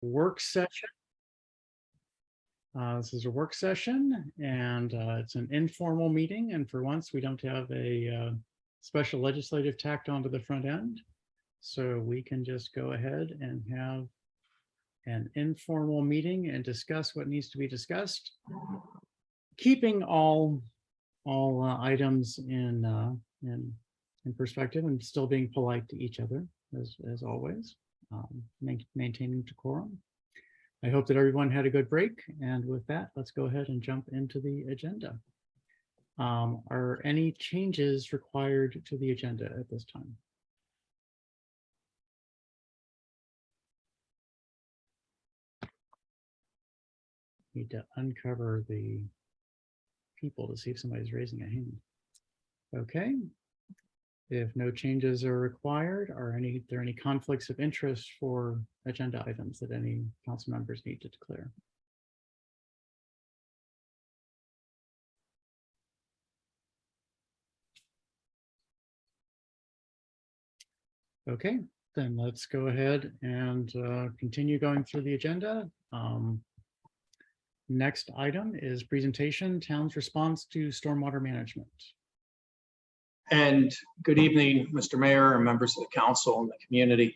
work session. This is a work session, and it's an informal meeting, and for once we don't have a special legislative tacked onto the front end, so we can just go ahead and have an informal meeting and discuss what needs to be discussed, keeping all items in perspective and still being polite to each other as always, maintaining decorum. I hope that everyone had a good break, and with that, let's go ahead and jump into the agenda. Are any changes required to the agenda at this time? Need to uncover the people to see if somebody's raising a hand. Okay. If no changes are required, are there any conflicts of interest for agenda items that any council members need to declare? Okay, then let's go ahead and continue going through the agenda. Next item is presentation, town's response to stormwater management. And good evening, Mr. Mayor and members of the council and the community.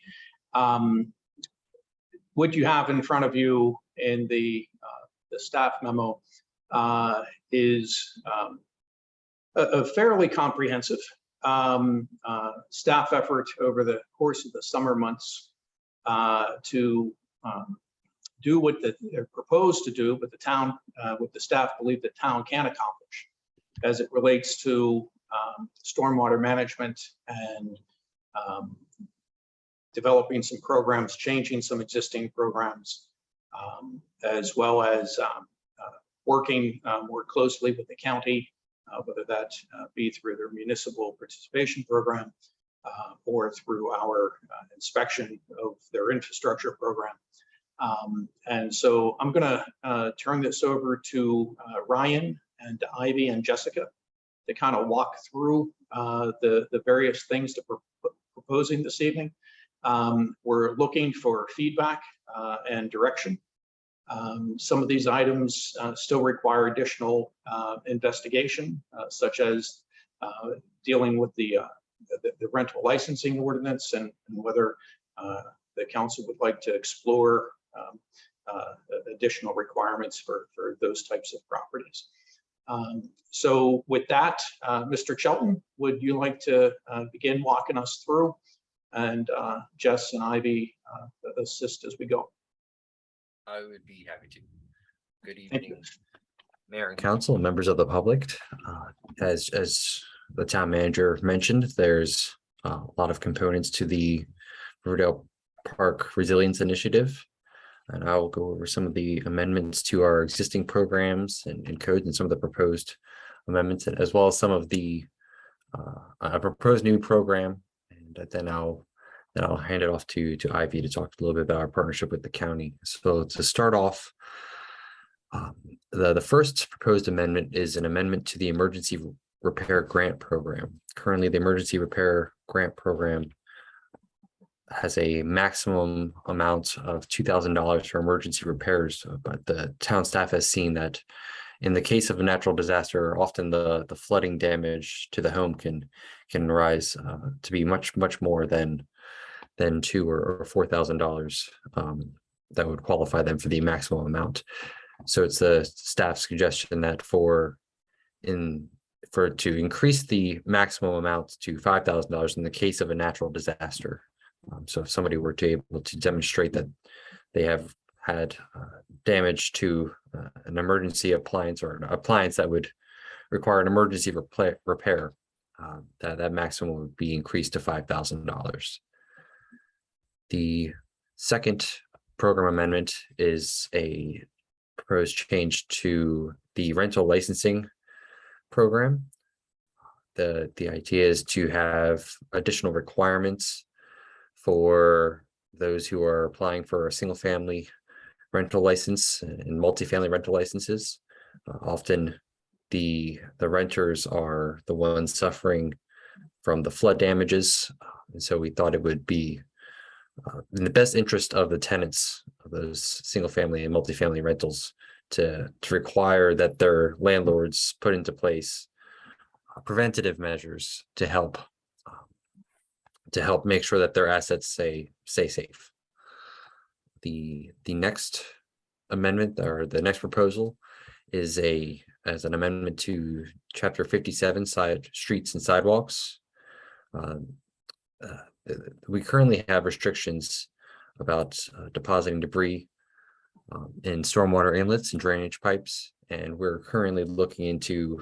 What you have in front of you in the staff memo is a fairly comprehensive staff effort over the course of the summer months to do what they're proposed to do, but the town, what the staff believe the town can accomplish as it relates to stormwater management and developing some programs, changing some existing programs, as well as working more closely with the county, whether that be through their municipal participation program or through our inspection of their infrastructure program. And so I'm going to turn this over to Ryan and Ivy and Jessica to kind of walk through the various things that we're proposing this evening. We're looking for feedback and direction. Some of these items still require additional investigation, such as dealing with the rental licensing ordinance and whether the council would like to explore additional requirements for those types of properties. So with that, Mr. Shelton, would you like to begin walking us through, and Jess and Ivy assist as we go? I would be happy to. Good evening, Mayor and Council, members of the public. As the town manager mentioned, there's a lot of components to the Riverdale Park Resilience Initiative, and I will go over some of the amendments to our existing programs and codes and some of the proposed amendments, as well as some of the proposed new program, and then I'll hand it off to Ivy to talk a little bit about our partnership with the county. So to start off, the first proposed amendment is an amendment to the Emergency Repair Grant Program. Currently, the Emergency Repair Grant Program has a maximum amount of $2,000 for emergency repairs, but the town staff has seen that in the case of a natural disaster, often the flooding damage to the home can rise to be much more than $2,000 or $4,000 that would qualify them for the maximum amount. So it's the staff's suggestion that to increase the maximum amount to $5,000 in the case of a natural disaster. So if somebody were to able to demonstrate that they have had damage to an emergency appliance or an appliance that would require an emergency repair, that maximum would be increased to $5,000. The second program amendment is a proposed change to the rental licensing program. The idea is to have additional requirements for those who are applying for a single family rental license and multifamily rental licenses. Often the renters are the ones suffering from the flood damages. And so we thought it would be in the best interest of the tenants those single family and multifamily rentals to require that their landlords put into place preventative measures to help make sure that their assets stay safe. The next amendment, or the next proposal, is as an amendment to Chapter 57, streets and sidewalks. We currently have restrictions about depositing debris in stormwater inlets and drainage pipes, and we're currently looking into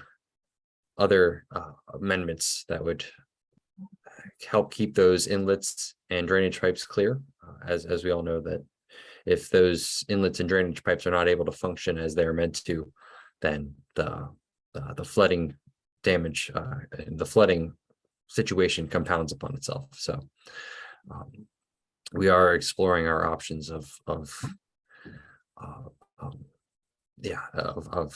other amendments that would help keep those inlets and drainage pipes clear. As we all know, that if those inlets and drainage pipes are not able to function as they're meant to, then the flooding damage and the flooding situation compounds upon itself. So we are exploring our options of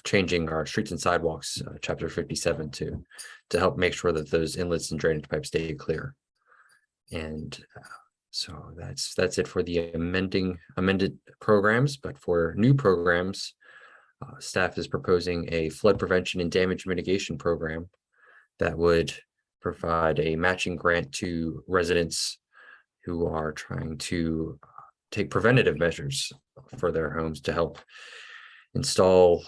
changing our streets and sidewalks, Chapter 57, to help make sure that those inlets and drainage pipes stay clear. And so that's it for the amended programs. But for new programs, staff is proposing a flood prevention and damage mitigation program that would provide a matching grant to residents who are trying to take preventative measures for their homes to help install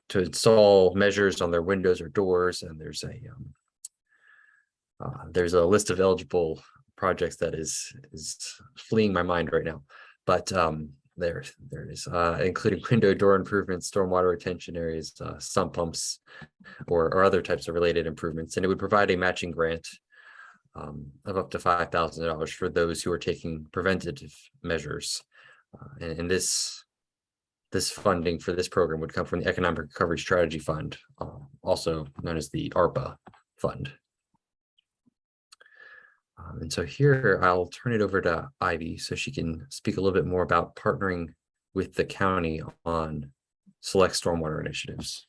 to install measures on their windows or doors. And there's a list of eligible projects that is fleeing my mind right now, but there it is, including window door improvements, stormwater retention areas, sump pumps, or other types of related improvements. And it would provide a matching grant of up to $5,000 for those who are taking preventative measures. And this funding for this program would come from the Economic Recovery Strategy Fund, also known as the ARPA fund. And so here I'll turn it over to Ivy so she can speak a little bit more about partnering with the county on select stormwater initiatives.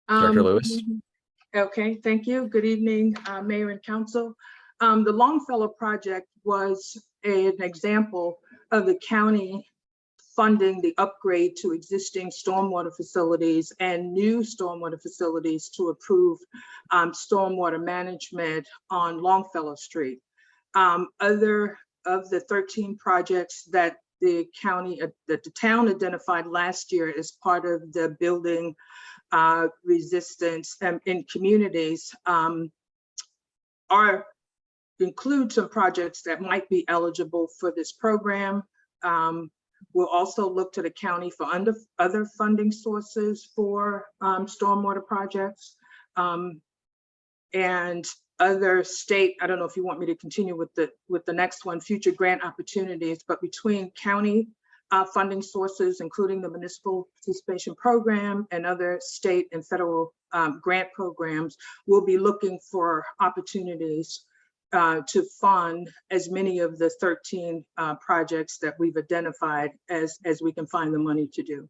Director Lewis. Okay, thank you. Good evening, Mayor and Council. The Longfellow project was an example of the county funding the upgrade to existing stormwater facilities and new stormwater facilities to improve stormwater management on Longfellow Street. Other of the 13 projects that the town identified last year as part of the building resistance in communities include some projects that might be eligible for this program. We'll also look to the county for other funding sources for stormwater projects and other state. I don't know if you want me to continue with the next one, future grant opportunities, but between county funding sources, including the municipal participation program and other state and federal grant programs, we'll be looking for opportunities to fund as many of the 13 projects that we've identified as we can find the money to do.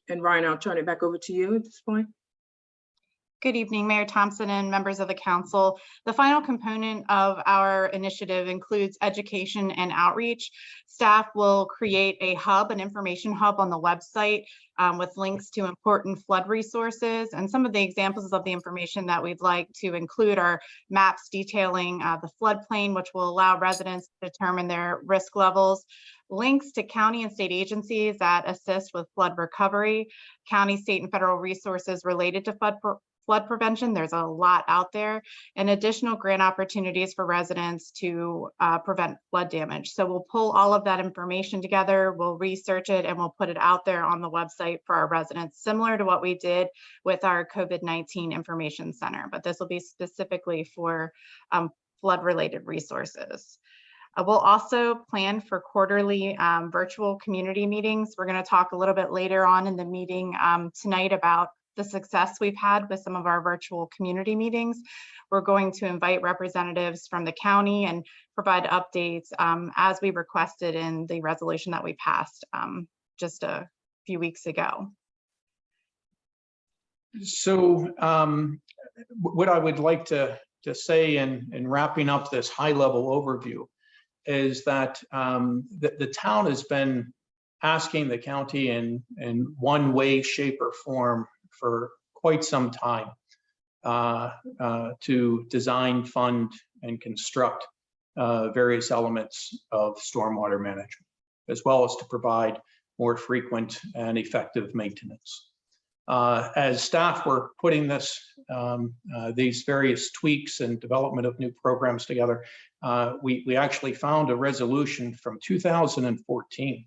And Ryan, I'll turn it back over to you at this point. Good evening, Mayor Thompson and members of the council. The final component of our initiative includes education and outreach. Staff will create a hub, an information hub on the website with links to important flood resources. And some of the examples of the information that we'd like to include are maps detailing the floodplain, which will allow residents to determine their risk levels, links to county and state agencies that assist with flood recovery, county, state, and federal resources related to flood prevention. There's a lot out there, and additional grant opportunities for residents to prevent flood damage. So we'll pull all of that information together, we'll research it, and we'll put it out there on the website for our residents, similar to what we did with our COVID-19 Information Center, but this will be specifically for flood-related resources. We'll also plan for quarterly virtual community meetings. We're going to talk a little bit later on in the meeting tonight about the success we've had with some of our virtual community meetings. We're going to invite representatives from the county and provide updates as we requested in the resolution that we passed just a few weeks ago. So what I would like to say in wrapping up this high-level overview is that the town has been asking the county in one way, shape, or form for quite some time to design, fund, and construct various elements of stormwater management, as well as to provide more frequent and effective maintenance. As staff were putting these various tweaks and development of new programs together, we actually found a resolution from 2014.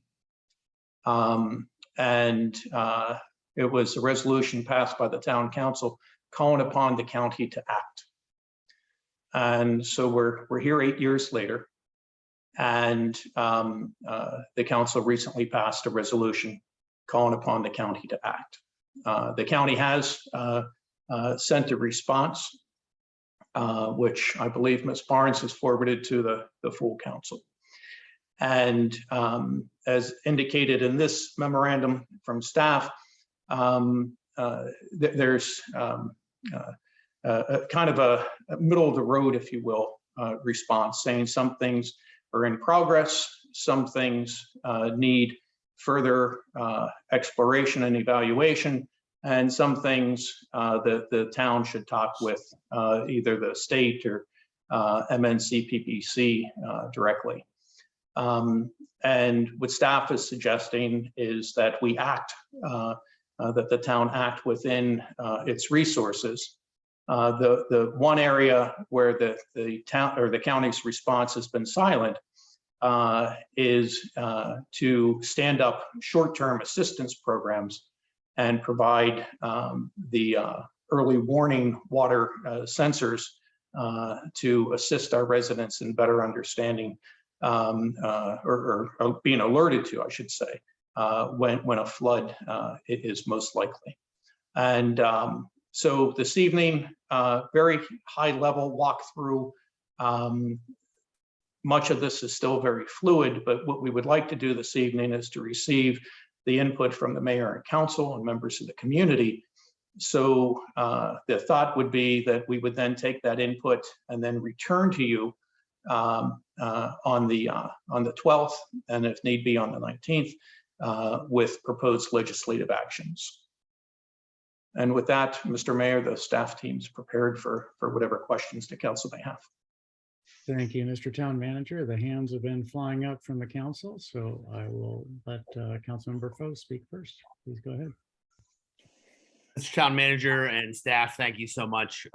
It was a resolution passed by the town council calling upon the county to act. And so we're here 8 years later, and the council recently passed a resolution calling upon the county to act. The county has sent a response, which I believe Ms. Barnes has forwarded to the full council. And as indicated in this memorandum from staff, there's a kind of a middle of the road, if you will, response, saying some things are in progress, some things need further exploration and evaluation, and some things the town should talk with either the state or MNCPPC directly. And what staff is suggesting is that we act, that the town act within its resources. The one area where the town or the county's response has been silent is to stand up short-term assistance programs and provide the early warning water sensors to assist our residents in better understanding or being alerted to, I should say, when a flood is most likely. And so this evening, very high level walkthrough. Much of this is still very fluid, but what we would like to do this evening is to receive the input from the mayor and council and members of the community. So the thought would be that we would then take that input and then return to you on the 12th, and if need be on the 19th, with proposed legislative actions. And with that, Mr. Mayor, the staff team's prepared for whatever questions the council may have. Thank you, Mr. Town Manager. The hands have been flying up from the council, so I will let Councilmember Foe speak first. Please go ahead. Mr. Town Manager and staff, thank you so much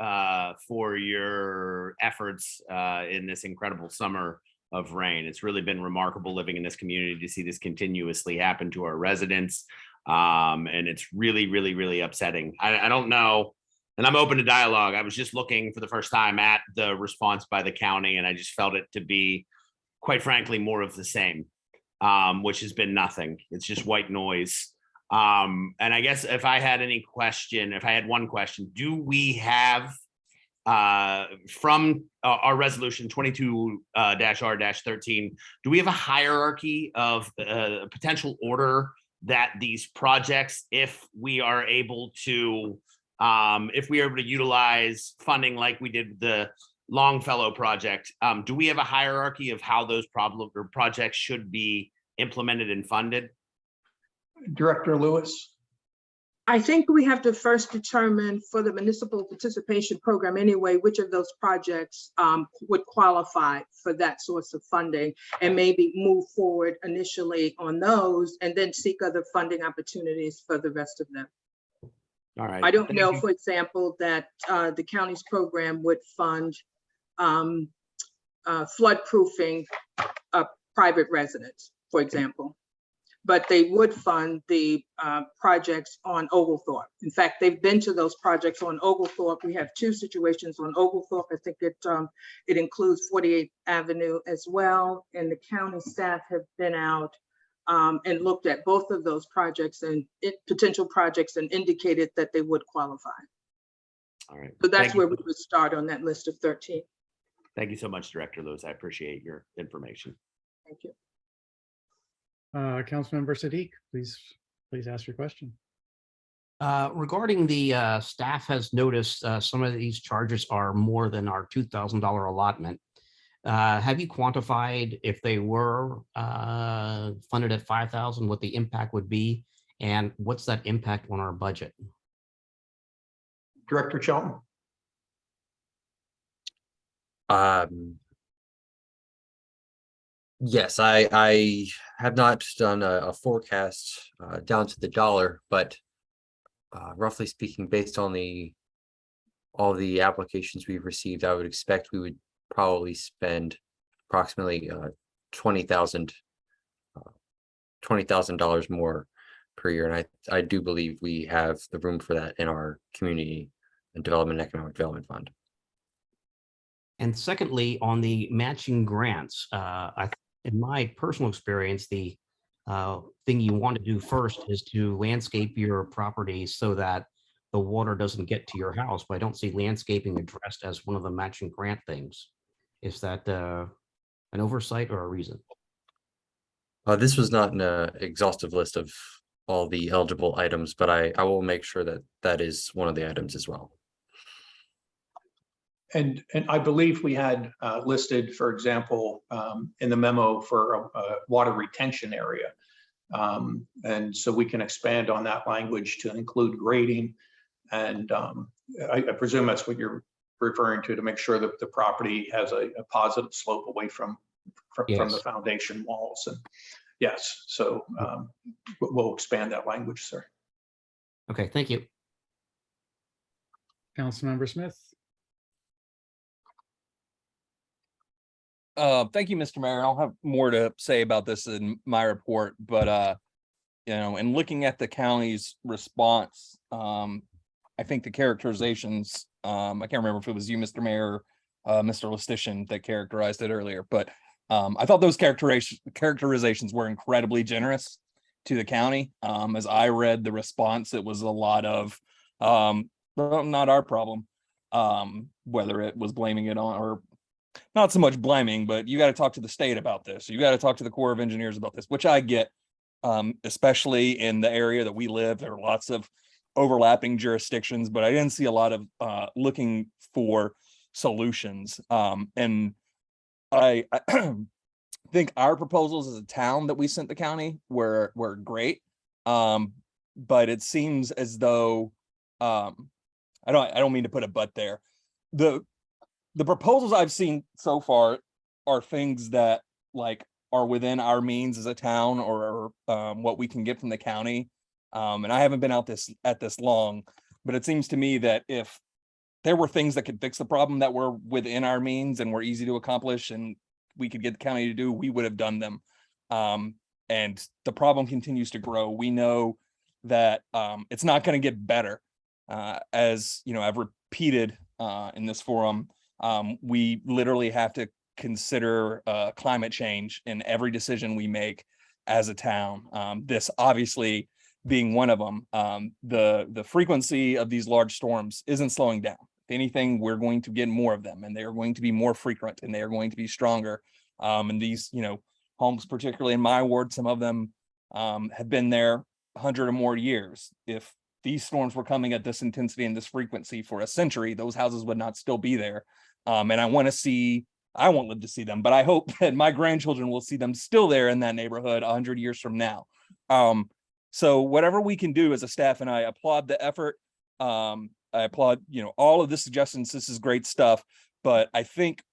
for your efforts in this incredible summer of rain. It's really been remarkable living in this community to see this continuously happen to our residents. And it's really, really, really upsetting. I don't know, and I'm open to dialogue. I was just looking for the first time at the response by the county, and I just felt it to be, quite frankly, more of the same, which has been nothing. It's just white noise. And I guess if I had one question, do we have from our resolution 22-R-13, do we have a hierarchy of potential order that these projects, if we are able to utilize funding like we did the Longfellow project, do we have a hierarchy of how those projects should be implemented and funded? Director Lewis. I think we have to first determine for the municipal participation program anyway, which of those projects would qualify for that source of funding, and maybe move forward initially on those and then seek other funding opportunities for the rest of them. All right. I don't know, for example, that the county's program would fund flood-proofing private residents, for example. But they would fund the projects on Oglethorpe. In fact, they've been to those projects on Oglethorpe. We have two situations on Oglethorpe. I think it includes 48th Avenue as well. And the county staff have been out and looked at both of those projects and potential projects and indicated that they would qualify. All right. So that's where we would start on that list of 13. Thank you so much, Director Lewis. I appreciate your information. Thank you. Councilmember Siddiq, please ask your question. Regarding the staff has noticed some of these charges are more than our $2,000 allotment. Have you quantified if they were funded at 5,000, what the impact would be? And what's that impact on our budget? Director Chelton? Yes, I have not done a forecast down to the dollar, but roughly speaking, based on all the applications we've received, I would expect we would probably spend approximately $20,000 more per year. And I do believe we have the room for that in our community and economic development fund. And secondly, on the matching grants, in my personal experience, the thing you want to do first is to landscape your property so that the water doesn't get to your house. But I don't see landscaping addressed as one of the matching grant things. Is that an oversight or a reason? This was not an exhaustive list of all the eligible items, but I will make sure that that is one of the items as well. And I believe we had listed, for example, in the memo for a water retention area. And so we can expand on that language to include grading. And I presume that's what you're referring to make sure that the property has a positive slope away from the foundation walls. And yes, so we'll expand that language, sir. Okay, thank you. Councilmember Smith. Thank you, Mr. Mayor. I'll have more to say about this in my report, but in looking at the county's response, I think the characterizations, I can't remember if it was you, Mr. Mayor, Mr. Lestitian, that characterized it earlier, but I thought those characterizations were incredibly generous to the county. As I read the response, it was a lot of well, not our problem, whether it was blaming it on, or not so much blaming, but you got to talk to the state about this. You got to talk to the Corps of Engineers about this, which I get, especially in the area that we live. There are lots of overlapping jurisdictions, but I didn't see a lot of looking for solutions. And I think our proposals as a town that we sent the county were great. But it seems as though I don't mean to put a but there. The proposals I've seen so far are things that are within our means as a town, or what we can get from the county. And I haven't been at this long, but it seems to me that if there were things that could fix the problem that were within our means and were easy to accomplish and we could get the county to do, we would have done them. And the problem continues to grow. We know that it's not going to get better. As you know, I've repeated in this forum, we literally have to consider climate change in every decision we make as a town. This obviously being one of them. The frequency of these large storms isn't slowing down. If anything, we're going to get more of them, and they are going to be more frequent, and they are going to be stronger. And these, homes, particularly in my ward, some of them have been there 100 or more years. If these storms were coming at this intensity and this frequency for a century, those houses would not still be there. And I won't live to see them, but I hope that my grandchildren will see them still there in that neighborhood 100 years from now. So whatever we can do as a staff, and I applaud the effort. I applaud, all of the suggestions. This is great stuff, but I think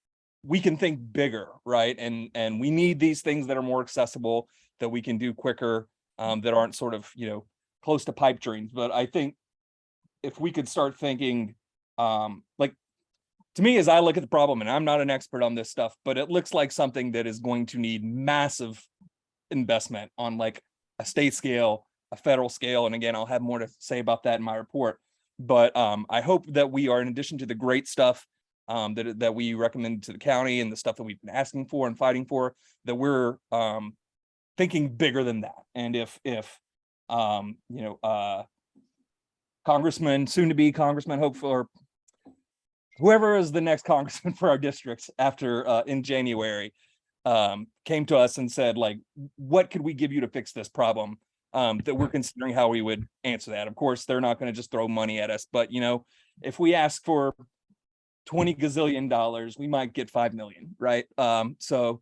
we can think bigger, right? And we need these things that are more accessible, that we can do quicker, that aren't sort of, close to pipe dreams. But I think if we could start thinking, to me, as I look at the problem, and I'm not an expert on this stuff, but it looks like something that is going to need massive investment on a state scale, a federal scale. And again, I'll have more to say about that in my report. But I hope that we are, in addition to the great stuff that we recommend to the county and the stuff that we've been asking for and fighting for, that we're thinking bigger than that. And if Congressman, soon to be Congressman, hopefully, or whoever is the next congressman for our districts after in January, came to us and said, what could we give you to fix this problem? that we're considering how we would answer that. Of course, they're not going to just throw money at us, but if we ask for $20 gazillion, we might get 5 million, right? So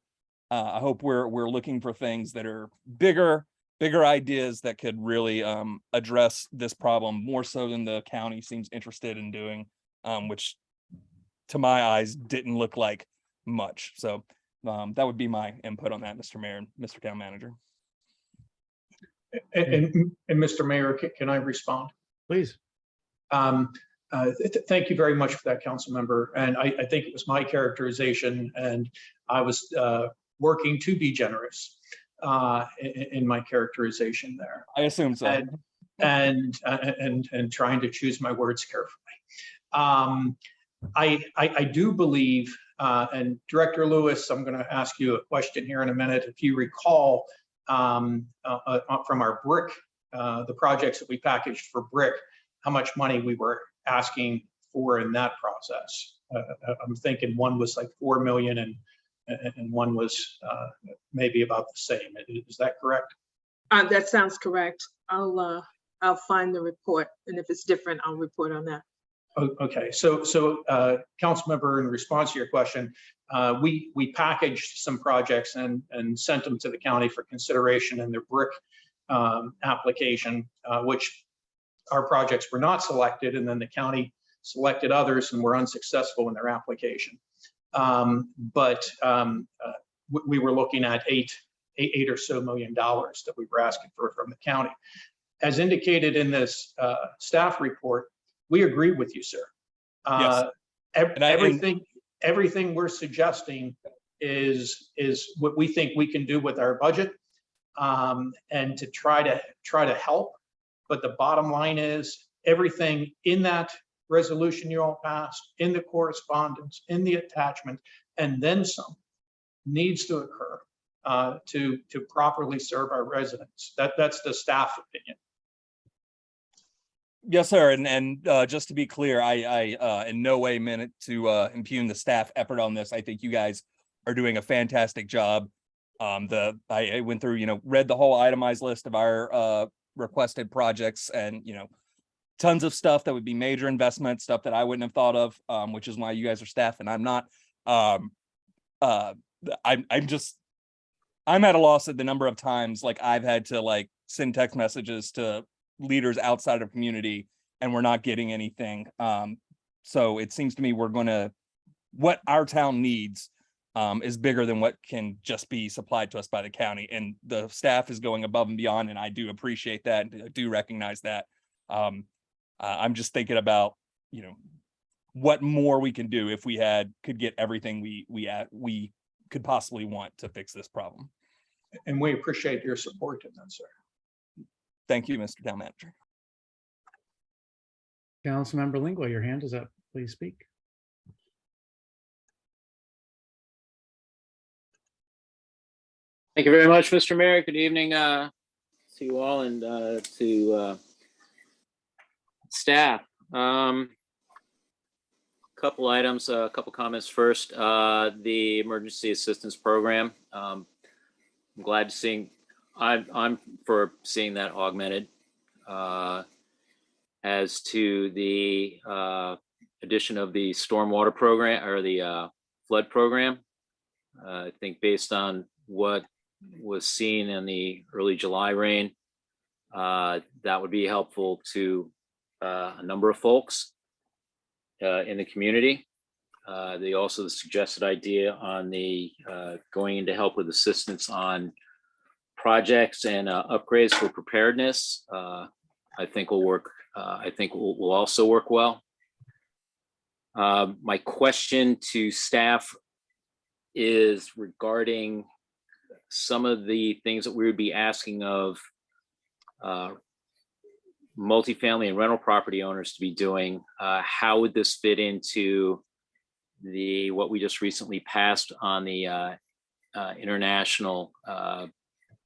I hope we're looking for things that are bigger ideas that could really address this problem more so than the county seems interested in doing, which to my eyes didn't look like much. So that would be my input on that, Mr. Mayor and Mr. Town Manager. And Mr. Mayor, can I respond? Please. Thank you very much for that, council member. And I think it was my characterization, and I was working to be generous in my characterization there. I assume so. And trying to choose my words carefully. I do believe, and Director Lewis, I'm going to ask you a question here in a minute. If you recall from our brick, the projects that we packaged for brick, how much money we were asking for in that process. I'm thinking one was like 4 million and one was maybe about the same. Is that correct? That sounds correct. I'll find the report, and if it's different, I'll report on that. Okay, so council member, in response to your question, we packaged some projects and sent them to the county for consideration in their brick application, which our projects were not selected, and then the county selected others and were unsuccessful in their application. But we were looking at eight or so million dollars that we were asking for from the county. As indicated in this staff report, we agree with you, sir. Yes. Everything we're suggesting is what we think we can do with our budget, and to try to help. But the bottom line is everything in that resolution you all passed, in the correspondence, in the attachment, and then some needs to occur to properly serve our residents. That's the staff opinion. Yes, sir. And just to be clear, I in no way meant it to impugn the staff effort on this. I think you guys are doing a fantastic job. I went through, read the whole itemized list of our requested projects, and tons of stuff that would be major investment stuff that I wouldn't have thought of, which is why you guys are staff and I'm not. I'm at a loss at the number of times I've had to send text messages to leaders outside of community and we're not getting anything. So it seems to me what our town needs is bigger than what can just be supplied to us by the county, and the staff is going above and beyond, and I do appreciate that and I do recognize that. I'm just thinking about what more we can do if we could get everything we could possibly want to fix this problem. And we appreciate your support in that, sir. Thank you, Mr. Town Manager. Councilmember Lingua, your hand is up. Please speak. Thank you very much, Mr. Mayor. Good evening to you all and to staff. Couple items, a couple comments first. The emergency assistance program. I'm glad to seeing. I'm for seeing that augmented. As to the addition of the stormwater program or the flood program, I think based on what was seen in the early July rain, that would be helpful to a number of folks in the community. They also suggested idea on the going into help with assistance on projects and upgrades for preparedness. I think will work. I think will also work well. My question to staff is regarding some of the things that we would be asking of multifamily and rental property owners to be doing. How would this fit into what we just recently passed on the international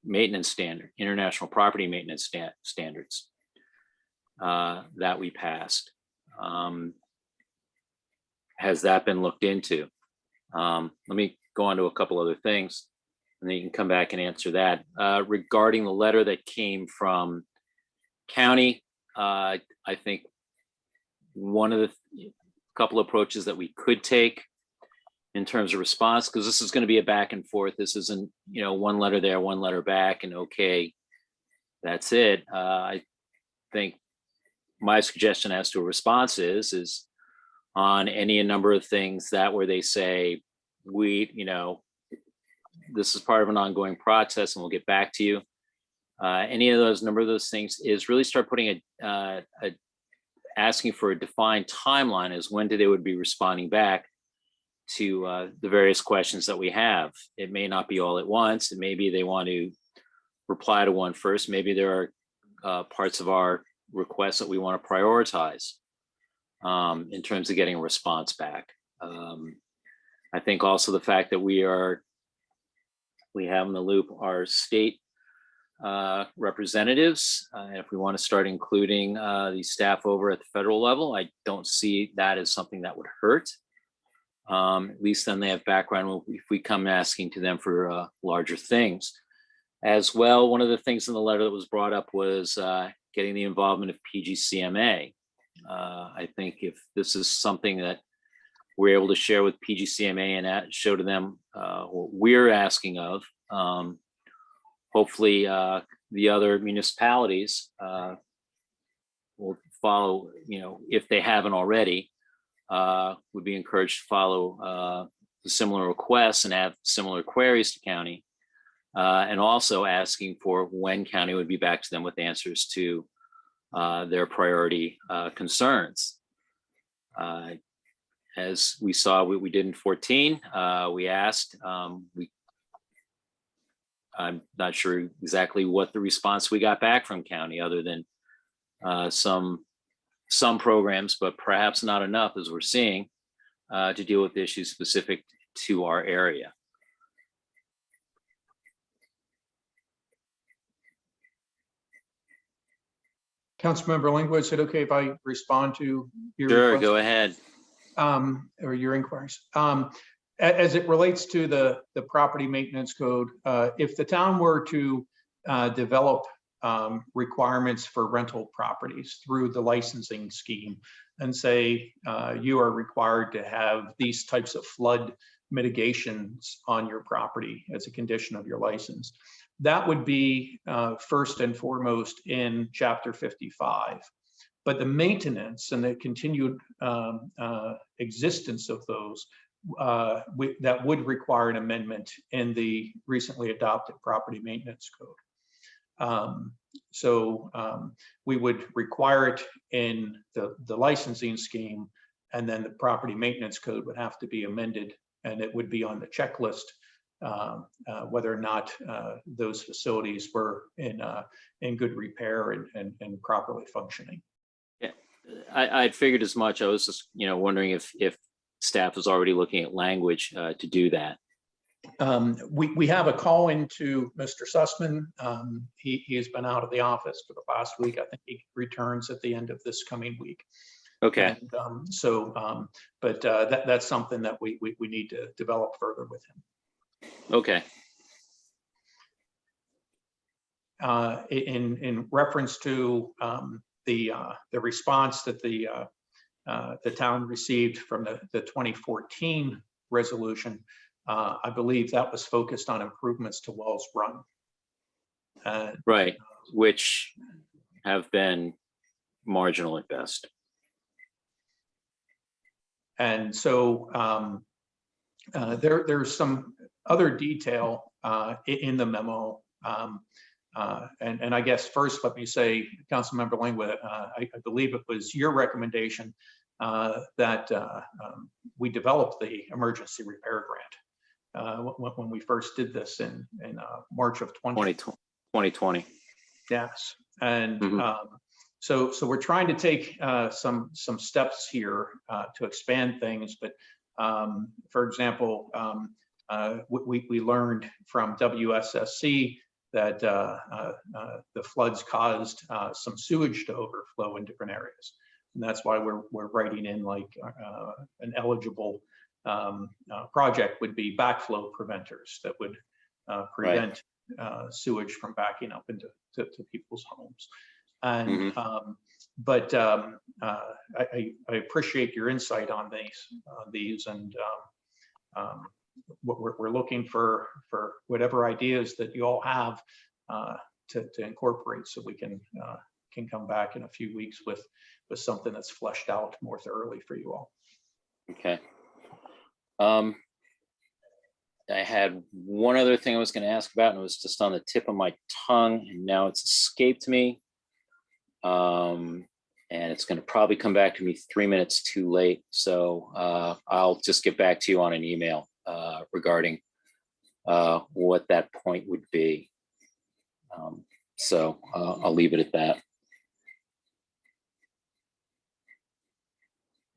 maintenance standard, international property maintenance standards that we passed? Has that been looked into? Let me go on to a couple other things. And then you can come back and answer that. Regarding the letter that came from county, I think one of the couple approaches that we could take in terms of response, because this is going to be a back and forth. This isn't, one letter there, one letter back, and okay, that's it. I think my suggestion as to a response is on any number of things that where they say, this is part of an ongoing process and we'll get back to you. Any of those number of those things is really start putting asking for a defined timeline as when they would be responding back to the various questions that we have. It may not be all at once. And maybe they want to reply to one first. Maybe there are parts of our requests that we want to prioritize in terms of getting a response back. I think also the fact that we have in the loop our state representatives. If we want to start including the staff over at the federal level, I don't see that as something that would hurt. At least then they have background if we come asking to them for larger things. As well, one of the things in the letter that was brought up was getting the involvement of PGCMA. I think if this is something that we're able to share with PGCMA and show to them what we're asking of, hopefully the other municipalities will follow, if they haven't already, would be encouraged to follow the similar requests and have similar queries to county. And also asking for when county would be back to them with answers to their priority concerns. As we saw, we did in 14, we asked, I'm not sure exactly what the response we got back from county other than some programs, but perhaps not enough as we're seeing to deal with issues specific to our area. Councilmember Lingwood, is it okay if I respond to your Sure, request? go ahead. Or your inquiries? As it relates to the property maintenance code, if the town were to develop requirements for rental properties through the licensing scheme and say you are required to have these types of flood mitigations on your property as a condition of your license, that would be first and foremost in Chapter 55. But the maintenance and the continued existence of those that would require an amendment in the recently adopted property maintenance code. So we would require it in the licensing scheme, and then the property maintenance code would have to be amended, and it would be on the checklist whether or not those facilities were in good repair and properly functioning. Yeah, I'd figured as much. I was just, wondering if staff is already looking at language to do that. We have a call into Mr. Sussman. He has been out of the office for the past week. I think he returns at the end of this coming week. Okay. And, but that's something that we need to develop further with him. Okay. In reference to the response that the town received from the 2014 resolution, I believe that was focused on improvements to Wells Run. Right, which have been marginal at best. And so there's some other detail in the memo. And I guess first, let me say, Councilmember Lingwood, I believe it was your recommendation that we developed the emergency repair grant when we first did this in March of 2020. Yes, and so we're trying to take some steps here to expand things. But for example, we learned from WSSC that the floods caused some sewage to overflow in different areas. And that's why we're writing in like an eligible project would be backflow preventers that would prevent sewage from backing up into to people's homes. And I appreciate your insight on these, and what we're looking for whatever ideas that you all have to incorporate, so we can come back in a few weeks with something that's fleshed out more thoroughly for you all. Okay. I had one other thing I was going to ask about, and it was just on the tip of my tongue, and now it's escaped me. And it's going to probably come back to me 3 minutes too late. So I'll just get back to you on an email regarding what that point would be. So I'll leave it at that.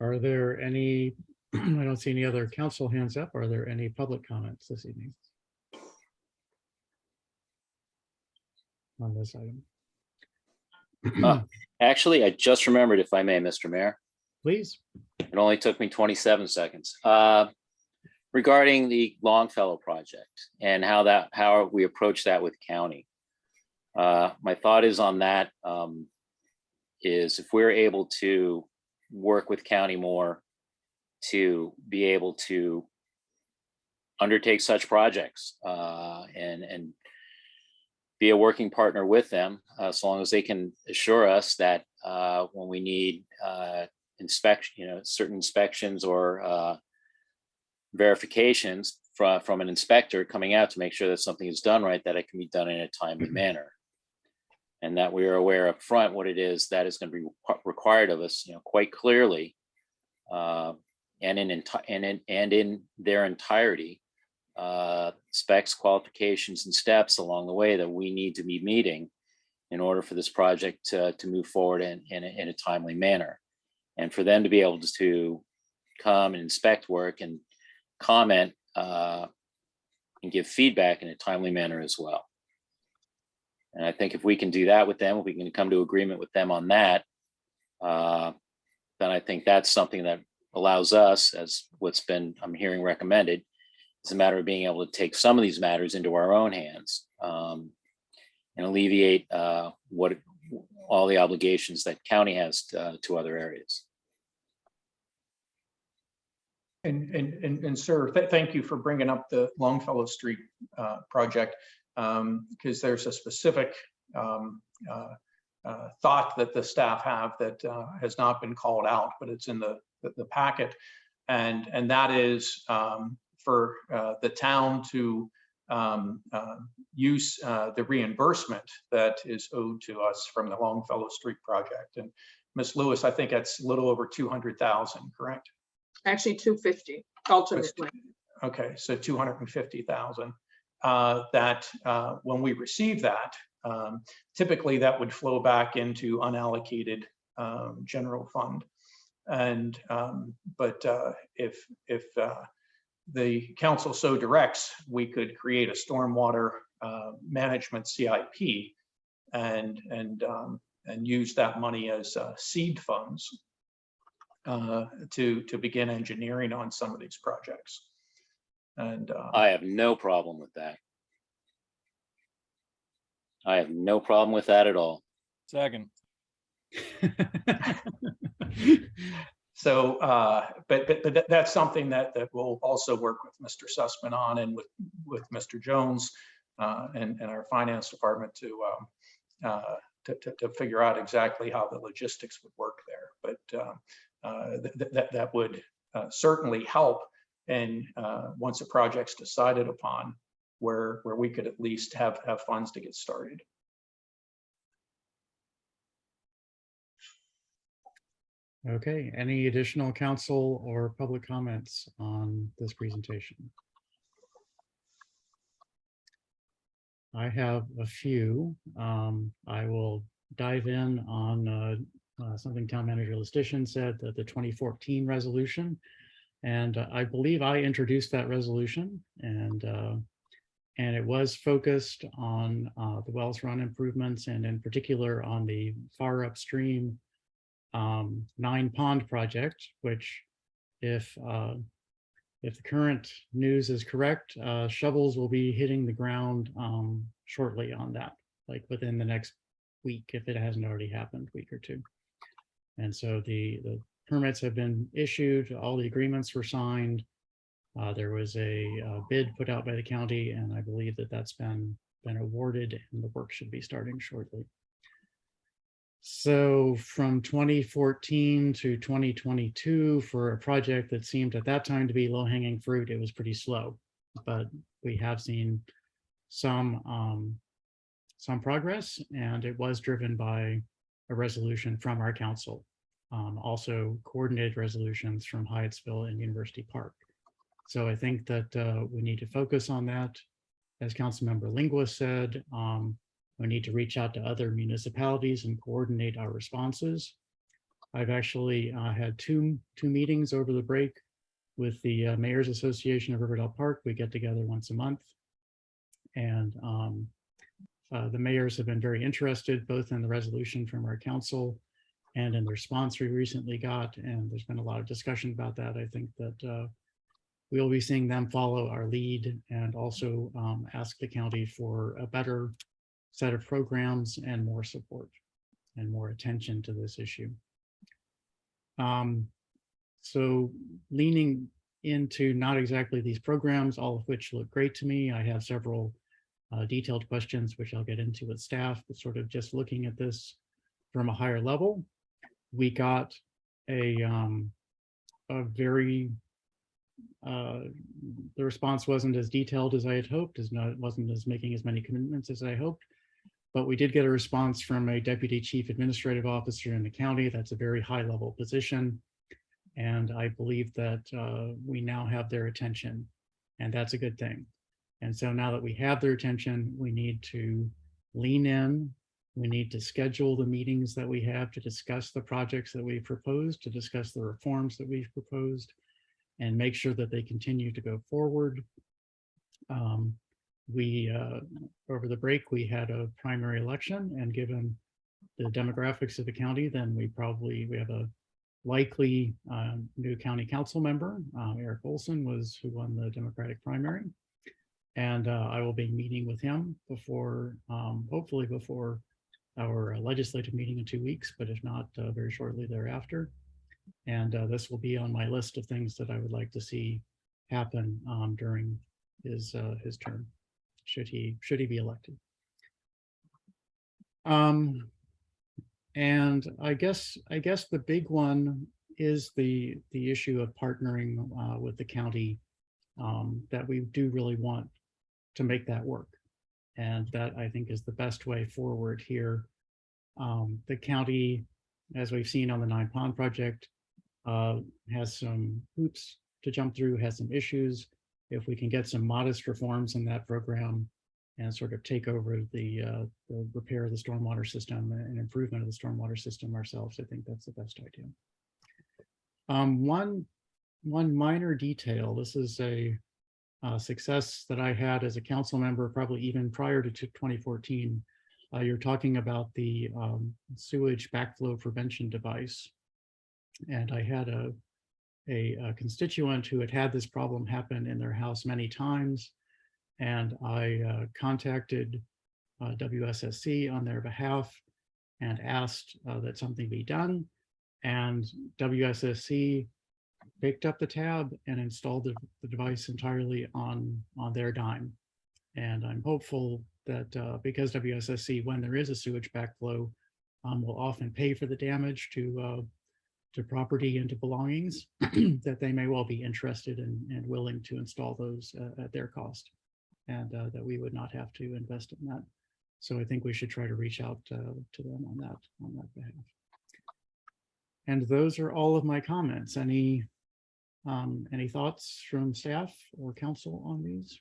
Are there any, I don't see any other council hands up. Are there any public comments this evening on this item? Actually, I just remembered, if I may, Mr. Mayor. Please. It only took me 27 seconds. Regarding the Longfellow project and how we approach that with county. My thought is on that is if we're able to work with county more to be able to undertake such projects and be a working partner with them, so long as they can assure us that when we need inspection, certain inspections or verifications from an inspector coming out to make sure that something is done right, that it can be done in a timely manner. And that we are aware up front what it is that is going to be required of us, quite clearly, and in their entirety, specs, qualifications, and steps along the way that we need to be meeting in order for this project to move forward in a timely manner, and for them to be able to come and inspect work and comment and give feedback in a timely manner as well. And I think if we can do that with them, if we can come to agreement with them on that, then I think that's something that allows us, as I'm hearing recommended, it's a matter of being able to take some of these matters into our own hands and alleviate all the obligations that county has to other areas. And sir, thank you for bringing up the Longfellow Street project, because there's a specific thought that the staff have that has not been called out, but it's in the packet, and that is for the town to use the reimbursement that is owed to us from the Longfellow Street project. And Ms. Lewis, I think that's a little over 200,000, correct? Actually, 250 ultimately. Okay, so 250,000. That when we receive that, typically that would flow back into unallocated general fund. And but if the council so directs, we could create a stormwater management CIP and use that money as seed funds to begin engineering on some of these projects. And I have no problem with that. I have no problem with that at all. Second. So, but that's something that we'll also work with Mr. Sussman on, and with Mr. Jones and our finance department to figure out exactly how the logistics would work there. But that would certainly help. And once a project's decided upon, where we could at least have funds to get started. Okay, any additional council or public comments on this presentation? I have a few. I will dive in on something Town Manager Listician said, that the 2014 resolution. And I believe I introduced that resolution, and it was focused on the Wells Run improvements, and in particular on the far upstream 9 Pond project, which if if the current news is correct, shovels will be hitting the ground shortly on that, like within the next week, if it hasn't already happened, week or two. And so the permits have been issued, all the agreements were signed. There was a bid put out by the county, and I believe that that's been awarded, and the work should be starting shortly. So from 2014 to 2022, for a project that seemed at that time to be low-hanging fruit, it was pretty slow. But we have seen some progress, and it was driven by a resolution from our council. Also coordinated resolutions from Hyattsville and University Park. So I think that we need to focus on that. As Councilmember Linguist said, we need to reach out to other municipalities and coordinate our responses. I've actually had two meetings over the break with the Mayor's Association of Riverdale Park. We get together once a month. And the mayors have been very interested both in the resolution from our council and in the response we recently got. And there's been a lot of discussion about that. I think that we'll be seeing them follow our lead and also ask the county for a better set of programs and more support and more attention to this issue. So leaning into not exactly these programs, all of which look great to me. I have several detailed questions, which I'll get into with staff, but sort of just looking at this from a higher level. We got a very, the response wasn't as detailed as I had hoped, it wasn't as making as many commitments as I hoped. But we did get a response from a deputy chief administrative officer in the county. That's a very high level position. And I believe that we now have their attention, and that's a good thing. And so now that we have their attention, we need to lean in. We need to schedule the meetings that we have to discuss the projects that we've proposed, to discuss the reforms that we've proposed, and make sure that they continue to go forward. Over the break, we had a primary election, and given the demographics of the county, then we have a likely new county council member. Eric Olson was who won the Democratic primary. And I will be meeting with him before, hopefully before our legislative meeting in 2 weeks, but if not, very shortly thereafter. And this will be on my list of things that I would like to see happen during his term, should he be elected. And I guess the big one is the issue of partnering with the county, that we do really want to make that work. And that, I think, is the best way forward here. The county, as we've seen on the 9 Pond project, has some hoops to jump through, has some issues. If we can get some modest reforms in that program and sort of take over the repair of the stormwater system and improvement of the stormwater system ourselves, I think that's the best idea. One minor detail, this is a success that I had as a council member, probably even prior to 2014. You're talking about the sewage backflow prevention device. And I had a constituent who had this problem happen in their house many times. And I contacted WSSC on their behalf and asked that something be done. And WSSC picked up the tab and installed the device entirely on their dime. And I'm hopeful that because WSSC, when there is a sewage backflow, will often pay for the damage to property and to belongings, that they may well be interested and willing to install those at their cost, and that we would not have to invest in that. So I think we should try to reach out to them on that behalf. And those are all of my comments. Any thoughts from staff or council on these?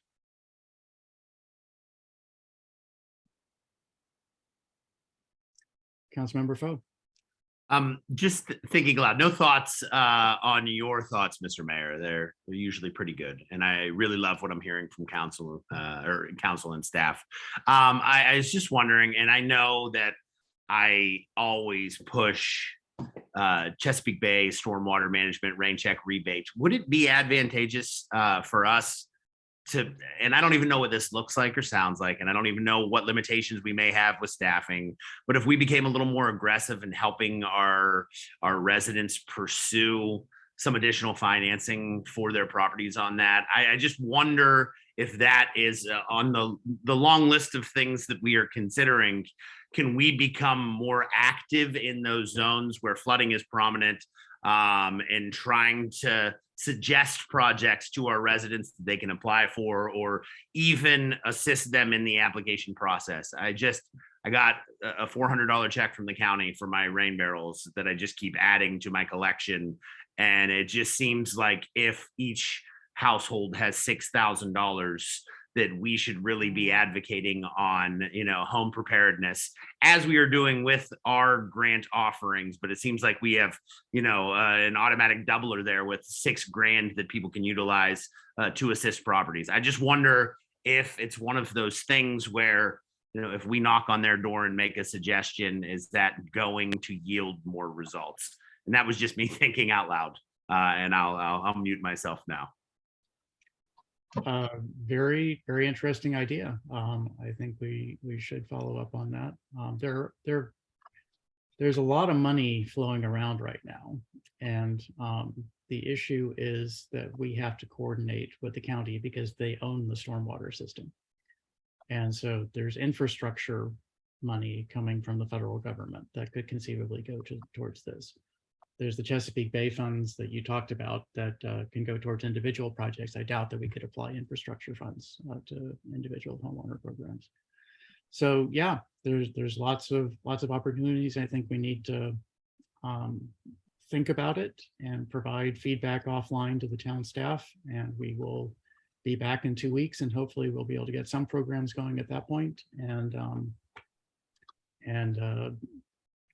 Councilmember Foe. Just thinking aloud, no thoughts on your thoughts, Mr. Mayor. They're usually pretty good. And I really love what I'm hearing from council and staff. I was just wondering, and I know that I always push Chesapeake Bay stormwater management rain check rebate. Would it be advantageous for us to, and I don't even know what this looks like or sounds like, and I don't even know what limitations we may have with staffing, but if we became a little more aggressive in helping our residents pursue some additional financing for their properties on that, I just wonder if that is on the long list of things that we are considering. Can we become more active in those zones where flooding is prominent, and trying to suggest projects to our residents that they can apply for, or even assist them in the application process? I got a $400 check from the county for my rain barrels that I just keep adding to my collection. And it just seems like if each household has $6,000, that we should really be advocating on, home preparedness, as we are doing with our grant offerings. But it seems like we have, an automatic doubler there with $6,000 that people can utilize to assist properties. I just wonder if it's one of those things where, if we knock on their door and make a suggestion, is that going to yield more results? And that was just me thinking out loud. And I'll mute myself now. Very, very interesting idea. I think we should follow up on that. There's a lot of money flowing around right now, and the issue is that we have to coordinate with the county because they own the stormwater system, and so there's infrastructure money coming from the federal government that could conceivably go towards this. There's the Chesapeake Bay funds that you talked about that can go towards individual projects. I doubt that we could apply infrastructure funds to individual homeowner programs. So yeah, there's lots of opportunities. I think we need to think about it and provide feedback offline to the town staff. And we will be back in 2 weeks, and hopefully we'll be able to get some programs going at that point, and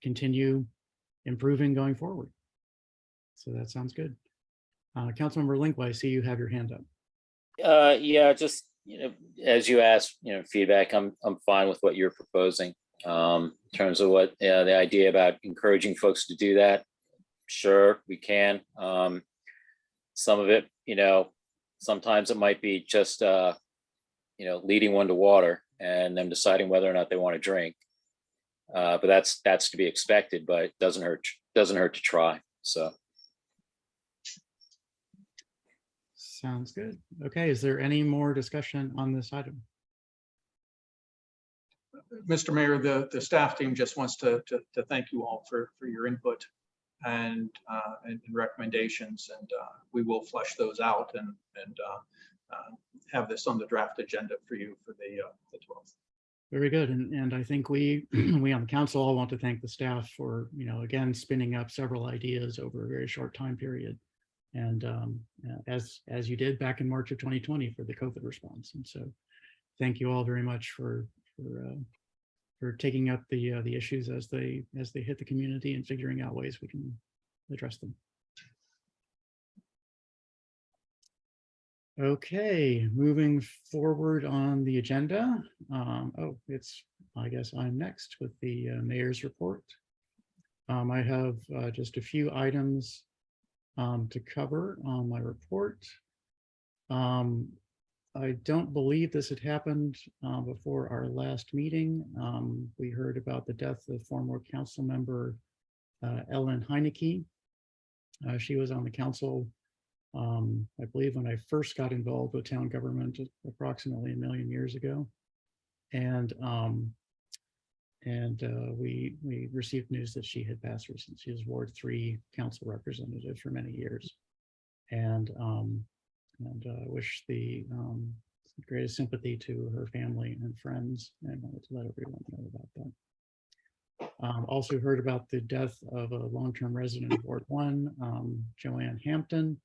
continue improving going forward. So that sounds good. Councilmember Link, I see you have your hand up. Yeah, just, as you asked, feedback, I'm fine with what you're proposing. In terms of what the idea about encouraging folks to do that, sure, we can. Some of it, sometimes it might be just, leading one to water and them deciding whether or not they want to drink. But that's to be expected, but it doesn't hurt to try. So. Sounds good. Okay, is there any more discussion on this item? Mr. Mayor, the staff team just wants to thank you all for your input and recommendations, and we will flesh those out and have this on the draft agenda for you for the 12th. Very good. And I think we on the council all want to thank the staff for, again, spinning up several ideas over a very short time period. And as you did back in March of 2020 for the COVID response. And so thank you all very much for taking up the issues as they hit the community and figuring out ways we can address them. Okay, moving forward on the agenda. I guess I'm next with the mayor's report. I have just a few items to cover on my report. I don't believe this had happened before our last meeting. We heard about the death of former council member Ellen Heineke. She was on the council, I believe, when I first got involved with town government approximately 1 million years ago. And we received news that she had passed recently. She was Ward 3 council representative for many years, and wish the greatest sympathy to her family and friends, and wanted to let everyone know about that. Also heard about the death of a long-term resident of Ward 1, Joanne Hampton.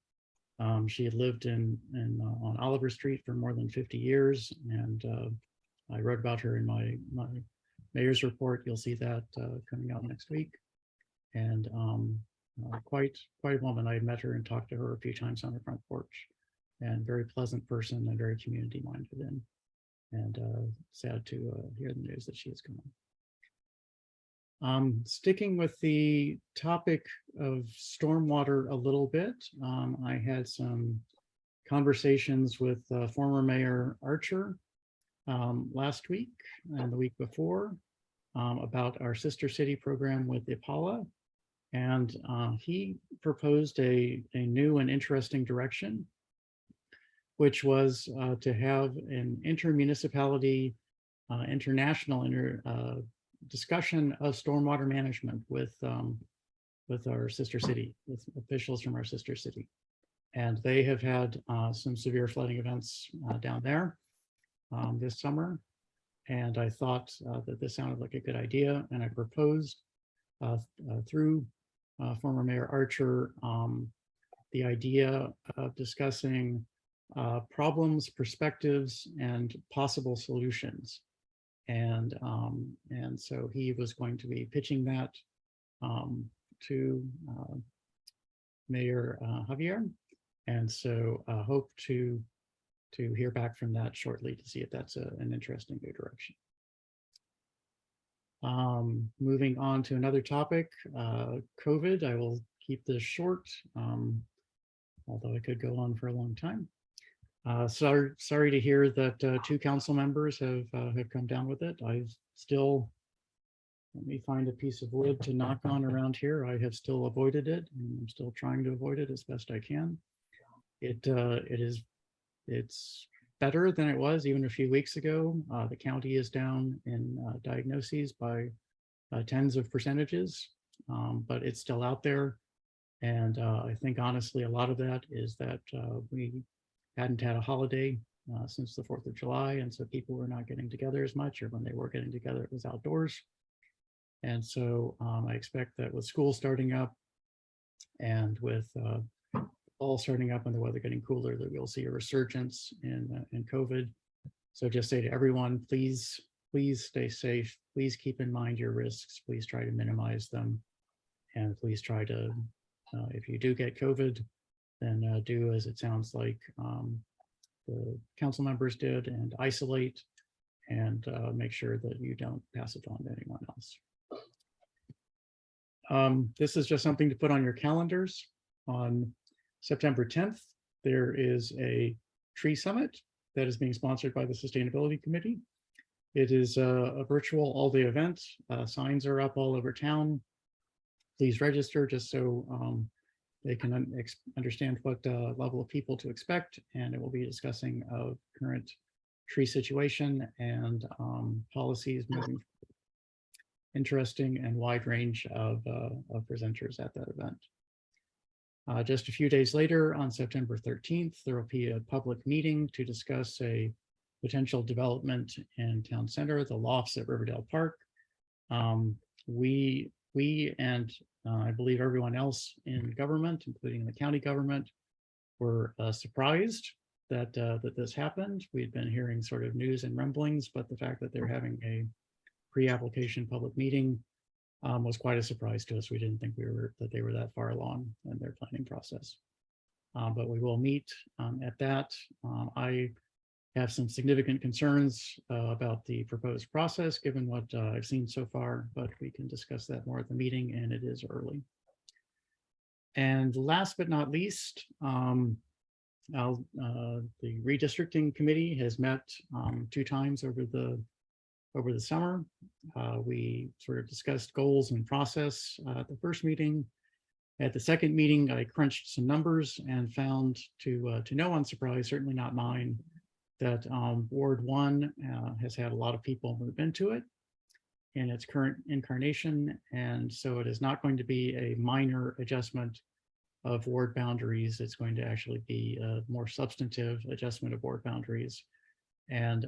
She had lived on Oliver Street for more than 50 years, and I wrote about her in my mayor's report. You'll see that coming out next week. And quite a woman. I had met her and talked to her a few times on her front porch, and very pleasant person and very community minded, and sad to hear the news that she is gone. Sticking with the topic of stormwater a little bit, I had some conversations with former Mayor Archer last week and the week before about our sister city program with Ipala. And he proposed a new and interesting direction, which was to have an intermunicipality, international discussion of stormwater management with our sister city, with officials from our sister city. And they have had some severe flooding events down there this summer. And I thought that this sounded like a good idea. And I proposed through former Mayor Archer the idea of discussing problems, perspectives, and possible solutions. And so he was going to be pitching that to Mayor Javier. And so hope to hear back from that shortly to see if that's an interesting new direction. Moving on to another topic, COVID. I will keep this short, although I could go on for a long time. Sorry to hear that 2 council members have come down with it. I've still, let me find a piece of wood to knock on around here. I have still avoided it, and I'm still trying to avoid it as best I can. It's better than it was even a few weeks ago. The county is down in diagnoses by tens of percentages, but it's still out there. And I think honestly, a lot of that is that we hadn't had a holiday since the 4th of July. And so people were not getting together as much, or when they were getting together, it was outdoors. And so I expect that with school starting up and with all starting up and the weather getting cooler, that we'll see a resurgence in COVID. So just say to everyone, please stay safe. Please keep in mind your risks. Please try to minimize them. And please try to, if you do get COVID, then do as it sounds like the council members did, and isolate and make sure that you don't pass it on to anyone else. This is just something to put on your calendars. On September 10th, there is a tree summit that is being sponsored by the Sustainability Committee. It is a virtual all-day event. Signs are up all over town. Please register just so they can understand what level of people to expect. And it will be discussing current tree situation and policies moving forward. Interesting and wide range of presenters at that event. Just a few days later, on September 13th, there will be a public meeting to discuss a potential development in town center, the lofts at Riverdale Park. We and I believe everyone else in government, including the county government, were surprised that this happened. We'd been hearing sort of news and rumblings, but the fact that they're having a pre-application public meeting was quite a surprise to us. We didn't think that they were that far along in their planning process. But we will meet at that. I have some significant concerns about the proposed process, given what I've seen so far, but we can discuss that more at the meeting, and it is early. And last but not least, the redistricting committee has met 2 times over the summer. We sort of discussed goals and process at the first meeting. At the second meeting, I crunched some numbers and found, to no one's surprise, certainly not mine, that Ward 1 has had a lot of people move into it in its current incarnation. And so it is not going to be a minor adjustment of ward boundaries. It's going to actually be a more substantive adjustment of ward boundaries. And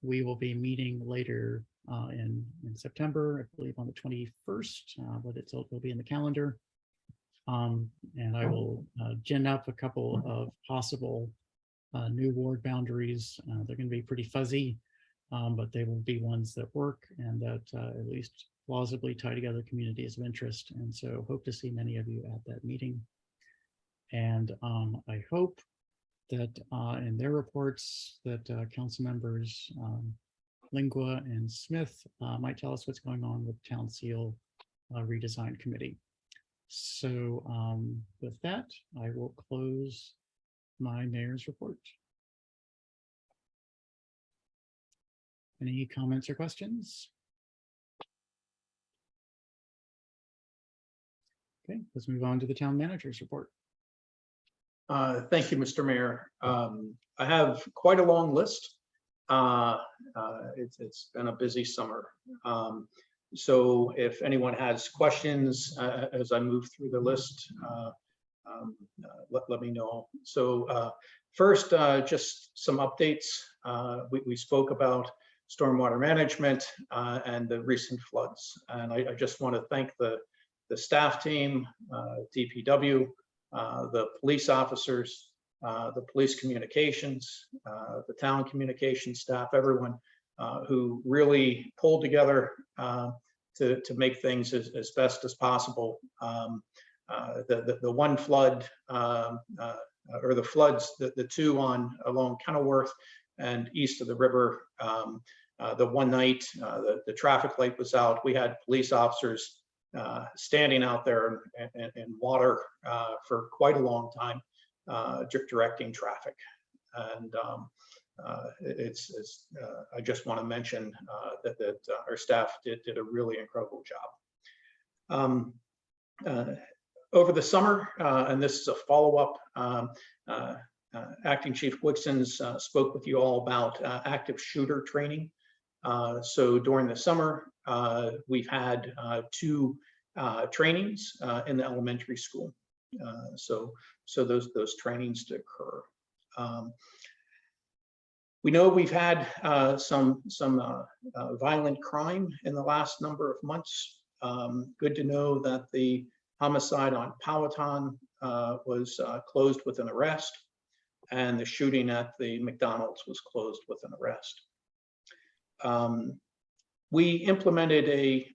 we will be meeting later in September, I believe on the 21st, but it'll be in the calendar. And I will gin up a couple of possible new ward boundaries. They're going to be pretty fuzzy, but they will be ones that work and that at least plausibly tie together communities of interest. And so hope to see many of you at that meeting. And I hope that in their reports that council members Lingua and Smith might tell us what's going on with Town Seal redesign committee. So with that, I will close my mayor's report. Any comments or questions? Okay, let's move on to the town manager's report. Thank you, Mr. Mayor. I have quite a long list. It's been a busy summer. So if anyone has questions as I move through the list, let me know. So first, just some updates. We spoke about stormwater management and the recent floods. And I just want to thank the staff team, DPW, the police officers, the police communications, the town communications staff, everyone who really pulled together to make things as best as possible. The one flood, or the floods, the two along Kenilworth and east of the river, the one night the traffic light was out, we had police officers standing out there in water for quite a long time, directing traffic. And I just want to mention that our staff did a really incredible job. Over the summer, and this is a follow-up, Acting Chief Wixons spoke with you all about active shooter training. So during the summer, we've had 2 trainings in the elementary school. So those trainings to occur. We know we've had some violent crime in the last number of months. Good to know that the homicide on Powhatan was closed with an arrest, and the shooting at the McDonald's was closed with an arrest. We implemented a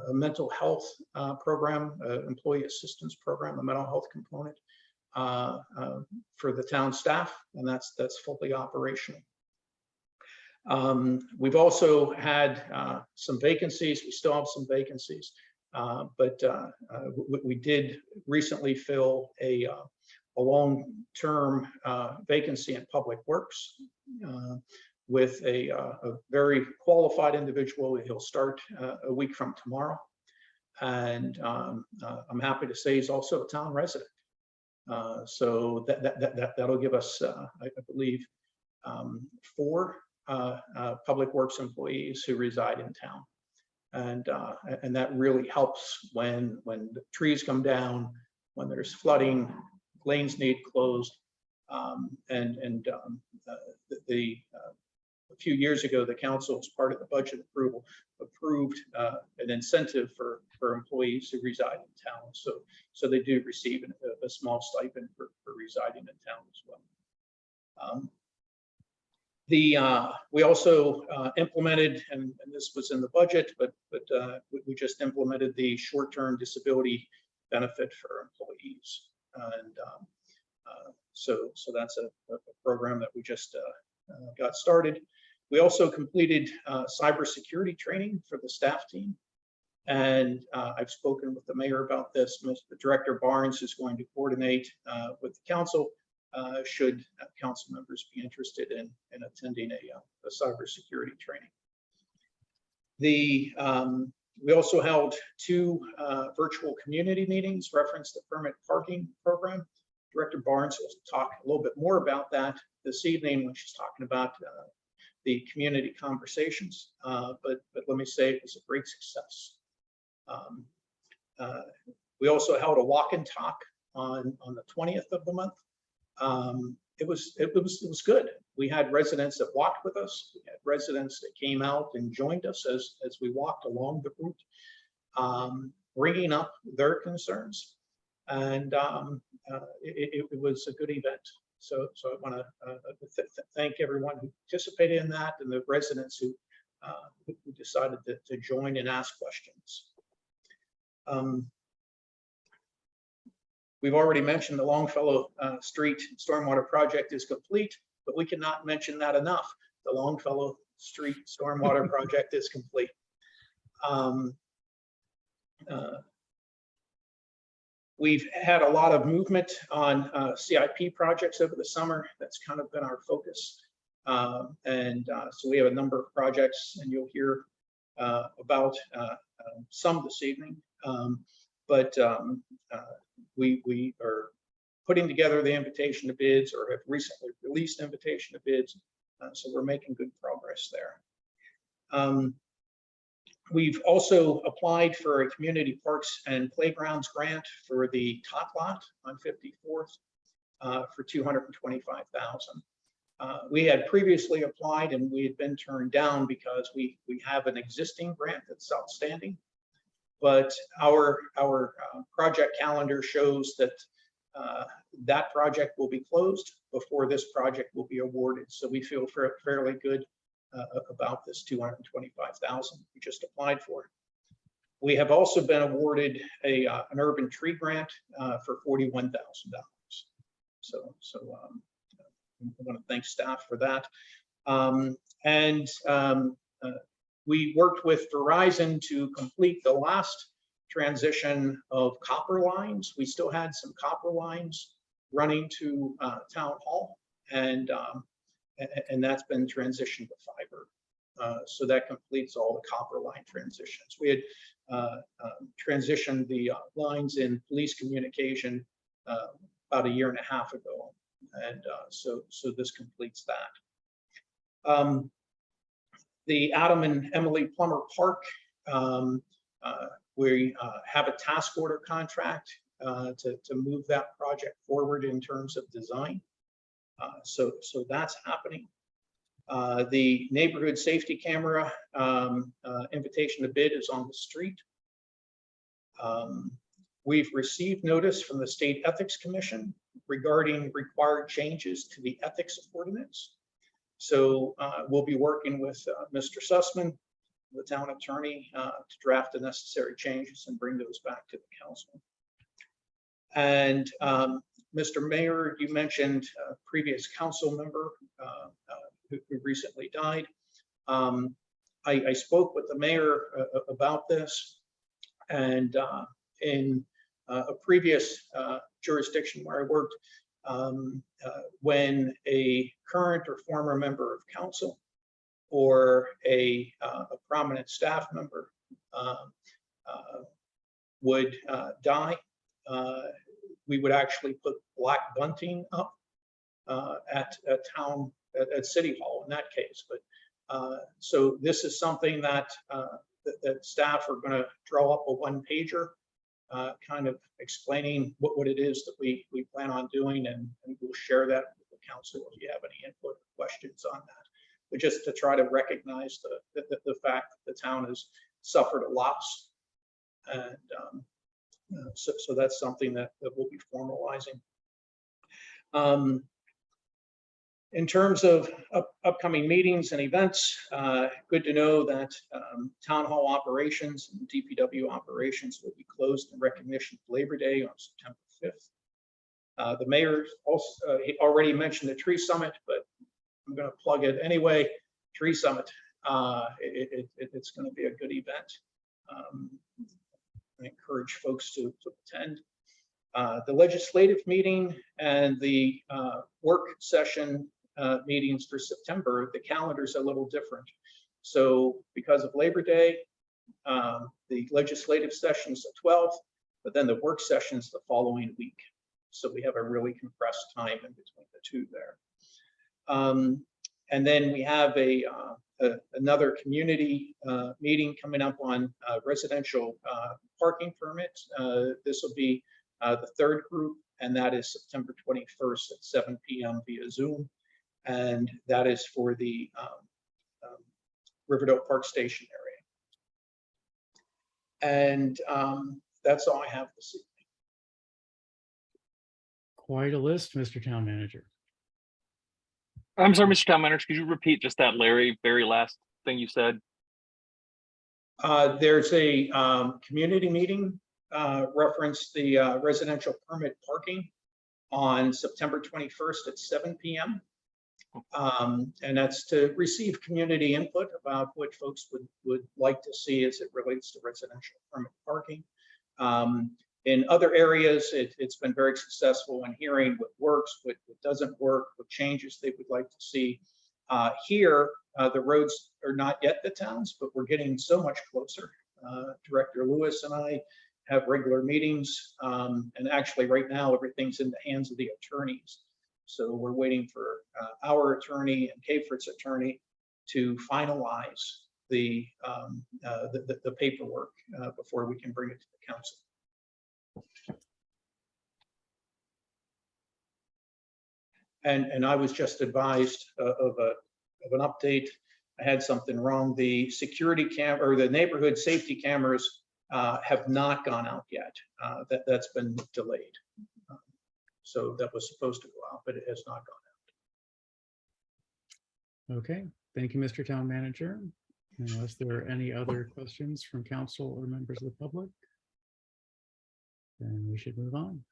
mental health program, employee assistance program, a mental health component for the town staff, and that's fully operational. We've also had some vacancies. We still have some vacancies, but we did recently fill a long-term vacancy in Public Works with a very qualified individual. He'll start a week from tomorrow. And I'm happy to say he's also a town resident. So that'll give us, I believe, 4 Public Works employees who reside in town. And that really helps when the trees come down, when there's flooding, lanes need closed. A few years ago, the council, as part of the budget approval, approved an incentive for employees who reside in town. So they do receive a small stipend for residing in town as well. We also implemented, and this was in the budget, but we just implemented the short-term disability benefit for employees. And so that's a program that we just got started. We also completed cybersecurity training for the staff team. And I've spoken with the mayor about this. Mr. Director Barnes is going to coordinate with the council should council members be interested in attending a cybersecurity training. We also held 2 virtual community meetings, reference the permit parking program. Director Barnes will talk a little bit more about that this evening when she's talking about the community conversations. But let me say it was a great success. We also held a walk and talk on the 20th of the month. It was good. We had residents that walked with us. We had residents that came out and joined us as we walked along the route, bringing up their concerns. And it was a good event. So I want to thank everyone who participated in that and the residents who decided to join and ask questions. We've already mentioned the Longfellow Street Stormwater project is complete, but we cannot mention that enough. The Longfellow street stormwater project is complete. We've had a lot of movement on CIP projects over the summer. That's kind of been our focus. So we have a number of projects, and you'll hear about some this evening. We are putting together the invitation to bids, or have recently released invitation to bids. So we're making good progress there. We've also applied for a community parks and playgrounds grant for the tot lot on 54th for $225,000. We had previously applied and we had been turned down because we have an existing grant that's outstanding. But our project calendar shows that that project will be closed before this project will be awarded. So we feel fairly good about this $225,000 we just applied for. We have also been awarded an urban tree grant for $41,000. So I want to thank staff for that. We worked with Verizon to complete the last transition of copper lines. We still had some copper lines running to Town Hall, and that's been transitioned to fiber. So that completes all the copper line transitions. We had transitioned the lines in police communication about 1.5 years ago, and so this completes that. The Adam and Emily Plummer Park, we have a task order contract to move that project forward in terms of design. So that's happening. The neighborhood safety camera invitation to bid is on the street. We've received notice from the State Ethics Commission regarding required changes to the ethics ordinance. So we'll be working with Mr. Sussman, the town attorney, to draft the necessary changes and bring those back to the council. And Mr. Mayor, you mentioned a previous council member who recently died. I spoke with the mayor about this, and in a previous jurisdiction where I worked, when a current or former member of council or a prominent staff member would die, we would actually put black bunting up at City Hall in that case. But so this is something that that staff are going to draw up a one-pager kind of explaining what it is that we plan on doing, and we'll share that with the council if you have any input or questions on that. But just to try to recognize the fact that the town has suffered a loss, and so that's something that we'll be formalizing. In terms of upcoming meetings and events, good to know that town hall operations and DPW operations will be closed in recognition of Labor Day on September 5th. The mayor also he already mentioned the tree summit, but I'm going to plug it anyway. Tree summit. It's going to be a good event. I encourage folks to attend. The legislative meeting and the work session meetings for September, the calendar's a little different. So because of Labor Day, the legislative session's the 12th, but then the work session's the following week. So we have a really compressed time in between the two there. And then we have another community meeting coming up on residential parking permits. This will be the third group, and that is September 21st at 7 p.m. via Zoom. And that is for the Riverdale Park Station area. And that's all I have this evening. Quite a list, Mr. Town Manager. I'm sorry, Mr. Town Manager, could you repeat just that very last thing you said? There's a community meeting reference the residential permit parking on September 21st at 7 p.m. And that's to receive community input about what folks would like to see as it relates to residential permit parking. In other areas, it's been very successful in hearing what works, what doesn't work, what changes they would like to see. Here, the roads are not yet the towns, but we're getting so much closer. Director Lewis and I have regular meetings, and actually right now everything's in the hands of the attorneys. So we're waiting for our attorney and Kford's attorney to finalize the paperwork before we can bring it to the council. And I was just advised of an update. I had something wrong. The security cam or the neighborhood safety cameras have not gone out yet. That's been delayed. So that was supposed to go out, but it has not gone out. Okay, thank you, Mr. Town Manager. Unless there are any other questions from council or members of the public, then we should move on.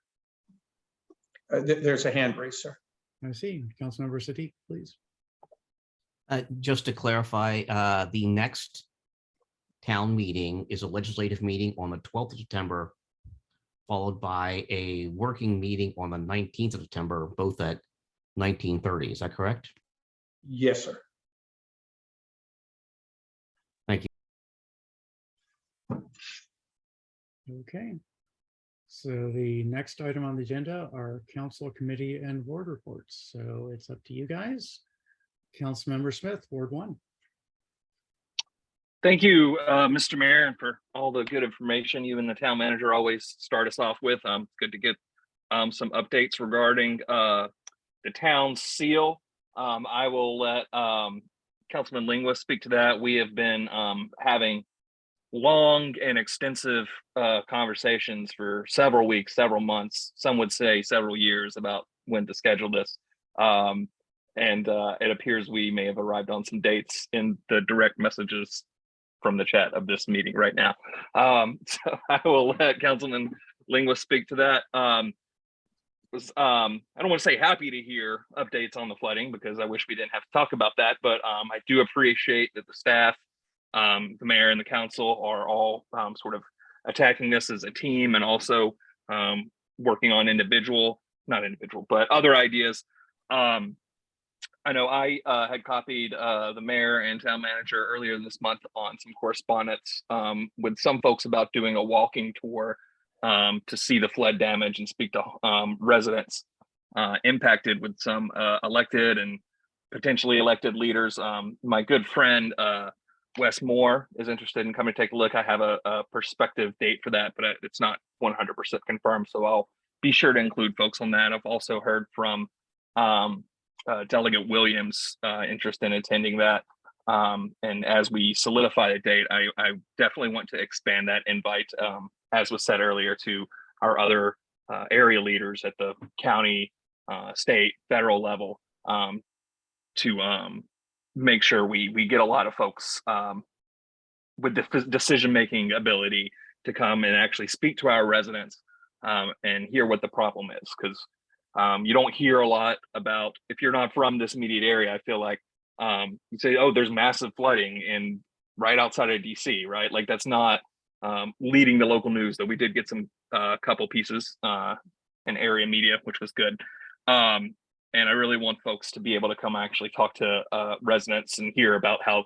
There's a hand raised, sir. I see. Councilmember Siddiq, please. Just to clarify, the next town meeting is a legislative meeting on the 12th of September, followed by a working meeting on the 19th of September, both at 19:30. Is that correct? Yes, sir. Thank you. Okay. So the next item on the agenda are council, committee, and ward reports. So it's up to you guys. Councilmember Smith, Ward 1. Thank you, Mr. Mayor, and for all the good information you and the town manager always start us off with. Good to get some updates regarding the town seal. I will let Councilman Lingua speak to that. We have been having long and extensive conversations for several weeks, several months, some would say several years about when to schedule this. And it appears we may have arrived on some dates in the direct messages from the chat of this meeting right now. So I will let Councilman Lingua speak to that. I don't want to say happy to hear updates on the flooding because I wish we didn't have to talk about that, but I do appreciate that the staff, the mayor and the council are all sort of attacking this as a team and also working on but other ideas. I know I had copied the mayor and town manager earlier this month on some correspondence with some folks about doing a walking tour to see the flood damage and speak to residents impacted with some elected and potentially elected leaders. My good friend, Wes Moore, is interested in coming to take a look. I have a prospective date for that, but it's not 100% confirmed. So I'll be sure to include folks on that. I've also heard from Delegate Williams interest in attending that. And as we solidify a date, I definitely want to expand that invite, as was said earlier, to our other area leaders at the county, state, federal level, to make sure we get a lot of folks with the decision-making ability to come and actually speak to our residents and hear what the problem is. Because you don't hear a lot about, if you're not from this immediate area, I feel like you say, oh, there's massive flooding right outside of DC, right? Like that's not leading the local news, though we did get some couple pieces in area media, which was good. And I really want folks to be able to come actually talk to residents and hear about how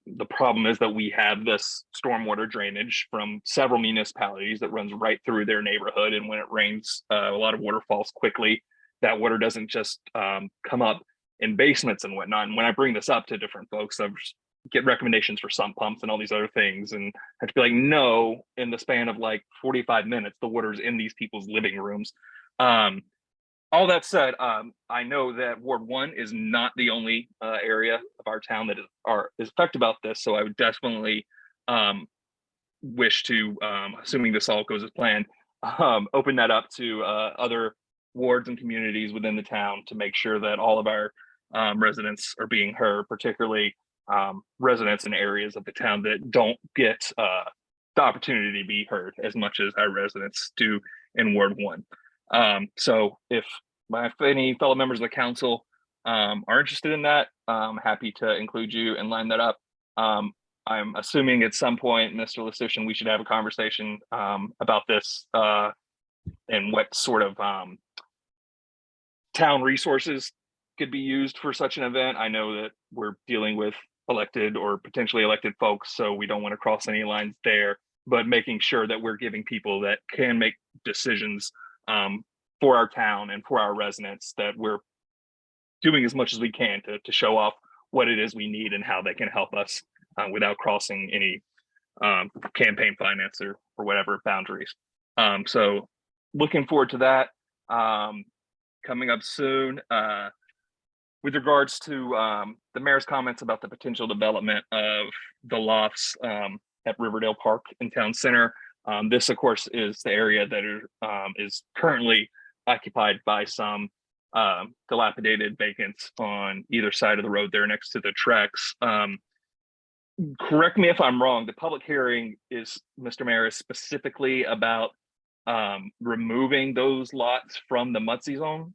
the problem is that we have this stormwater drainage from several municipalities that runs right through their neighborhood. And when it rains, a lot of water falls quickly. That water doesn't just come up in basements and whatnot. And when I bring this up to different folks, I get recommendations for sump pumps and all these other things. And I have to be like, no, in the span of like 45 minutes, the water's in these people's living rooms. All that said, I know that Ward 1 is not the only area of our town that is affected about this. So I would definitely wish to, assuming this all goes as planned, open that up to other wards and communities within the town to make sure that all of our residents are being heard, particularly residents in areas of the town that don't get the opportunity to be heard as much as our residents do in Ward 1. So if any fellow members of the council are interested in that, I'm happy to include you and line that up. I'm assuming at some point, Mr. Lestitian, we should have a conversation about this and what sort of town resources could be used for such an event. I know that we're dealing with elected or potentially elected folks, so we don't want to cross any lines there, but making sure that we're giving people that can make decisions for our town and for our residents, that we're doing as much as we can to show off what it is we need and how they can help us without crossing any campaign finance or whatever boundaries. So looking forward to that coming up soon. With regards to the mayor's comments about the potential development of the lofts at Riverdale Park in Town Center, this of course is the area that is currently occupied by some dilapidated vacants on either side of the road there next to the tracks. Correct me if I'm wrong, the public hearing is, Mr. Mayor, is specifically about removing those lots from the MUTC zone?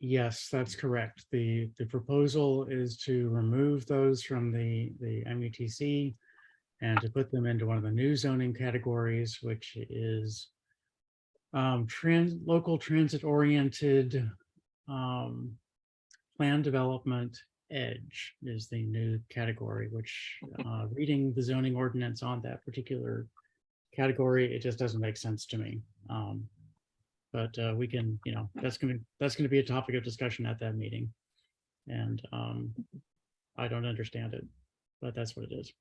Yes, that's correct. The proposal is to remove those from the MUTC and to put them into one of the new zoning categories, which is local transit oriented plan development edge is the new category, which reading the zoning ordinance on that particular category, it just doesn't make sense to me. But we can, that's going to be a topic of discussion at that meeting. And I don't understand it, but that's what it is.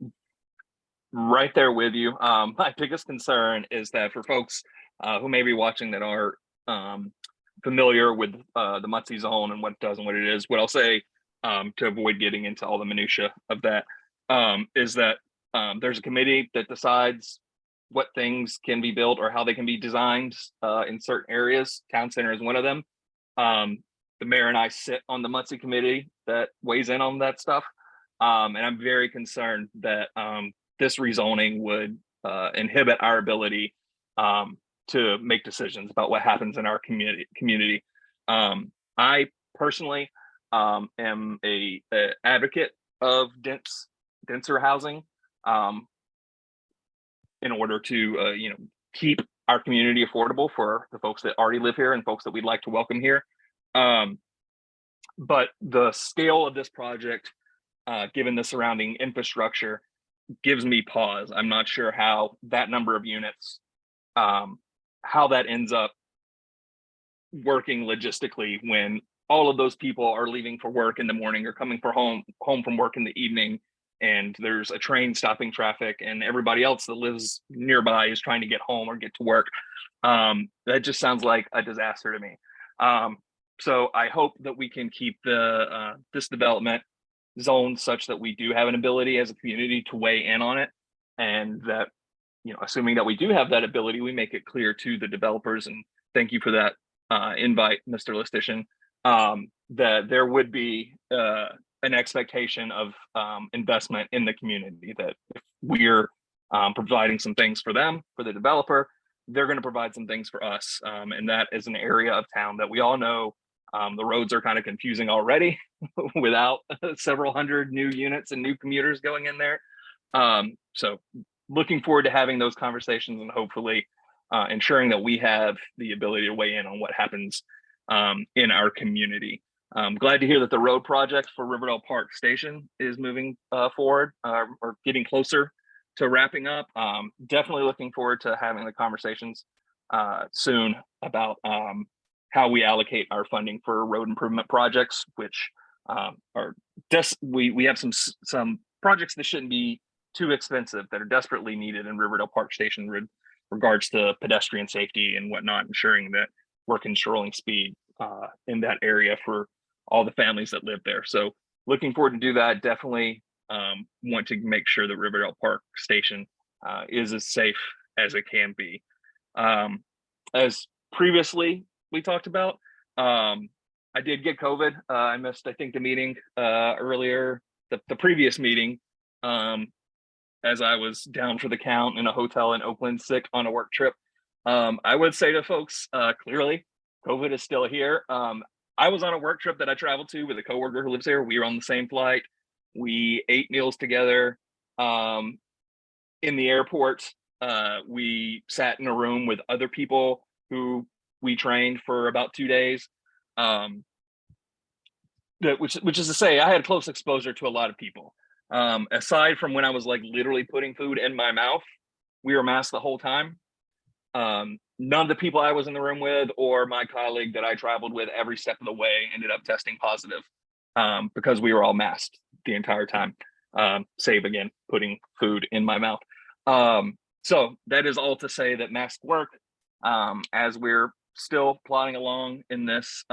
Right there with you. My biggest concern is that for folks who may be watching that are familiar with the MUTC zone and what it does and what it is, what I'll say to avoid getting into all the minutia of that is that there's a committee that decides what things can be built or how they can be designed in certain areas. Town Center is one of them. The mayor and I sit on the MUTC committee that weighs in on that stuff. And I'm very concerned that this rezoning would inhibit our ability to make decisions about what happens in our community. I personally am a advocate of denser housing in order to keep our community affordable for the folks that already live here and folks that we'd like to welcome here. But the scale of this project, given the surrounding infrastructure, gives me pause. I'm not sure how that number of units, how that ends up working logistically when all of those people are leaving for work in the morning or coming for home from work in the evening, and there's a train stopping traffic and everybody else that lives nearby is trying to get home or get to work. That just sounds like a disaster to me. So I hope that we can keep this development zone such that we do have an ability as a community to weigh in on it, and that, assuming that we do have that ability, we make it clear to the developers, and thank you for that invite, Mr. Lestitian, that there would be an expectation of investment in the community, that if we're providing some things for them, for the developer, they're going to provide some things for us. And that is an area of town that we all know the roads are kind of confusing already without several hundred new units and new commuters going in there. So looking forward to having those conversations and hopefully ensuring that we have the ability to weigh in on what happens in our community. I'm glad to hear that the road project for Riverdale Park Station is moving forward or getting closer to wrapping up. Definitely looking forward to having the conversations soon about how we allocate our funding for road improvement projects, which we have some projects that shouldn't be too expensive that are desperately needed in Riverdale Park Station with regards to pedestrian safety and whatnot, ensuring that we're controlling speed in that area for all the families that live there. So looking forward to do that. Definitely want to make sure that Riverdale Park Station is as safe as it can be. As previously we talked about, I did get COVID. I missed, I think, the meeting earlier, the previous meeting, as I was down for the count in a hotel in Oakland, sick on a work trip. I would say to folks, clearly, COVID is still here. I was on a work trip that I traveled to with a coworker who lives here. We were on the same flight. We ate meals together. In the airport, we sat in a room with other people who we trained for about 2 days. Which is to say, I had close exposure to a lot of people. Aside from when I was like literally putting food in my mouth, we were masked the whole time. None of the people I was in the room with or my colleague that I traveled with every step of the way ended up testing positive because we were all masked the entire time, save again, putting food in my mouth. So that is all to say that masks work as we're still plodding along in this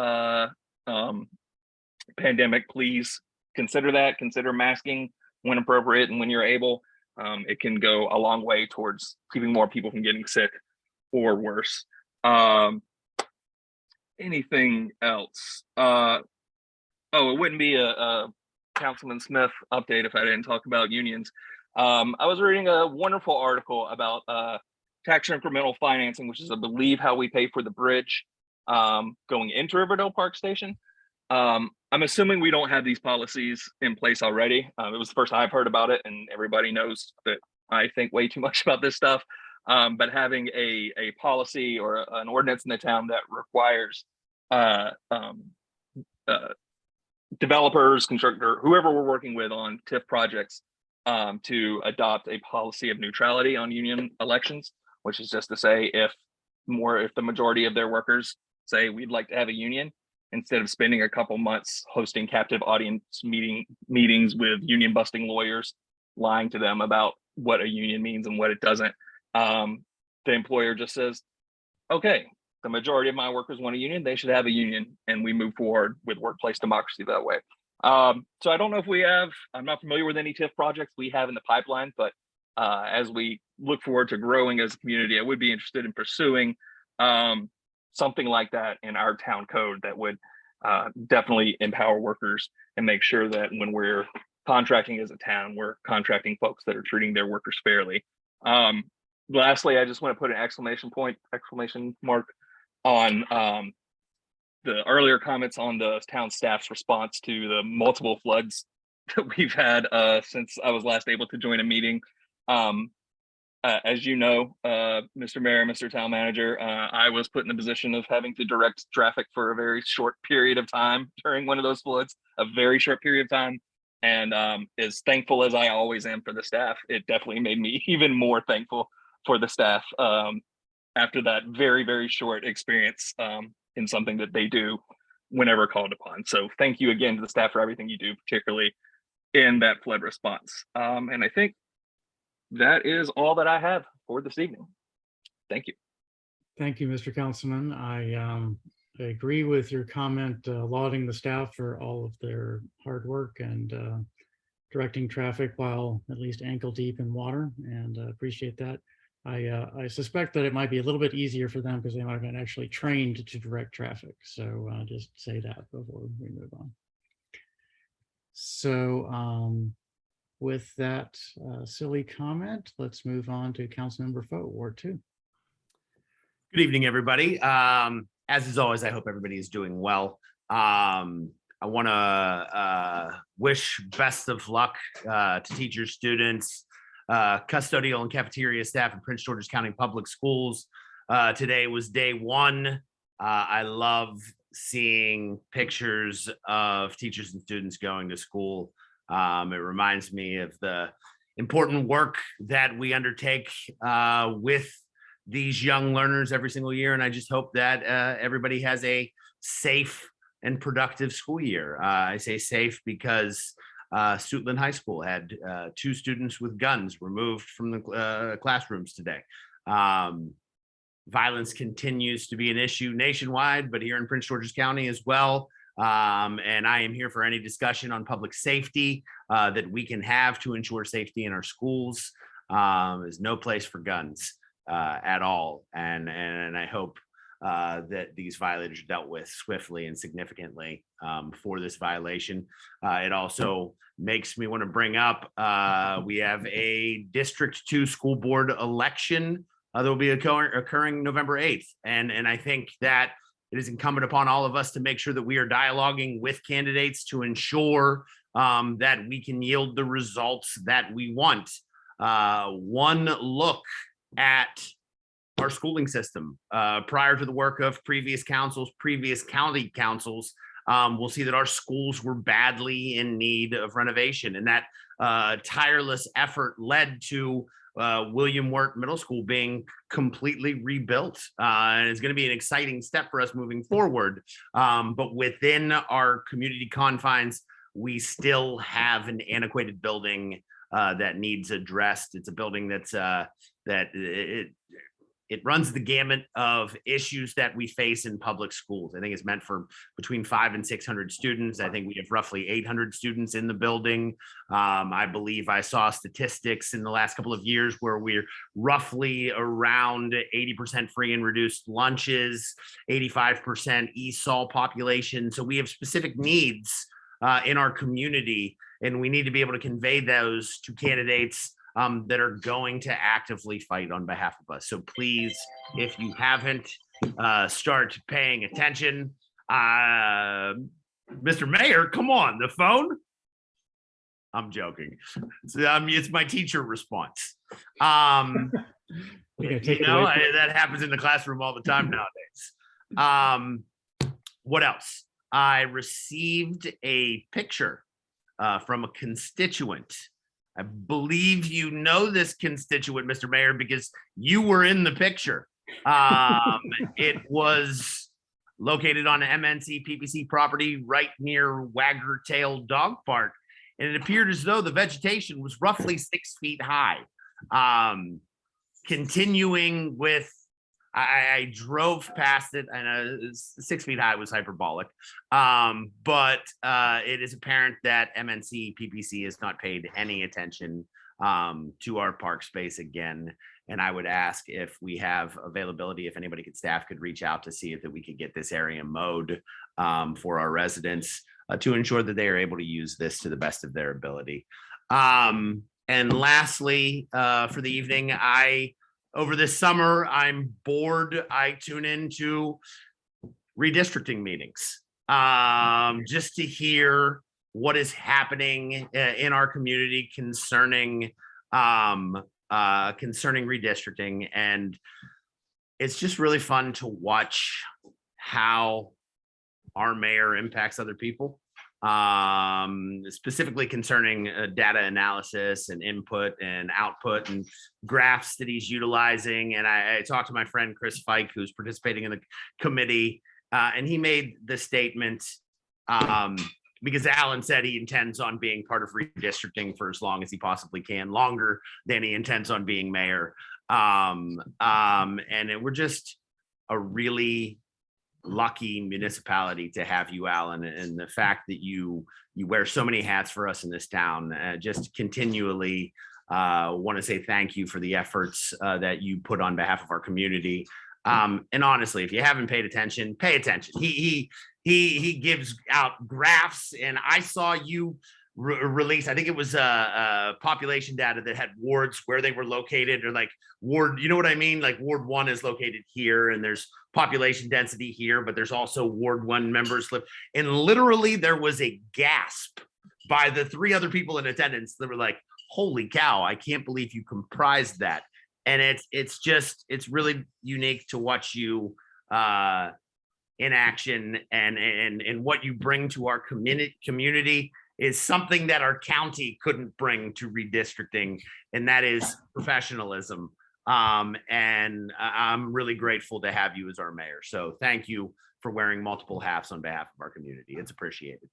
pandemic. Please consider that, consider masking when appropriate and when you're able. It can go a long way towards keeping more people from getting sick or worse. Anything else? It wouldn't be a Councilman Smith update if I didn't talk about unions. I was reading a wonderful article about tax incremental financing, which is, I believe, how we pay for the bridge going into Riverdale Park Station. I'm assuming we don't have these policies in place already. It was the first I've heard about it, and everybody knows that I think way too much about this stuff. But having a policy or an ordinance in the town that requires developers, constructor, whoever we're working with on TIF projects to adopt a policy of neutrality on union elections, which is just to say if the majority of their workers say we'd like to have a union, instead of spending a couple months hosting captive audience meetings with union busting lawyers, lying to them about what a union means and what it doesn't, the employer just says, okay, the majority of my workers want a union, they should have a union, and we move forward with workplace democracy that way. So I don't know if we have, I'm not familiar with any TIF projects we have in the pipeline, but as we look forward to growing as a community, I would be interested in pursuing something like that in our town code that would definitely empower workers and make sure that when we're contracting as a town, we're contracting folks that are treating their workers fairly. Lastly, I just want to put an exclamation mark on the earlier comments on the town staff's response to the multiple floods that we've had since I was last able to join a meeting. As you know, Mr. Mayor, Mr. Town Manager, I was put in the position of having to direct traffic for a very short period of time during one of those floods, a very short period of time. And as thankful as I always am for the staff, it definitely made me even more thankful for the staff after that very, very short experience in something that they do whenever called upon. So thank you again to the staff for everything you do, particularly in that flood response. And I think that is all that I have for this evening. Thank you. Thank you, Mr. Councilman. I agree with your comment lauding the staff for all of their hard work and directing traffic while at least ankle deep in water, and appreciate that. I suspect that it might be a little bit easier for them because they might have been actually trained to direct traffic. So just say that before we move on. So with that silly comment, let's move on to Councilmember Foe, Ward 2. Good evening, everybody. As is always, I hope everybody is doing well. I want to wish best of luck to teachers, students, custodial and cafeteria staff in Prince George's County Public Schools. Today was day one. I love seeing pictures of teachers and students going to school. It reminds me of the important work that we undertake with these young learners every single year. And I just hope that everybody has a safe and productive school year. I say safe because Suitland High School had 2 students with guns removed from the classrooms today. Violence continues to be an issue nationwide, but here in Prince George's County as well. And I am here for any discussion on public safety that we can have to ensure safety in our schools. There's no place for guns at all. And I hope that these violators are dealt with swiftly and significantly for this violation. It also makes me want to bring up, we have a District 2 school board election that will be occurring November 8th. And I think that it is incumbent upon all of us to make sure that we are dialoguing with candidates to ensure that we can yield the results that we want. One look at our schooling system prior to the work of previous councils, previous county councils, we'll see that our schools were badly in need of renovation, and that tireless effort led to William Wirt Middle School being completely rebuilt, and it's going to be an exciting step for us moving forward. But within our community confines, we still have an antiquated building that needs addressed. It's a building that's it runs the gamut of issues that we face in public schools. I think it's meant for between 500 and 600 students. I think we have roughly 800 students in the building. I believe I saw statistics in the last couple of years where we're roughly around 80% free and reduced lunches, 85% ESOL population. So we have specific needs in our community, and we need to be able to convey those to candidates that are going to actively fight on behalf of us. So please, if you haven't, start paying attention. Mr. Mayor, come on, the phone? I'm joking. It's my teacher response. That happens in the classroom all the time nowadays. What else? I received a picture from a constituent. I believe you know this constituent, Mr. Mayor, because you were in the picture. It was located on an MNC PPC property right near Waggertail Dog Park, and it appeared as though the vegetation was roughly 6 feet high. Continuing with, I drove past it, and 6 feet high was hyperbolic, but it is apparent that MNC PPC has not paid any attention to our park space again. And I would ask if we have availability, if anybody staff could reach out to see if that we could get this area mowed for our residents to ensure that they are able to use this to the best of their ability. And lastly, for the evening, over this summer, I'm bored. I tune into redistricting meetings just to hear what is happening in our community concerning redistricting. And it's just really fun to watch how our mayor impacts other people. Specifically concerning data analysis and input and output and graphs that he's utilizing. And I talked to my friend Chris Fike, who's participating in the committee, and he made the statement because Alan said he intends on being part of redistricting for as long as he possibly can, longer than he intends on being mayor. And we're just a really lucky municipality to have you, Alan, and the fact that you wear so many hats for us in this town. Just continually want to say thank you for the efforts that you put on behalf of our community. And honestly, if you haven't paid attention, pay attention. He gives out graphs, and I saw you release, I think it was population data that had wards where they were located, or like ward, you know what I mean? Like Ward 1 is located here, and there's population density here, but there's also Ward 1 members live. And literally there was a gasp by the 3 other people in attendance that were like, holy cow, I can't believe you comprised that. And it's really unique to watch you in action, and what you bring to our community is something that our county couldn't bring to redistricting, and that is professionalism. And I'm really grateful to have you as our mayor. So thank you for wearing multiple hats on behalf of our community. It's appreciated.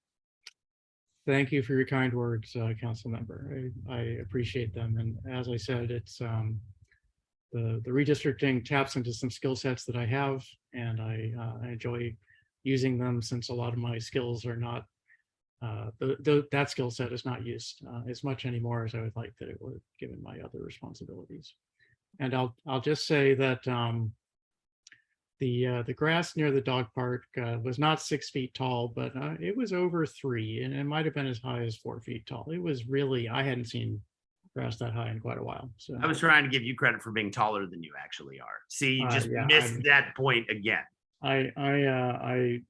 Thank you for your kind words, council member. I appreciate them. And as I said, it's the redistricting taps into some skill sets that I have, and I enjoy using them, since a lot of my skills are not, that skill set is not used as much anymore as I would like that it would, given my other responsibilities. And I'll just say that the grass near the dog park was not 6 feet tall, but it was over 3, and it might have been as high as 4 feet tall. It was really, I hadn't seen grass that high in quite a while. So I was trying to give you credit for being taller than you actually are. See, you just missed that point again. I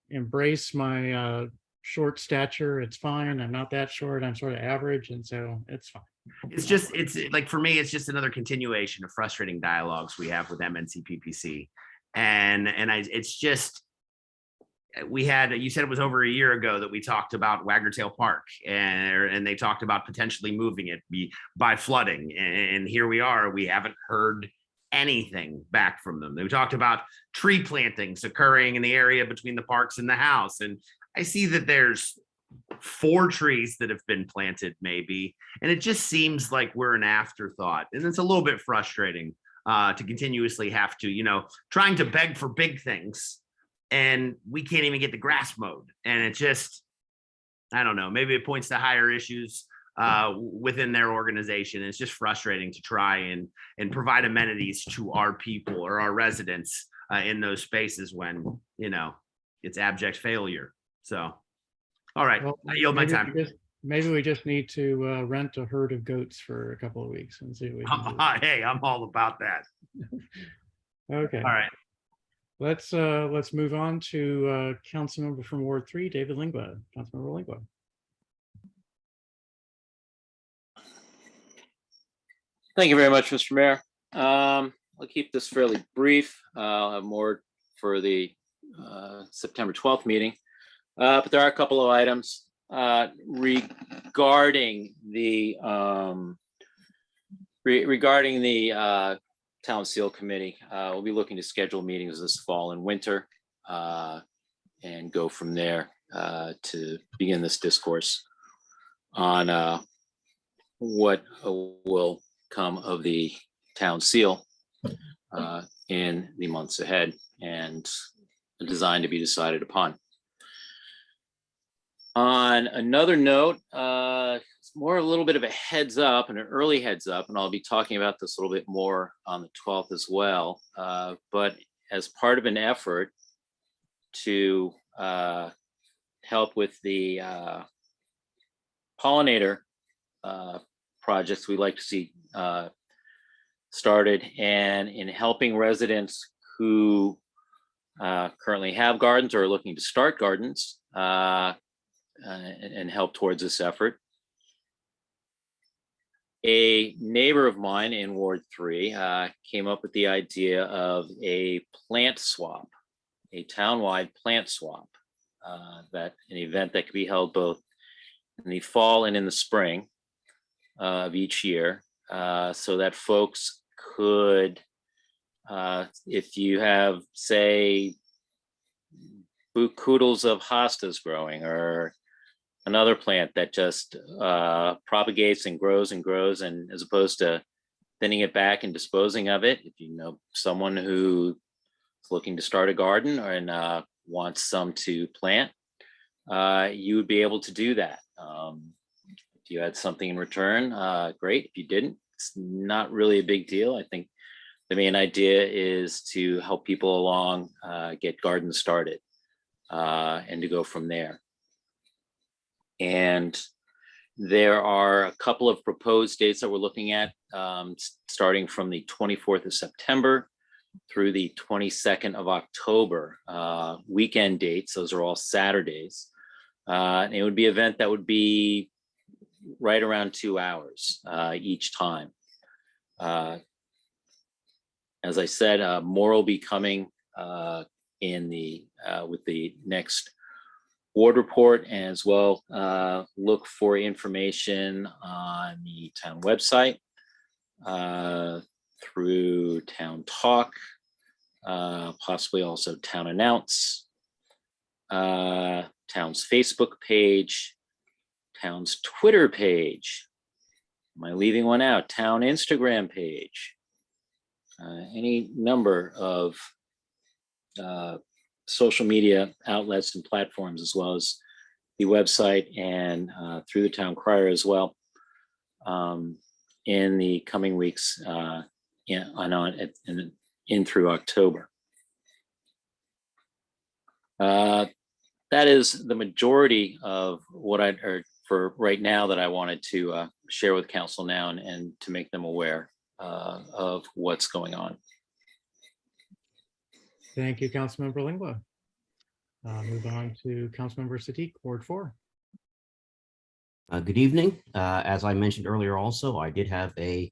embrace my short stature. It's fine. I'm not that short. I'm sort of average, and so it's fine. It's like, for me, it's just another continuation of frustrating dialogues we have with MNCPPC. It's just, you said it was over a year ago that we talked about Waggertail Park, and they talked about potentially moving it by flooding. And here we are, we haven't heard anything back from them. They talked about tree plantings occurring in the area between the parks and the house. And I see that there's 4 trees that have been planted maybe, and it just seems like we're an afterthought. And it's a little bit frustrating to continuously have to, trying to beg for big things, and we can't even get the grass mowed. And it just, I don't know, maybe it points to higher issues within their organization. It's just frustrating to try and provide amenities to our people or our residents in those spaces when, it's abject failure. So, all right, Well, I yield my maybe time. maybe we just need to rent a herd of goats for a couple of weeks and see what we can do. Hey, I'm all about that. Okay. All right. Let's move on to Councilmember from Ward 3, David Lingua. Councilmember Lingua. Thank you very much, Mr. Mayor. I'll keep this fairly brief. I'll have more for the September 12th meeting. But there are a couple of items regarding the Town Seal Committee. We'll be looking to schedule meetings this fall and winter and go from there to begin this discourse on what will come of the town seal in the months ahead, and a design to be decided upon. On another note, it's more a little bit of a heads up, and an early heads up, and I'll be talking about this a little bit more on the 12th as well. But as part of an effort to help with the pollinator projects we'd like to see started, and in helping residents who currently have gardens or are looking to start gardens and help towards this effort. A neighbor of mine in Ward 3 came up with the idea of a plant swap, a townwide plant swap, that an event that could be held both in the fall and in the spring of each year, so that folks could, if you have, say, buccoodles of hostas growing, or another plant that just propagates and grows, and as opposed to thinning it back and disposing of it, if you know someone who's looking to start a garden and wants some to plant, you would be able to do that. If you had something in return, great. If you didn't, it's not really a big deal. I think the main idea is to help people along, get gardens started, and to go from there. And there are a couple of proposed dates that we're looking at, starting from the 24th of September through the 22nd of October, weekend dates. Those are all Saturdays. And it would be an event that would be right around 2 hours each time. As I said, more will be coming in the with the next board report, as well. Look for information on the town website, through Town Talk, possibly also Town Announce, town's Facebook page, town's Twitter page. Am I leaving one out? Town Instagram page. Any number of social media outlets and platforms, as well as the website and through the town crier as well, in the coming weeks, in through October. That is the majority of what I heard for right now that I wanted to share with council now, and to make them aware of what's going on. Thank you, Councilmember Lingua. Move on to Councilmember Siddiq, Ward 4. Good evening. As I mentioned earlier, also, I did have a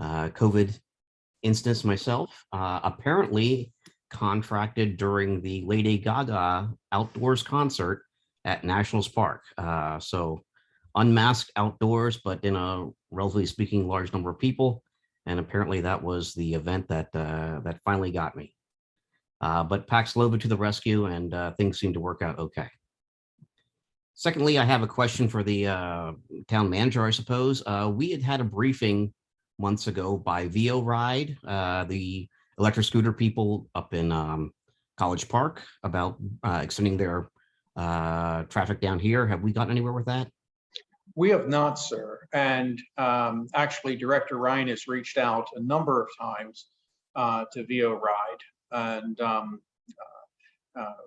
COVID instance myself, apparently contracted during the Lady Gaga outdoors concert at Nationals Park. So unmasked outdoors, but in a relatively speaking large number of people. And apparently that was the event that that finally got me. But Paxlovid to the rescue, and things seem to work out okay. Secondly, I have a question for the town manager, I suppose. We had a briefing months ago by VO Ride, the electric scooter people up in College Park, about extending their traffic down here. Have we gotten anywhere with that? We have not, sir. And actually, Director Ryan has reached out a number of times to VO Ride, and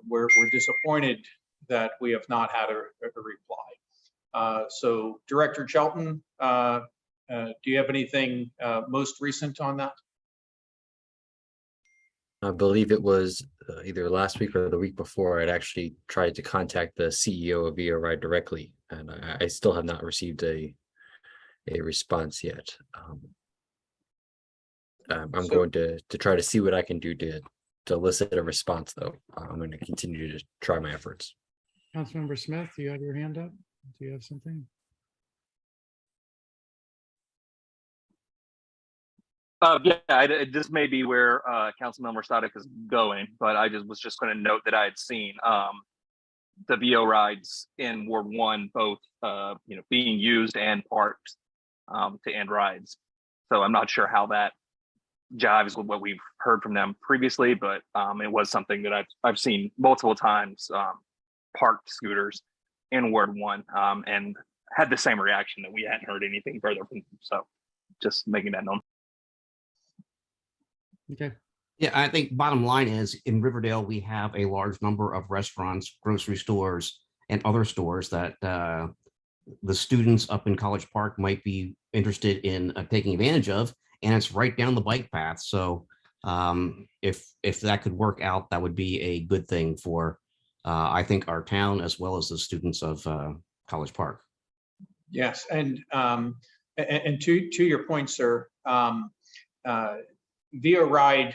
we're disappointed that we have not had a reply. So, Director Shelton, do you have anything most recent on that? I believe it was either last week or the week before. I'd actually tried to contact the CEO of VO Ride directly, and I still have not received a response yet. I'm going to try to see what I can do to elicit a response, though. I'm going to continue to try my efforts. Councilmember Smith, you have your hand up. Do you have something? This may be where Councilmember Static is going, but I was just going to note that I had seen the VO rides in Ward 1 both being used and parked to end rides. So I'm not sure how that jives with what we've heard from them previously, but it was something that I've seen multiple times, parked scooters in Ward 1, and had the same reaction that we hadn't heard anything further from them. So just making that known. Okay. Yeah, I think bottom line is in Riverdale, we have a large number of restaurants, grocery stores, and other stores that the students up in College Park might be interested in taking advantage of, and it's right down the bike path. So if that could work out, that would be a good thing for, I think, our town as well as the students of College Park. Yes, and to your point, sir, VO Ride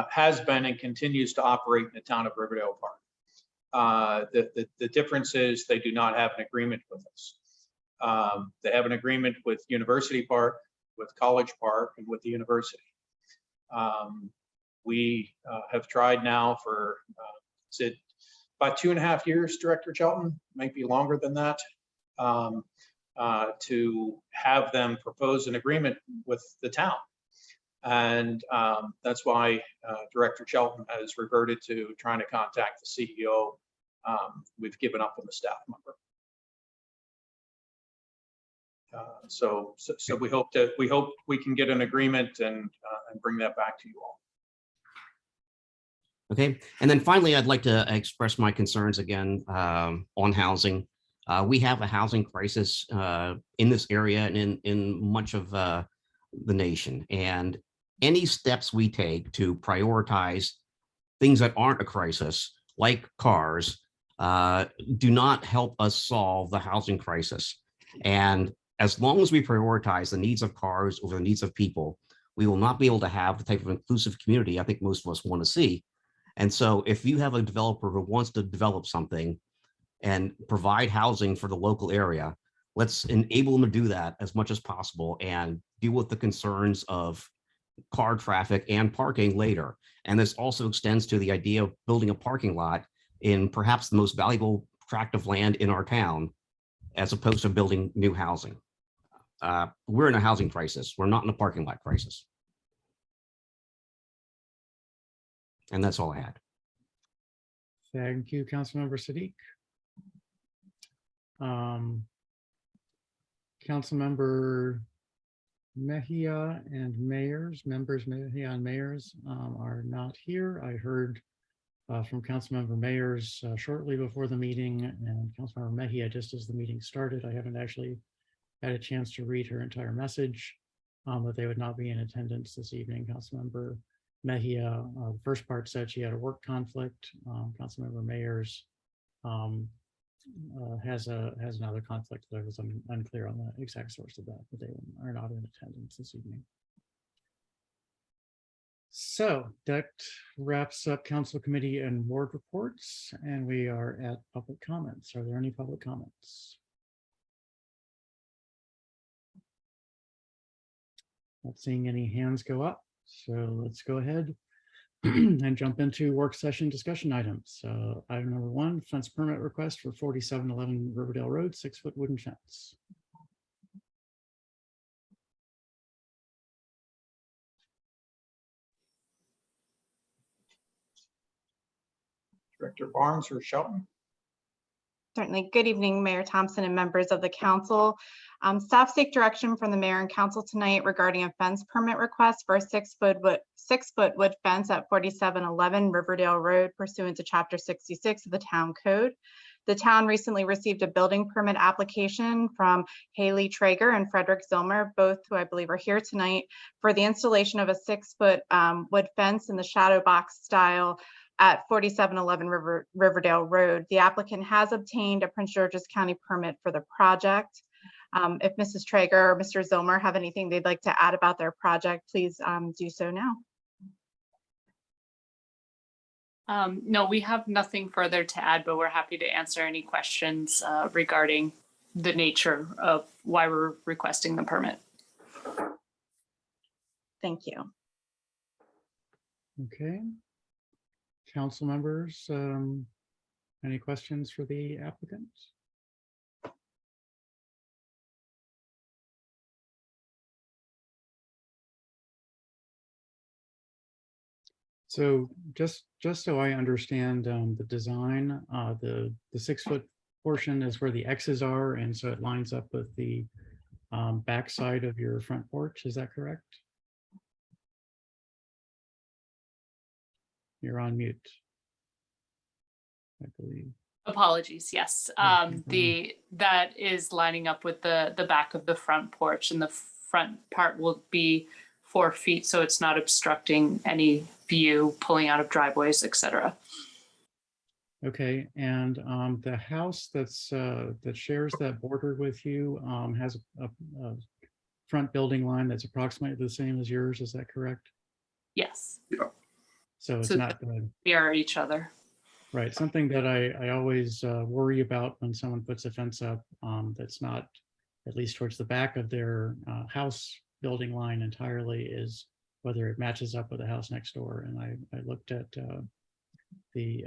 has been and continues to operate in the town of Riverdale Park. The difference is they do not have an agreement with us. They have an agreement with University Park, with College Park, and with the university. We have tried now for is it about 2.5 years, Director Shelton, might be longer than that, to have them propose an agreement with the town. And that's why Director Shelton has reverted to trying to contact the CEO. We've given up on the staff member. So we hope we can get an agreement and bring that back to you all. Okay, and then finally, I'd like to express my concerns again on housing. We have a housing crisis in this area and in much of the nation. And any steps we take to prioritize things that aren't a crisis, like cars, do not help us solve the housing crisis. And as long as we prioritize the needs of cars over the needs of people, we will not be able to have the type of inclusive community I think most of us want to see. And so if you have a developer who wants to develop something and provide housing for the local area, let's enable them to do that as much as possible and deal with the concerns of car traffic and parking later. And this also extends to the idea of building a parking lot in perhaps the most valuable tract of land in our town, as opposed to building new housing. We're in a housing crisis. We're not in a parking lot crisis. And that's all I had. Thank you, Councilmember Siddiq. Councilmember Mejia and members Mejia and Mayers are not here. I heard from Councilmember Mayers shortly before the meeting, and Councilmember Mejia just as the meeting started. I haven't actually had a chance to read her entire message, but they would not be in attendance this evening. Councilmember Mejia, the first part said she had a work conflict. Councilmember Mayers has another conflict. That was unclear on the exact source of that, but they are not in attendance this evening. So that wraps up council committee and ward reports, and we are at public comments. Are there any public comments? Not seeing any hands go up, so let's go ahead and jump into work session discussion items. Item number 1, fence permit request for 4711 Riverdale Road, 6-foot wooden fence. Director Barnes or Shelton? Certainly. Good evening, Mayor Thompson and members of the council. Staff seek direction from the mayor and council tonight regarding a fence permit request for a 6-foot wood fence at 4711 Riverdale Road pursuant to Chapter 66 of the Town Code. The town recently received a building permit application from Haley Traeger and Frederick Zilmer, both who I believe are here tonight, for the installation of a 6-foot wood fence in the shadow box style at 4711 Riverdale Road. The applicant has obtained a Prince George's County permit for the project. If Mrs. Traeger or Mr. Zilmer have anything they'd like to add about their project, please do so now. No, we have nothing further to add, but we're happy to answer any questions regarding the nature of why we're requesting the permit. Thank you. Okay. Council members, any questions for the applicant? So just so I understand the design, the 6-foot portion is where the X's are, and so it lines up with the back side of your front porch. Is that correct? You're on mute, I believe. Apologies, yes. That is lining up with the back of the front porch, and the front part will be 4 feet, so it's not obstructing any view, pulling out of driveways, etc. Okay, and the house that's that shares that border with you has a front building line that's approximately the same as yours. Is that correct? Yes. Yeah. So it's So not good. We are each other. Right. Something that I always worry about when someone puts a fence up that's not at least towards the back of their house building line entirely is whether it matches up with the house next door. And I looked at the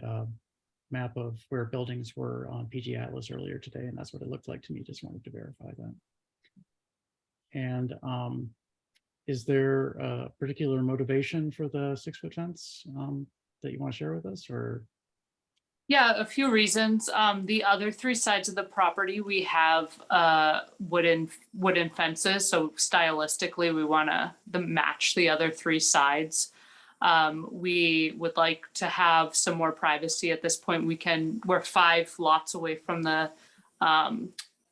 map of where buildings were on PG Atlas earlier today, and that's what it looked like to me. Just wanted to verify that. And is there a particular motivation for the 6-foot fence that you want to share with us, or? Yeah, a few reasons. The other 3 sides of the property, we have wooden fences. So stylistically, we want to match the other 3 sides. We would like to have some more privacy at this point. We're 5 lots away from the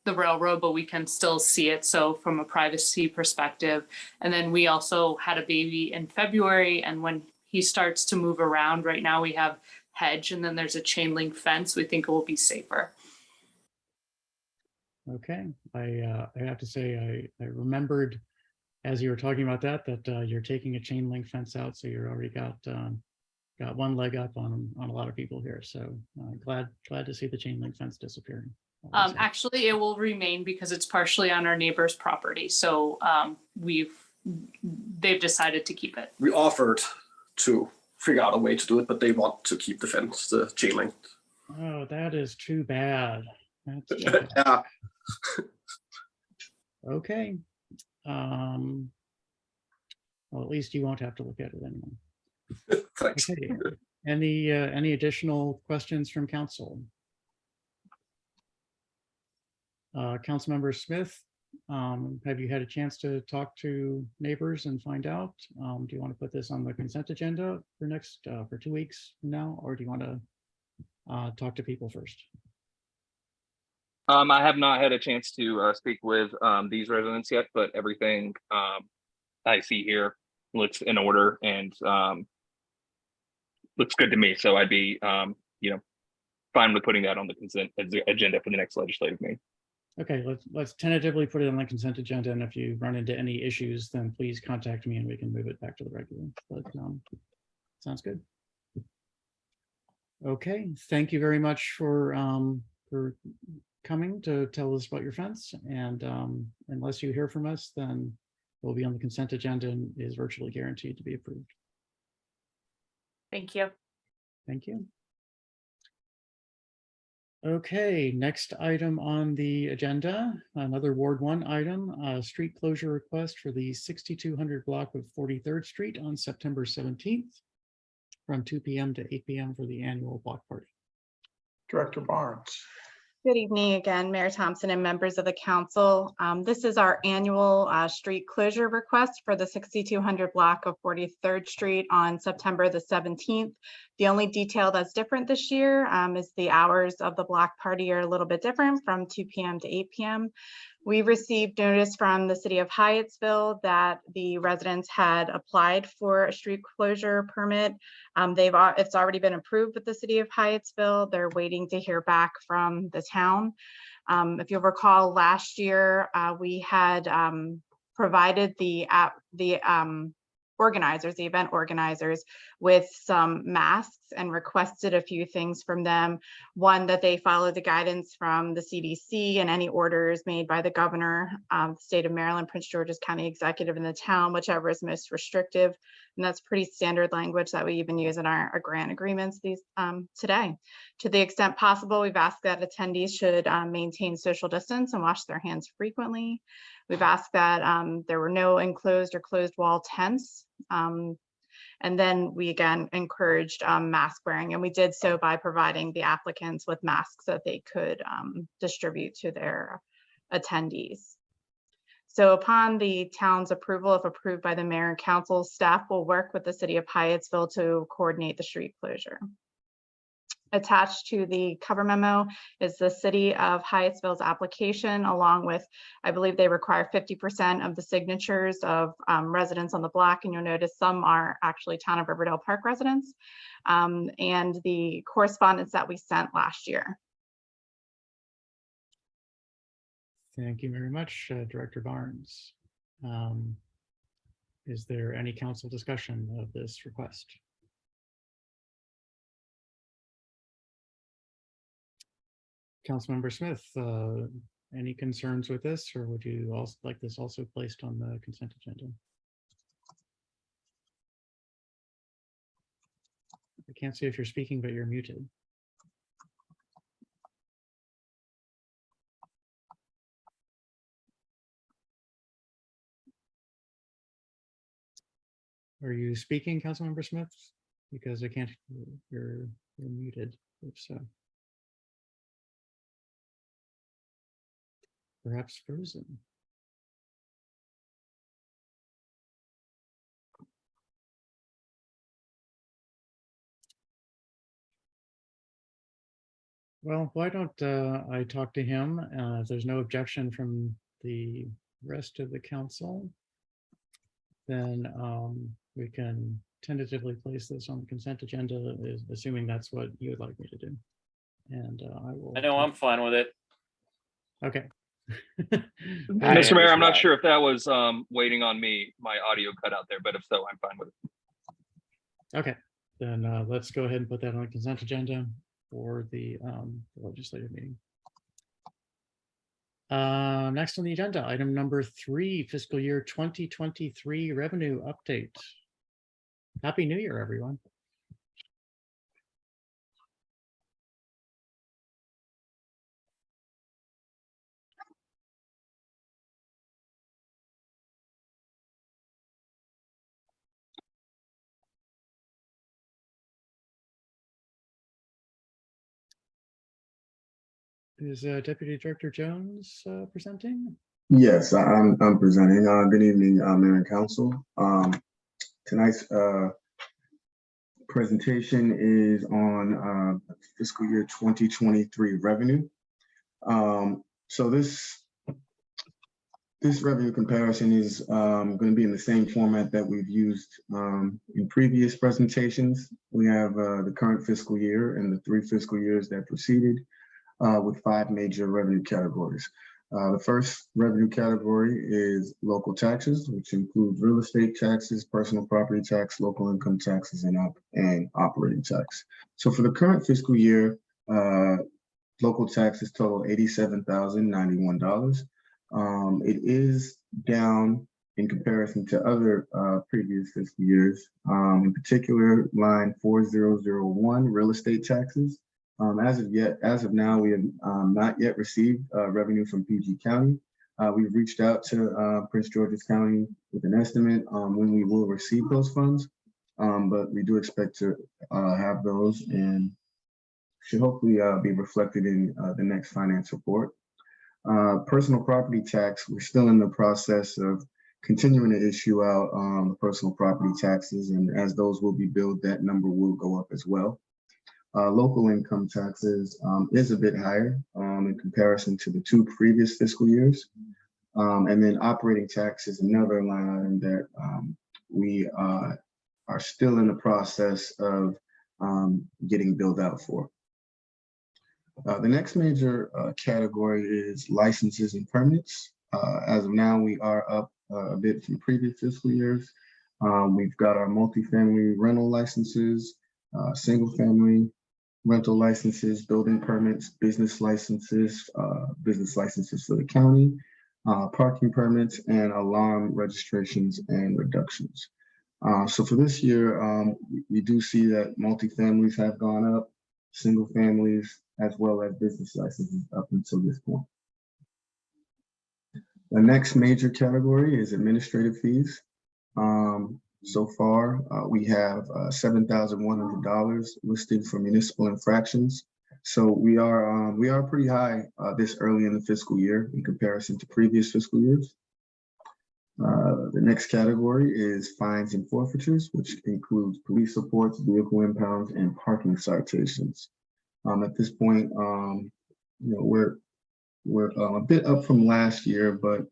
railroad, but we can still see it. So from a privacy perspective, and then we also had a baby in February, and when he starts to move around, right now we have hedge, and then there's a chain link fence. We think it will be safer. Okay, I have to say I remembered as you were talking about that you're taking a chain link fence out, so you're already got one leg up on a lot of people here. So glad to see the chain link fence disappearing. Actually, it will remain because it's partially on our neighbor's property. So they've decided to keep it. We offered to figure out a way to do it, but they want to keep the fence, the chain link. Oh, that is too bad. That's too bad. Yeah. Okay. Well, at least you won't have to look at it anymore. Thanks. Okay. Any additional questions from council? Councilmember Smith, have you had a chance to talk to neighbors and find out? Do you want to put this on the consent agenda for 2 weeks from now, or do you want to talk to people first? I have not had a chance to speak with these residents yet, but everything I see here looks in order and looks good to me. So I'd be, fine with putting that on the consent agenda for the next legislative meeting. Okay, let's tentatively put it on the consent agenda, and if you run into any issues, then please contact me and we can move it back to the regular. But sounds good. Okay, thank you very much for coming to tell us about your fence. And unless you hear from us, then we'll be on the consent agenda and is virtually guaranteed to be approved. Thank you. Thank you. Okay, next item on the agenda, another Ward 1 item, street closure request for the 6200 block of 43rd Street on September 17th from 2 p.m. to 8 p.m. for the annual block party. Director Barnes. Good evening again, Mayor Thompson and members of the council. This is our annual street closure request for the 6200 block of 43rd Street on September the 17th. The only detail that's different this year is the hours of the block party are a little bit different from 2 p.m. to 8 p.m. We received notice from the city of Hyattsville that the residents had applied for a street closure permit. It's already been approved with the city of Hyattsville. They're waiting to hear back from the town. If you'll recall, last year we had provided the event organizers with some masks and requested a few things from them. One, that they follow the guidance from the CDC and any orders made by the governor, the state of Maryland, Prince George's County executive in the town, whichever is most restrictive. And that's pretty standard language that we even use in our grant agreements today. To the extent possible, we've asked that attendees should maintain social distance and wash their hands frequently. We've asked that there were no enclosed or closed wall tents. And then we again encouraged mask wearing, and we did so by providing the applicants with masks that they could distribute to their attendees. So upon the town's approval, if approved by the mayor and council, staff will work with the city of Hyattsville to coordinate the street closure. Attached to the cover memo is the city of Hyattsville's application, along with, I believe they require 50% of the signatures of residents on the block. And you'll notice some are actually town of Riverdale Park residents, and the correspondence that we sent last year. Thank you very much, Director Barnes. Is there any council discussion of this request? Councilmember Smith, any concerns with this, or would you also like this also placed on the consent agenda? I can't see if you're speaking, but you're muted. Are you speaking, Councilmember Smith? Because I can't, you're muted, if so. Perhaps frozen. Well, why don't I talk to him? If there's no objection from the rest of the council, then we can tentatively place this on the consent agenda, assuming that's what you would like me to do. And I will. I know I'm fine with it. Okay. Mr. Mayor, I'm not sure if that was waiting on me. My audio cut out there, but if so, I'm fine with it. Okay, then let's go ahead and put that on the consent agenda for the legislative meeting. Next on the agenda, item number 3, fiscal year 2023 revenue update. Happy New Year, everyone. Is Deputy Director Jones presenting? Yes, I'm presenting. Good evening, Mayor and Council. Tonight's presentation is on fiscal year 2023 revenue. So this This revenue comparison is going to be in the same format that we've used in previous presentations. We have the current fiscal year and the 3 fiscal years that preceded with 5 major revenue categories. The first revenue category is local taxes, which includes real estate taxes, personal property tax, local income taxes, and operating tax. So for the current fiscal year, local taxes total $87,091. It is down in comparison to other previous fiscal years. In particular, line 4001, real estate taxes. As of now, we have not yet received revenue from PG County. We've reached out to Prince George's County with an estimate on when we will receive those funds, but we do expect to have those and should hopefully be reflected in the next finance report. Personal property tax, we're still in the process of continuing to issue out the personal property taxes, and as those will be billed, that number will go up as well. Local income taxes is a bit higher in comparison to the 2 previous fiscal years. And then operating tax is another line item that we are still in the process of getting billed out for. The next major category is licenses and permits. As of now, we are up a bit from previous fiscal years. We've got our multifamily rental licenses, single family rental licenses, building permits, business licenses for the county, parking permits, and alarm registrations and reductions. So for this year, we do see that multifamilies have gone up, single families, as well as business licenses up until this point. The next major category is administrative fees. So far, we have $7,100 listed for municipal infractions. So we are pretty high this early in the fiscal year in comparison to previous fiscal years. The next category is fines and forfeitures, which includes police reports, vehicle impounds, and parking citations. At this point, we're a bit up from last year, but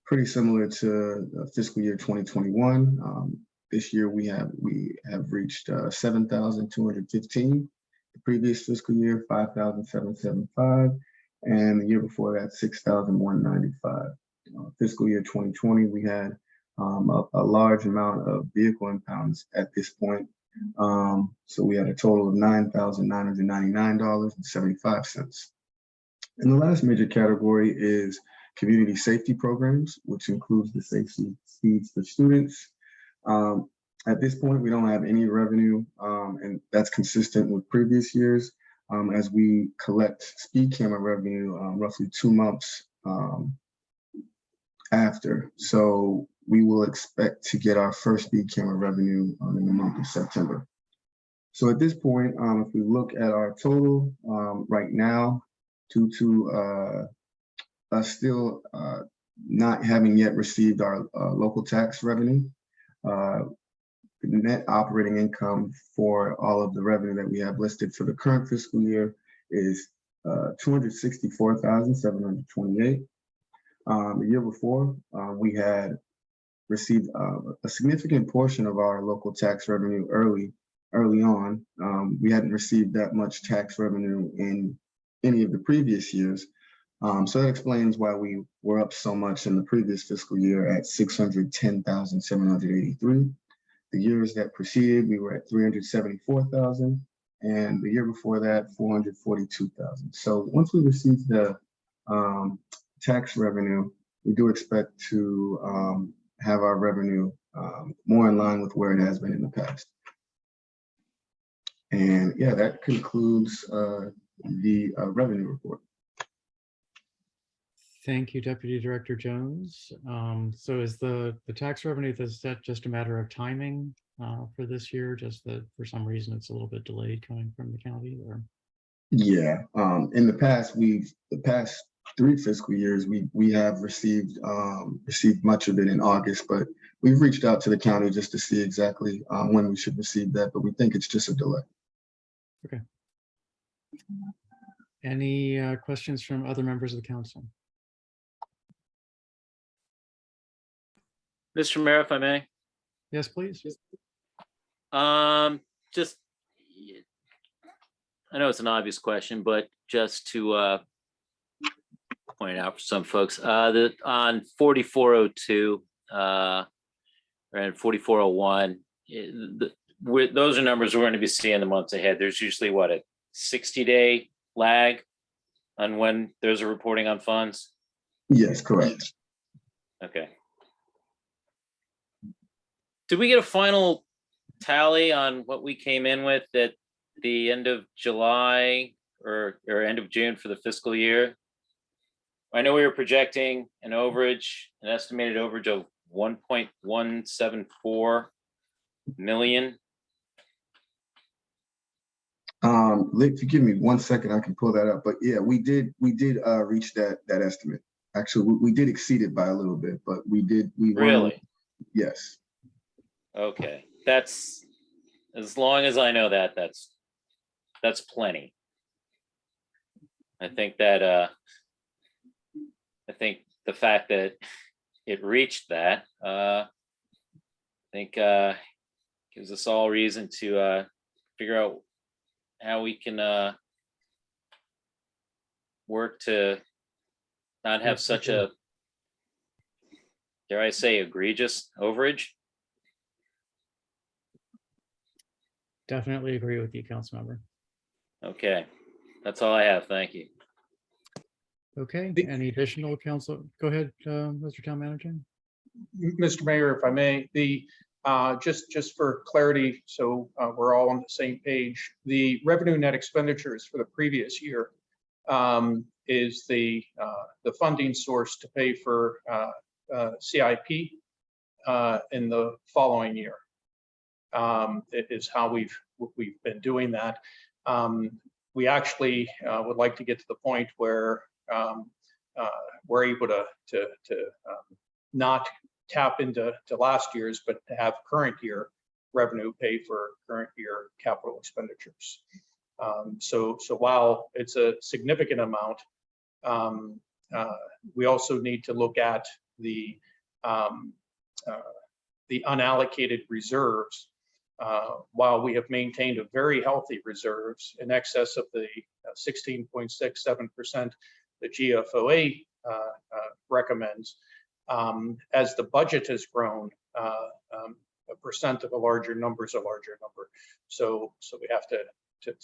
pretty similar to fiscal year 2021. This year we have reached 7,215. The previous fiscal year 5,775, and the year before that 6,195. Fiscal year 2020 we had a large amount of vehicle impounds at this point. So we had a total of $9,999.75. And the last major category is community safety programs, which includes the Safe Speeds for students. At this point, we don't have any revenue, and that's consistent with previous years as we collect speed camera revenue roughly 2 months after. So we will expect to get our first speed camera revenue in the month of September. So at this point, if we look at our total right now, due to us still not having yet received our local tax revenue, the net operating income for all of the revenue that we have listed for the current fiscal year is $264,728. The year before, we had received a significant portion of our local tax revenue early on. We hadn't received that much tax revenue in any of the previous years. So that explains why we were up so much in the previous fiscal year at $610,783. The years that preceded, we were at $374,000, and the year before that, $442,000. So once we receive the tax revenue, we do expect to have our revenue more in line with where it has been in the past. And yeah, that concludes the revenue report. Thank you, Deputy Director Jones. So is the tax revenue, is that just a matter of timing for this year? Just that for some reason it's a little bit delayed coming from the county, or? Yeah, in the past, the past 3 fiscal years, we have received much of it in August, but we've reached out to the county just to see exactly when we should receive that, but we think it's just a delay. Okay. Any questions from other members of the council? Mr. Mayor, if I may. Yes, please. Just, I know it's an obvious question, but just to point it out for some folks, that on 4402 and 4401, those are numbers we're going to be seeing the months ahead. There's usually what, a 60-day lag on when there's a reporting on funds. Yes, correct. Okay. Did we get a final tally on what we came in with at the end of July or end of June for the fiscal year? I know we were projecting an estimated overage of 1.174 million. If you give me 1 second, I can pull that up. But yeah, we did reach that estimate. Actually, we did exceed it by a little bit, but we Really? Yes. Okay, that's, as long as I know that, that's plenty. I think that I think the fact that it reached that, I think gives us all reason to figure out how we can work to not have such a, dare I say, egregious overage. Definitely agree with you, Councilmember. Okay, that's all I have. Thank you. Okay, any additional council? Go ahead, Mr. Town Manager. Mr. Mayor, if I may, just for clarity, so we're all on the same page, the revenue net expenditures for the previous year is the funding source to pay for CIP in the following year. It is how we've been doing that. We actually would like to get to the point where we're able to not tap into last year's, but to have current year revenue pay for current year capital expenditures. So while it's a significant amount, we also need to look at the unallocated reserves. While we have maintained a very healthy reserves in excess of the 16.67% the GFOA recommends, as the budget has grown, a percent of a larger number is a larger number. So we have to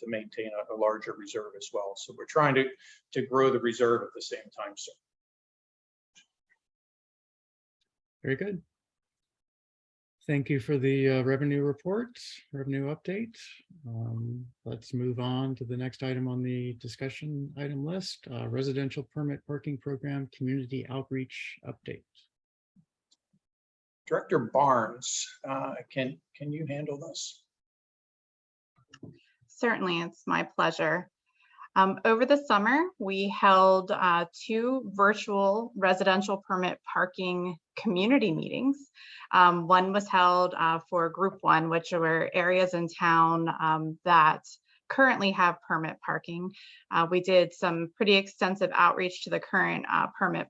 maintain a larger reserve as well. So we're trying to grow the reserve at the same time. So Very good. Thank you for the revenue report, revenue update. Let's move on to the next item on the discussion item list, residential permit parking program community outreach update. Director Barnes, can you handle this? Certainly, it's my pleasure. Over the summer, we held 2 virtual residential permit parking community meetings. One was held for Group 1, which were areas in town that currently have permit parking. We did some pretty extensive outreach to the current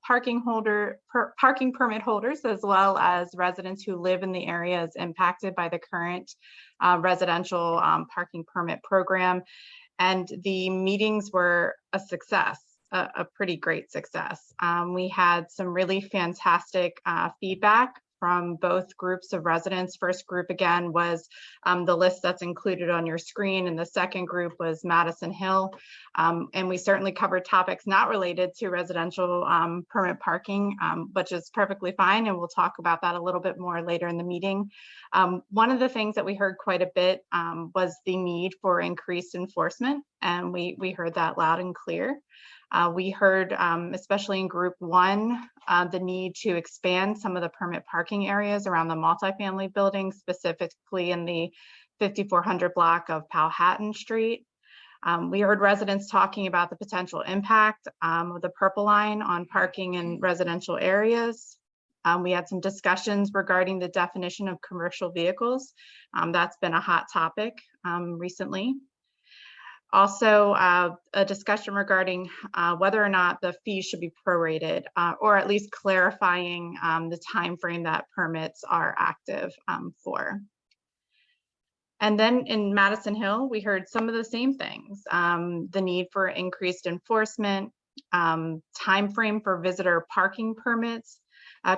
parking permit holders, as well as residents who live in the areas impacted by the current residential parking permit program. And the meetings were a success, a pretty great success. We had some really fantastic feedback from both groups of residents. First group, again, was the list that's included on your screen, and the second group was Madison Hill. And we certainly covered topics not related to residential permit parking, which is perfectly fine, and we'll talk about that a little bit more later in the meeting. One of the things that we heard quite a bit was the need for increased enforcement, and we heard that loud and clear. We heard, especially in Group 1, the need to expand some of the permit parking areas around the multifamily buildings, specifically in the 5400 block of Powhatan Street. We heard residents talking about the potential impact of the Purple Line on parking in residential areas. We had some discussions regarding the definition of commercial vehicles. That's been a hot topic recently. Also, a discussion regarding whether or not the fees should be prorated, or at least clarifying the timeframe that permits are active for. And then in Madison Hill, we heard some of the same things, the need for increased enforcement, timeframe for visitor parking permits,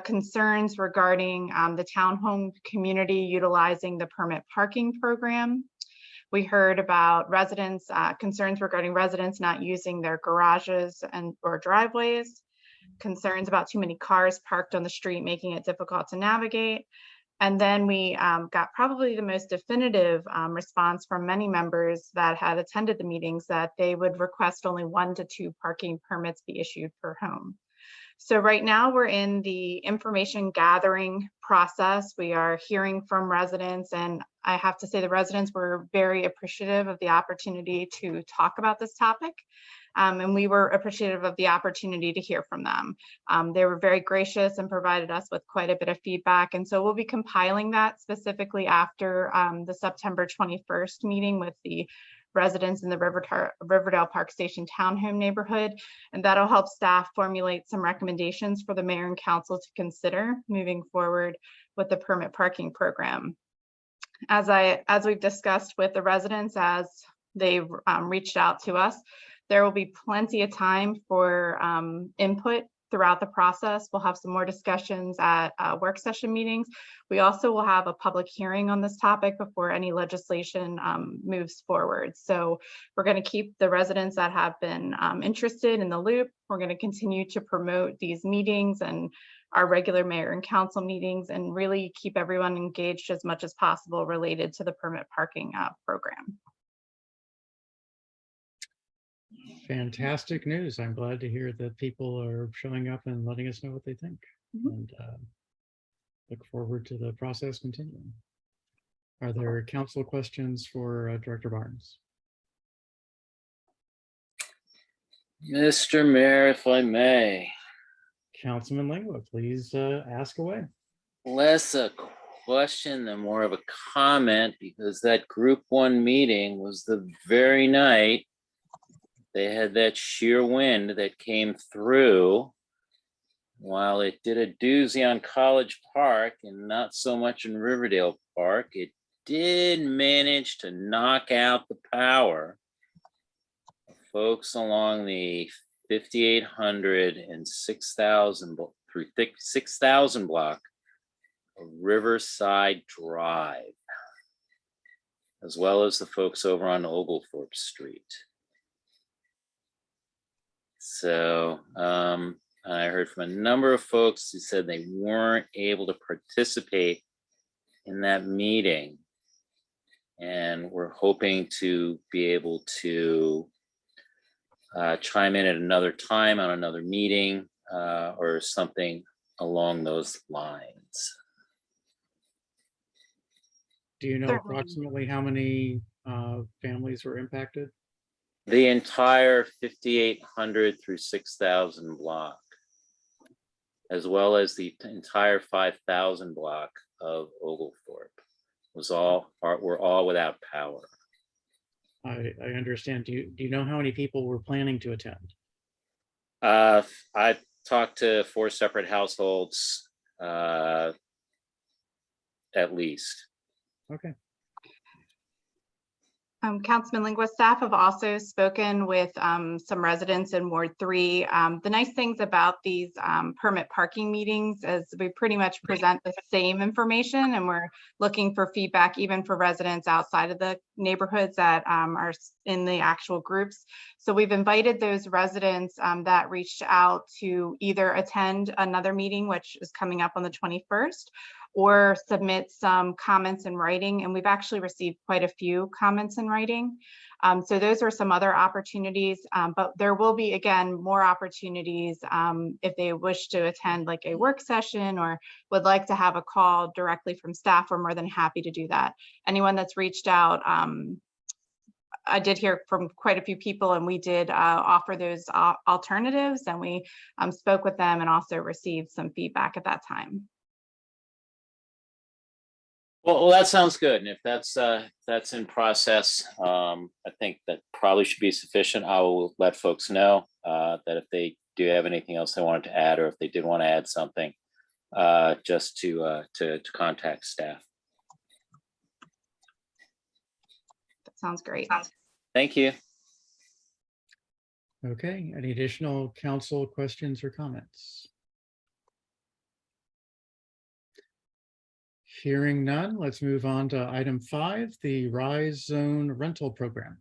concerns regarding the townhome community utilizing the permit parking program. We heard about residents, concerns regarding residents not using their garages or driveways, concerns about too many cars parked on the street, making it difficult to navigate. And then we got probably the most definitive response from many members that had attended the meetings, that they would request only 1 to 2 parking permits be issued per home. So right now we're in the information gathering process. We are hearing from residents, and I have to say the residents were very appreciative of the opportunity to talk about this topic. And we were appreciative of the opportunity to hear from them. They were very gracious and provided us with quite a bit of feedback. And so we'll be compiling that specifically after the September 21st meeting with the residents in the Riverdale Park Station townhome neighborhood. And that'll help staff formulate some recommendations for the mayor and council to consider moving forward with the permit parking program. As we've discussed with the residents, as they've reached out to us, there will be plenty of time for input throughout the process. We'll have some more discussions at work session meetings. We also will have a public hearing on this topic before any legislation moves forward. So we're going to keep the residents that have been interested in the loop. We're going to continue to promote these meetings and our regular mayor and council meetings, and really keep everyone engaged as much as possible related to the permit parking program. Fantastic news. I'm glad to hear that people are showing up and letting us know what they think. And look forward to the process continuing. Are there council questions for Director Barnes? Mr. Mayor, if I may. Councilman Langwa, please ask away. Less a question than more of a comment, because that group 1 meeting was the very night they had that sheer wind that came through. While it did a doozy on College Park and not so much in Riverdale Park, it did manage to knock out the power. Folks along the 5800 and 6000 through 6000 block of Riverside Drive, as well as the folks over on Oglethorpe Street. So I heard from a number of folks who said they weren't able to participate in that meeting, and we're hoping to be able to chime in at another time on another meeting or something along those lines. Do you know approximately how many families were impacted? The entire 5800 through 6000 block, as well as the entire 5000 block of Oglethorpe, were all without power. I understand. Do you know how many people were planning to attend? I talked to 4 separate households, at least. Okay. Councilman Langwa, staff have also spoken with some residents in Ward 3. The nice things about these permit parking meetings is we pretty much present the same information, and we're looking for feedback even for residents outside of the neighborhoods that are in the actual groups. So we've invited those residents that reached out to either attend another meeting, which is coming up on the 21st, or submit some comments in writing. And we've actually received quite a few comments in writing. So those are some other opportunities, but there will be, again, more opportunities if they wish to attend like a work session or would like to have a call directly from staff. We're more than happy to do that. Anyone that's reached out, I did hear from quite a few people, and we did offer those alternatives, and we spoke with them and also received some feedback at that time. Well, that sounds good. And if that's in process, I think that probably should be sufficient. I will let folks know that if they do have anything else they wanted to add, or if they did want to add something, just to contact staff. That sounds great. Thank you. Okay, any additional council questions or comments? Hearing none, let's move on to item 5, the Rise Zone rental program.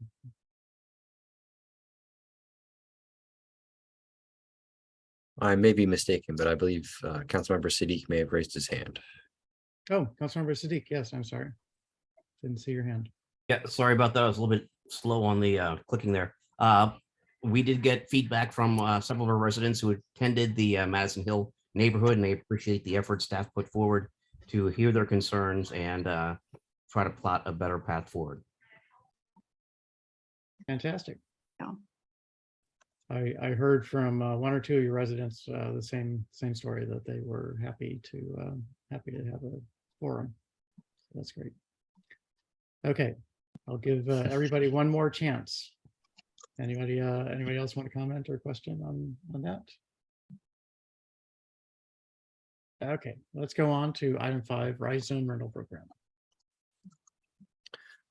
I may be mistaken, but I believe Councilmember Siddiq may have raised his hand. Oh, Councilmember Siddiq, yes, I'm sorry. Didn't see your hand. Yeah, sorry about that. I was a little bit slow on the clicking there. We did get feedback from several of our residents who attended the Madison Hill neighborhood, and they appreciate the effort staff put forward to hear their concerns and try to plot a better path forward. Fantastic. Yeah. I heard from one or two of your residents the same story, that they were happy to have a forum. So that's great. Okay, I'll give everybody one more chance. Anybody else want to comment or question on that? Okay, let's go on to item 5, Rise Zone rental program.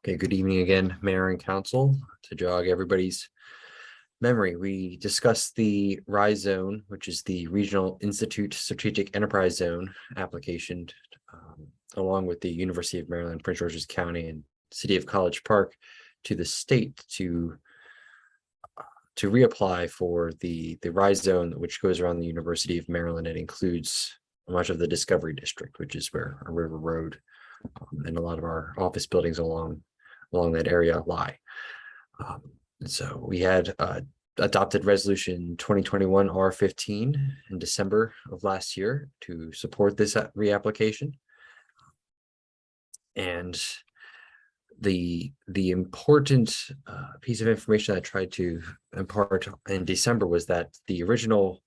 Okay, good evening again, Mayor and Council. To jog everybody's memory, we discussed the Rise Zone, which is the Regional Institute Strategic Enterprise Zone application, along with the University of Maryland, Prince George's County, and City of College Park, to the state to reapply for the Rise Zone, which goes around the University of Maryland. It includes much of the Discovery District, which is where our River Road and a lot of our office buildings along that area lie. And so we had adopted resolution 2021 R15 in December of last year to support this reapplication. And the important piece of information I tried to impart in December was that the original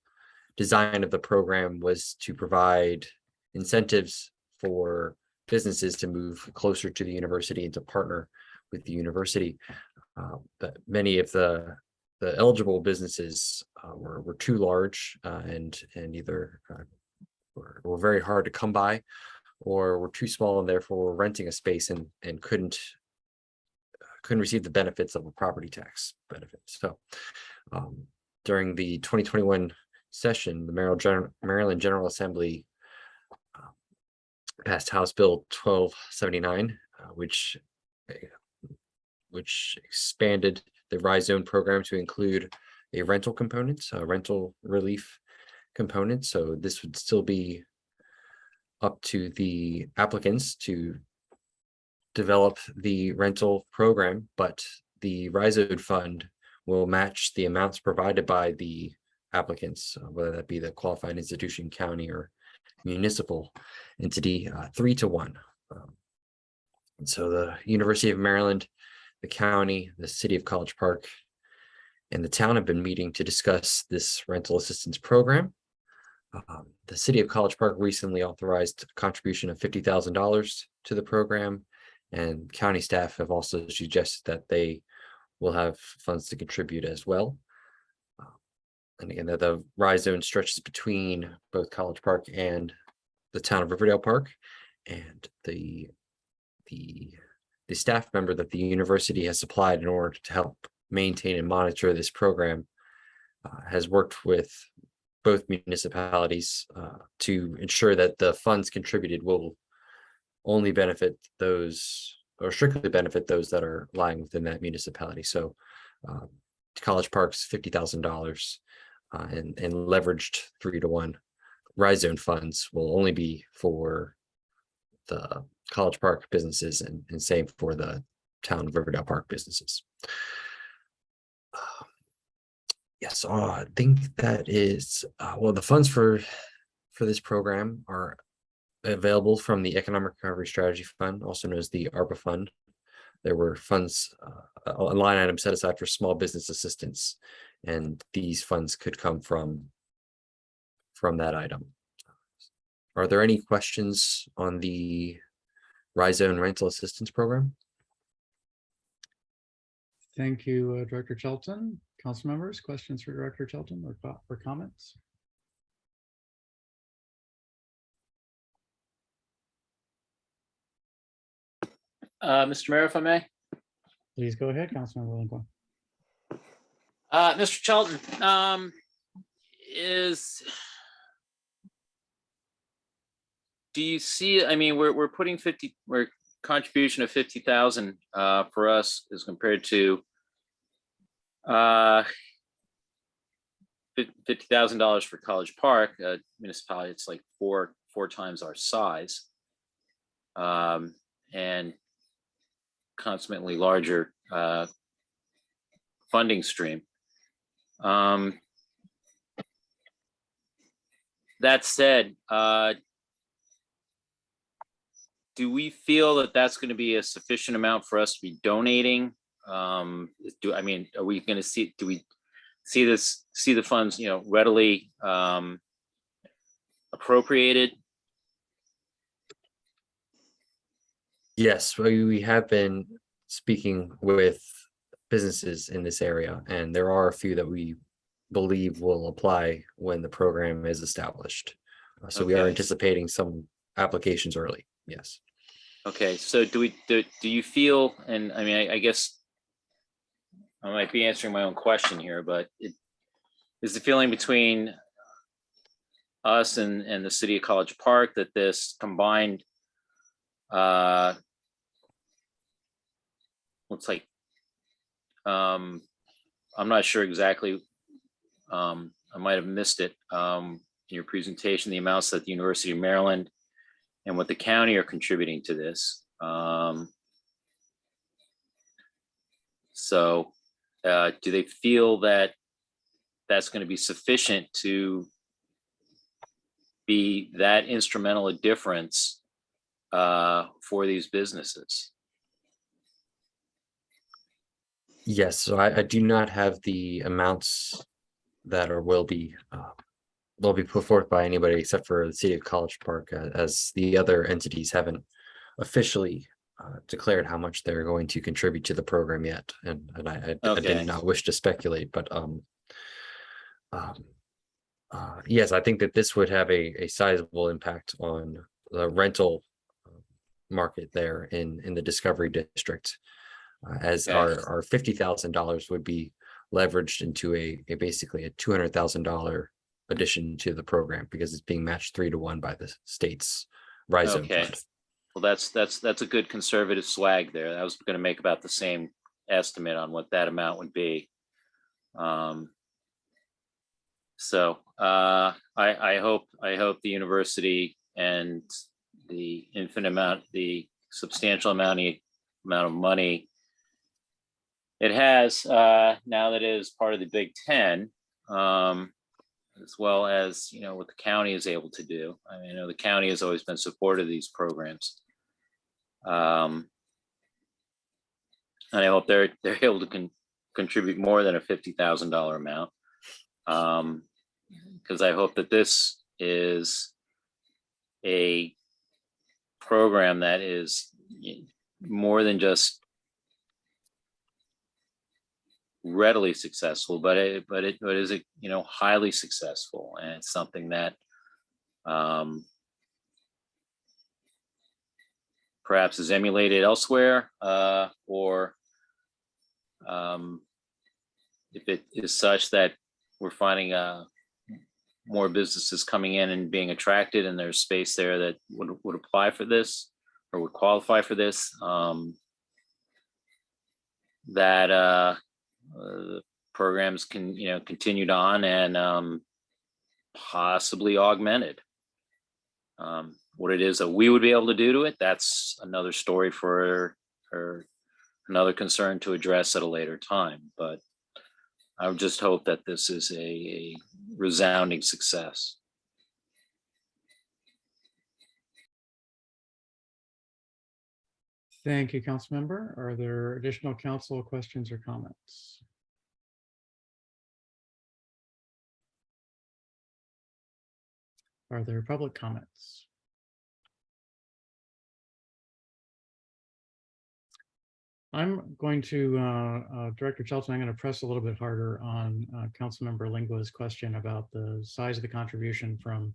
design of the program was to provide incentives for businesses to move closer to the university and to partner with the university. But many of the eligible businesses were too large and either were very hard to come by, or were too small and therefore were renting a space and couldn't receive the benefits of a property tax benefit. So during the 2021 session, the Maryland General Assembly passed House Bill 1279, which expanded the Rise Zone program to include a rental component, a rental relief component. So this would still be up to the applicants to develop the rental program, but the Rise Zone fund will match the amounts provided by the applicants, whether that be the qualified institution, county, or municipal entity, 3-1. And so the University of Maryland, the county, the City of College Park, and the town have been meeting to discuss this rental assistance program. The City of College Park recently authorized a contribution of $50,000 to the program, and county staff have also suggested that they will have funds to contribute as well. And again, that the Rise Zone stretches between both College Park and the town of Riverdale Park, and the staff member that the university has supplied in order to help maintain and monitor this program has worked with both municipalities to ensure that the funds contributed will only benefit those, or strictly benefit those, that are lying within that municipality. So College Park's $50,000 and leveraged 3-1 Rise Zone funds will only be for the College Park businesses, and same for the town of Riverdale Park businesses. Yes, I think that is, well, the funds for this program are available from the Economic Recovery Strategy Fund, also known as the ARPA Fund. There were funds, a line item set aside for small business assistance, and these funds could come from that item. Are there any questions on the Rhizome Rental Assistance Program. Thank you, Director Shelton. Council members, questions for Director Shelton or comments? Mr. Mayor, if I may. Please go ahead, Councilmember Lincoln. Mr. Shelton, do you see, I mean, we're putting we're contribution of 50,000 for us as compared to $50,000 for College Park, municipality. It's like four times our size, and consequently larger funding stream. That said, do we feel that that's going to be a sufficient amount for us to be donating? I mean, are we going to see? Do we see the funds, readily appropriated? Yes, we have been speaking with businesses in this area, and there are a few that we believe will apply when the program is established. So we are Okay. anticipating some applications early. Yes. Okay, so do you feel, and I mean, I guess I might be answering my own question here, but is the feeling between us and the city of College Park that this combined looks like, I'm not sure exactly, I might have missed it in your presentation, the amounts that the University of Maryland and what the county are contributing to this. So do they feel that that's going to be sufficient to be that instrumental a difference for these businesses? Yes, so I do not have the amounts that will be put forth by anybody except for the city of College Park, as the other entities haven't officially declared how much they're going to contribute to the program yet, and I Okay. did not wish to speculate, but yes, I think that this would have a sizable impact on the rental market there in the Discovery District, as Okay. our $50,000 would be leveraged into a basically a $200,000 addition to the program, because it's being matched 3-to-1 by the state's Rhizome Okay. fund. Well, that's a good conservative swag there. I was going to make about the same estimate on what that amount would be. So I hope the university and the substantial amount of money it has now that it is part of the Big Ten, as well as what the county is able to do. I mean, the county has always been supportive of these programs, and I hope they're able to contribute more than a $50,000 amount, because I hope that this is a program that is more than just readily successful, but it is highly successful, and it's something that perhaps is emulated elsewhere, or if it is such that we're finding more businesses coming in and being attracted, and there's space there that would apply for this or would qualify for this, that programs can continued on and possibly augmented. What it is that we would be able to do to it, that's another story for or another concern to address at a later time. But I would just hope that this is a resounding success. Thank you, Councilmember. Are there additional council questions or comments? Are there public comments? I'm going to, Director Shelton, I'm going to press a little bit harder on Councilmember Lingua's question about the size of the contribution from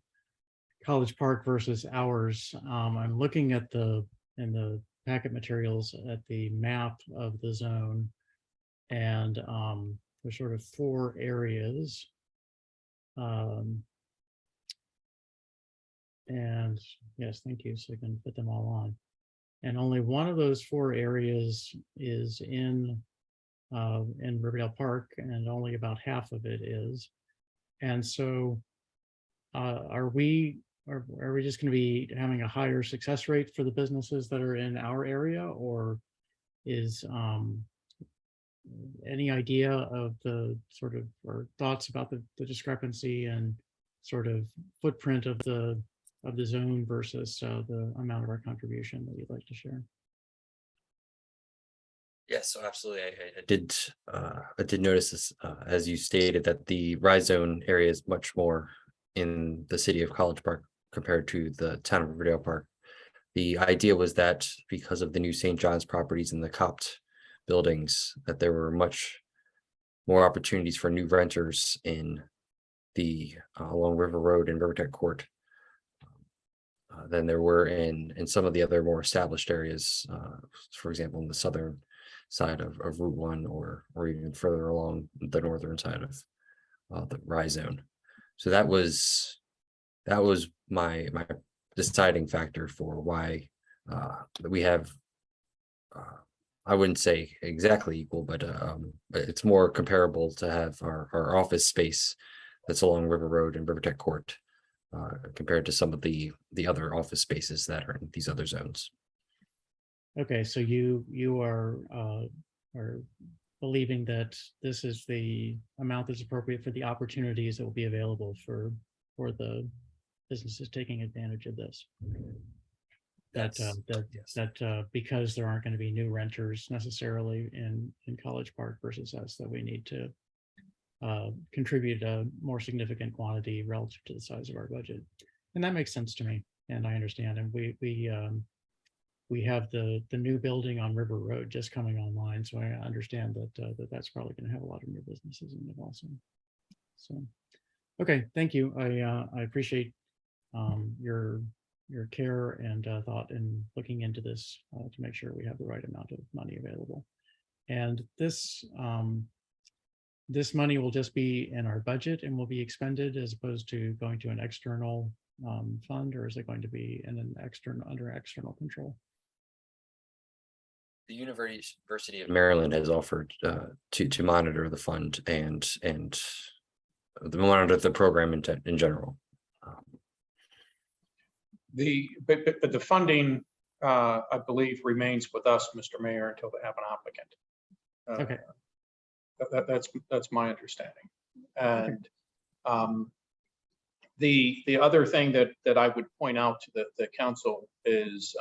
College Park versus ours. I'm looking at in the packet materials at the map of the zone. And there's sort of 4 areas. And yes, thank you. So I can put them all on. And only one of those 4 areas is in Riverdale Park, and only about half of it is. And so are we just going to be having a higher success rate for the businesses that are in our area, or is any idea of the sort of, or thoughts about the discrepancy and sort of footprint of the zone versus the amount of our contribution that you'd like to share? Yes, so absolutely. I did notice this, as you stated, that the Rise Zone area is much more in the city of College Park compared to the town of Riverdale Park. The idea was that because of the new St. John's properties and the COPT buildings, that there were much more opportunities for new renters in the along River Road and Rivertech Court than there were in some of the other more established areas, for example, in the southern side of Route 1 or even further along the northern side of the Rise Zone. So that was my deciding factor for why we have, I wouldn't say exactly equal, but it's more comparable to have our office space that's along River Road and Rivertech Court compared to some of the other office spaces that are in these other zones. Okay, so you are believing that this is the amount that's appropriate for the opportunities that will be available for the businesses taking advantage of this. That because there aren't going to be new renters necessarily in College Park versus us, that we need to contribute a more significant quantity relative to the size of our budget. And that makes sense to me, and I understand. And we have the new building on River Road just coming online, so I understand that that's probably going to have a lot of new businesses in it also. So, okay, thank you. I appreciate your care and thought in looking into this to make sure we have the right amount of money available. And this money will just be in our budget and will be expended as opposed to going to an external fund, or is it going to be in an under external control? The University of Maryland has offered to monitor the fund and monitor the program in general. But the funding, I believe, remains with us, Mr. Mayor, until they have an applicant. Okay. That's my understanding. And the other thing that I would point out to the council is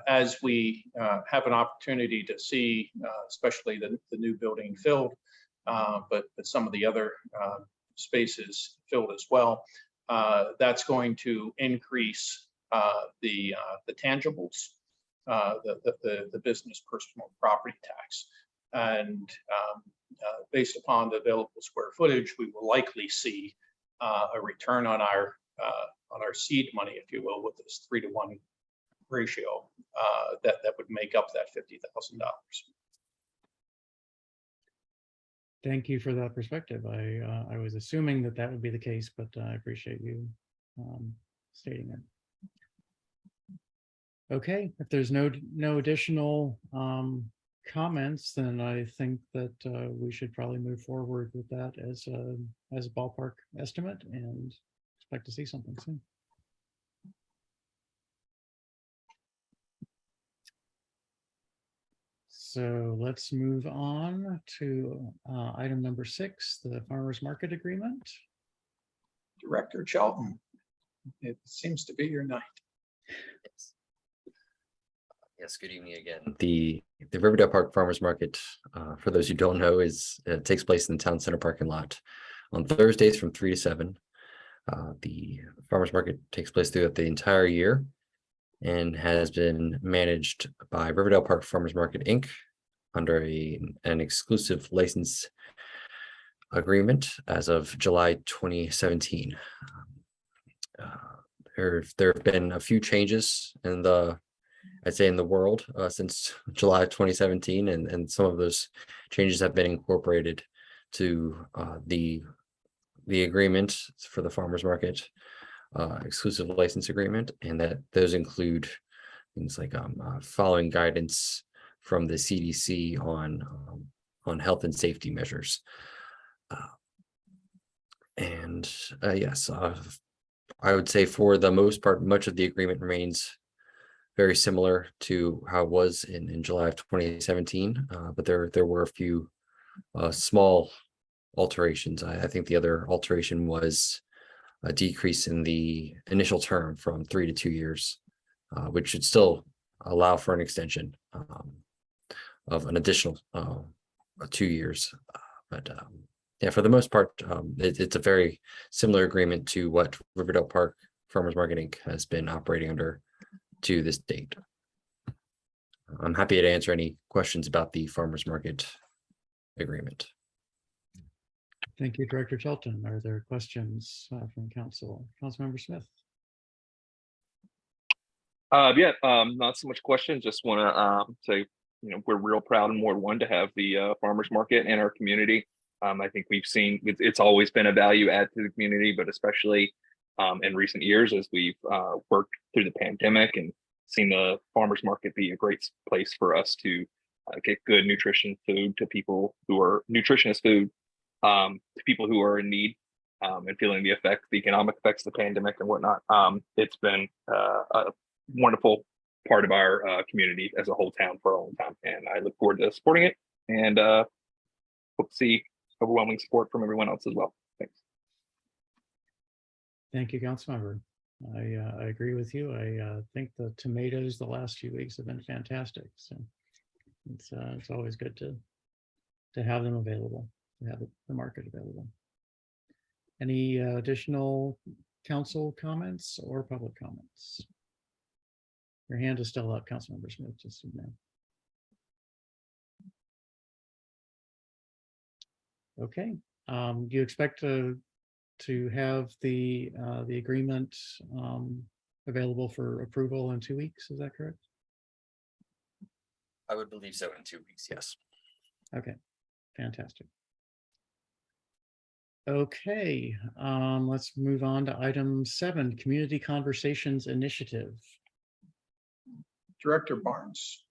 as we have an opportunity to see, especially the new building filled, but some of the other spaces filled as well, that's going to increase the tangibles, the business personal property tax. And based upon the available square footage, we will likely see a return on our seed money, if you will, with this 3-to-1 ratio that would make up that $50,000. Thank you for that perspective. I was assuming that would be the case, but I appreciate you stating it. Okay, if there's no additional comments, then I think that we should probably move forward with that as a ballpark estimate and expect to see something soon. So let's move on to item number 6, the farmers market agreement. Director Shelton, it seems to be your night. Yes, good evening again. The Riverdale Park Farmers Market, for those who don't know, takes place in the town center parking lot on Thursdays from 3 to 7. The farmers market takes place throughout the entire year, and has been managed by Riverdale Park Farmers Market, Inc. under an exclusive license agreement as of July 2017. There have been a few changes in I'd say in the world since July 2017, and some of those changes have been incorporated to the agreement for the farmers market exclusive license agreement, and that those include things like following guidance from the CDC on health and safety measures. Yes, I would say for the most part, much of the agreement remains very similar to how it was in July of 2017, but there were a few small alterations. I think the other alteration was a decrease in the initial term from 3 to 2 years, which should still allow for an extension of an additional 2 years. But yeah, for the most part, it's a very similar agreement to what Riverdale Park Farmers Market Inc. has been operating under to this date. I'm happy to answer any questions about the farmers market agreement. Thank you, Director Shelton. Are there questions from council? Councilmember Smith. Not so much questions. Just want to say, we're real proud in Ward 1 to have the farmers market in our community. I think we've seen it's always been a value add to the community, but especially in recent years as we've worked through the pandemic and seen the farmers market be a great place for us to get good nutrition food to people who are nutritious food, to people who are in need and feeling the economic effects of the pandemic and whatnot. It's been a wonderful part of our community as a whole town for a long time, and I look forward to supporting it and hope to see overwhelming support from everyone else as well. Thanks. Thank you, Councilmember. I agree with you. I think the tomatoes the last few weeks have been fantastic. So it's always good to have them available, to have the market available. Any additional council comments or public comments? Your hand is still up, Councilmember Smith, just so you know. Okay, do you expect to have the agreement available for approval in 2 weeks? Is that correct? I would believe so, in 2 weeks, yes. Okay, fantastic. Okay, let's move on to item 7, Community Conversations Initiative. Director Barnes.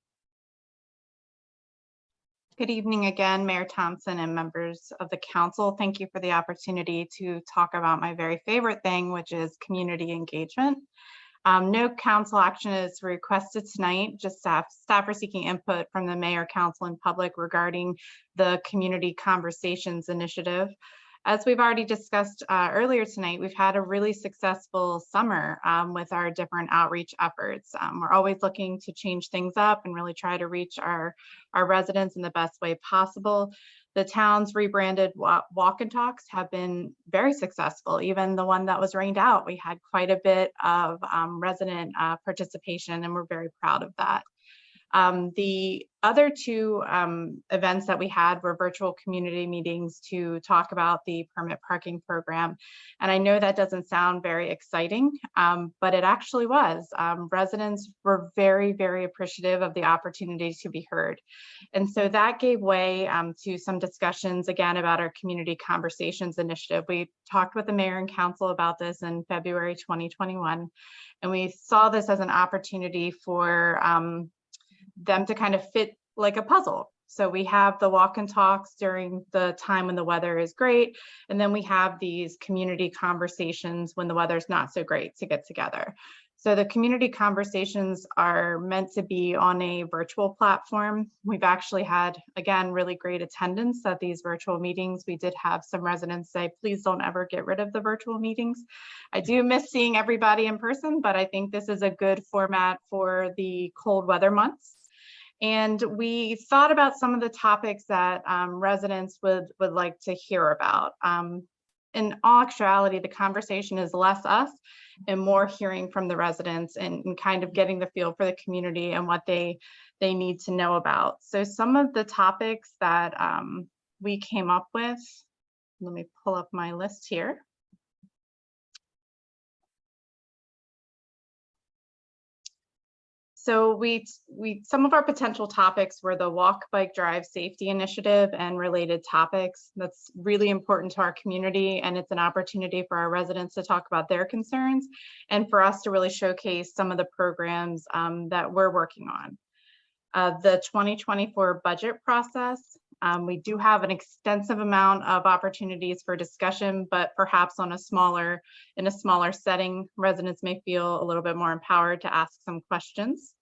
Good evening again, Mayor Thompson and members of the council. Thank you for the opportunity to talk about my very favorite thing, which is community engagement. No council action is requested tonight, just staff are seeking input from the mayor, council, and public regarding the Community Conversations Initiative. As we've already discussed earlier tonight, we've had a really successful summer with our different outreach efforts. We're always looking to change things up and really try to reach our residents in the best way possible. The town's rebranded walk and talks have been very successful. Even the one that was rained out, we had quite a bit of resident participation, and we're very proud of that. The other 2 events that we had were virtual community meetings to talk about the permit parking program. And I know that doesn't sound very exciting, but it actually was. Residents were very, very appreciative of the opportunity to be heard. And so that gave way to some discussions again about our Community Conversations Initiative. We talked with the mayor and council about this in February 2021, and we saw this as an opportunity for them to kind of fit like a puzzle. So we have the walk and talks during the time when the weather is great, and then we have these community conversations when the weather's not so great to get together. So the community conversations are meant to be on a virtual platform. We've actually had, again, really great attendance at these virtual meetings. We did have some residents say, please don't ever get rid of the virtual meetings. I do miss seeing everybody in person, but I think this is a good format for the cold weather months. And we thought about some of the topics that residents would like to hear about. in all actuality, the conversation is less us and more hearing from the residents and kind of getting the feel for the community and what they need to know about. So some of the topics that we came up with, let me pull up my list here. So some of our potential topics were the walk, bike, drive safety initiative and related topics. That's really important to our community, and it's an opportunity for our residents to talk about their concerns and for us to really showcase some of the programs that we're working on. The 2024 budget process, we do have an extensive amount of opportunities for discussion, but perhaps in a smaller setting, residents may feel a little bit more empowered to ask some questions.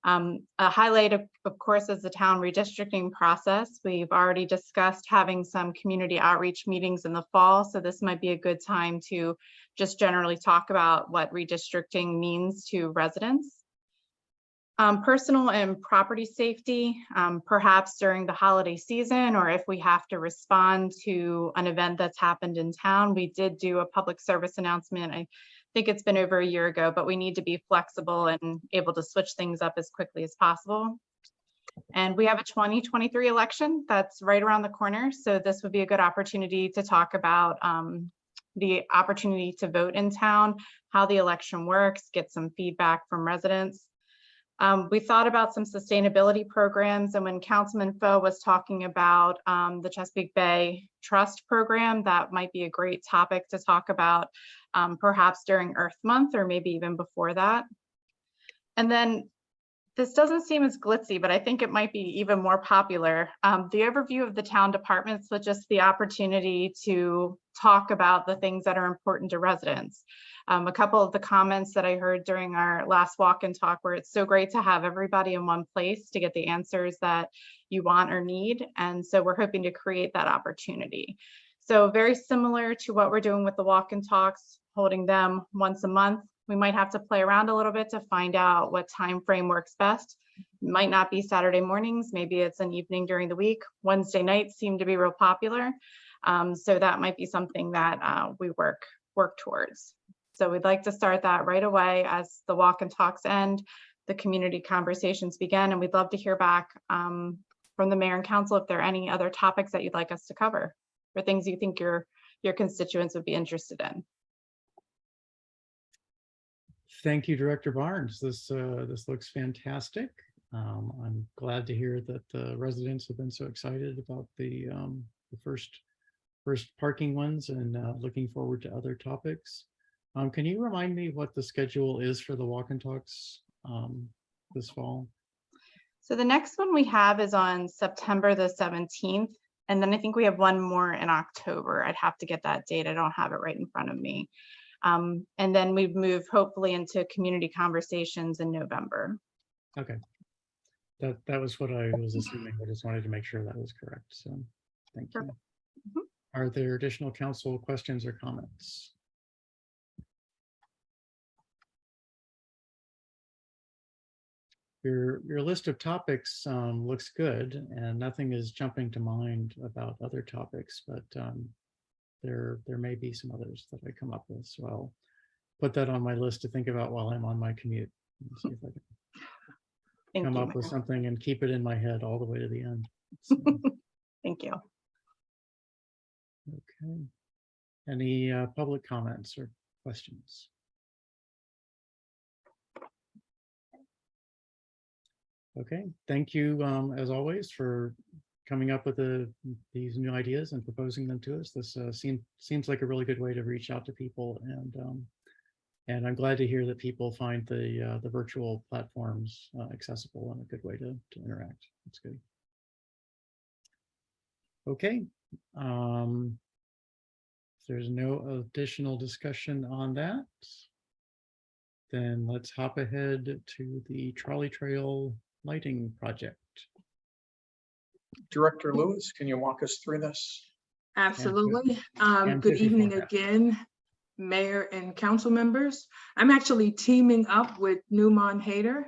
A highlight, of course, is the town redistricting process. We've already discussed having some community outreach meetings in the fall, so this might be a good time to just generally talk about what redistricting means to residents. Personal and property safety, perhaps during the holiday season, or if we have to respond to an event that's happened in town. We did do a public service announcement. I think it's been over a year ago, but we need to be flexible and able to switch things up as quickly as possible. And we have a 2023 election that's right around the corner. So this would be a good opportunity to talk about the opportunity to vote in town, how the election works, get some feedback from residents. We thought about some sustainability programs, and when Councilman Foe was talking about the Chesapeake Bay Trust program, that might be a great topic to talk about perhaps during Earth Month or maybe even before that. And then this doesn't seem as glitzy, but I think it might be even more popular. The overview of the town departments with just the opportunity to talk about the things that are important to residents. A couple of the comments that I heard during our last walk and talk where it's so great to have everybody in one place to get the answers that you want or need. And so we're hoping to create that opportunity. So very similar to what we're doing with the walk and talks, holding them once a month. We might have to play around a little bit to find out what time frame works best. It might not be Saturday mornings, maybe it's an evening during the week. Wednesday nights seem to be real popular. So that might be something that we work towards. So we'd like to start that right away as the walk and talks end, the community conversations begin, and we'd love to hear back from the mayor and council if there are any other topics that you'd like us to cover or things you think your constituents would be interested in. Thank you, Director Barnes. This looks fantastic. I'm glad to hear that the residents have been so excited about the first parking ones and looking forward to other topics. Can you remind me what the schedule is for the walk and talks this fall? So the next one we have is on September the 17th. And then I think we have one more in October. I'd have to get that date. I don't have it right in front of me. And then we move hopefully into community conversations in November. Okay. That was what I was assuming. I just wanted to make sure that was correct. So thank you. Mm-hmm. Are there additional council questions or comments? Your list of topics looks good, and nothing is jumping to mind about other topics, but there may be some others that I come up with. So I'll put that on my list to think about while I'm on my commute. See if I can come up with something and keep it in my head all the way to the end. So. Thank you. Okay. Any public comments or questions? Okay, thank you as always for coming up with these new ideas and proposing them to us. This seems like a really good way to reach out to people, and I'm glad to hear that people find the virtual platforms accessible and a good way to interact. That's good. Okay, if there's no additional discussion on that, then let's hop ahead to the trolley trail lighting project. Director Lewis, can you walk us through this? Absolutely. Good evening again, Mayor and council members. I'm actually teaming up with Newman Hader,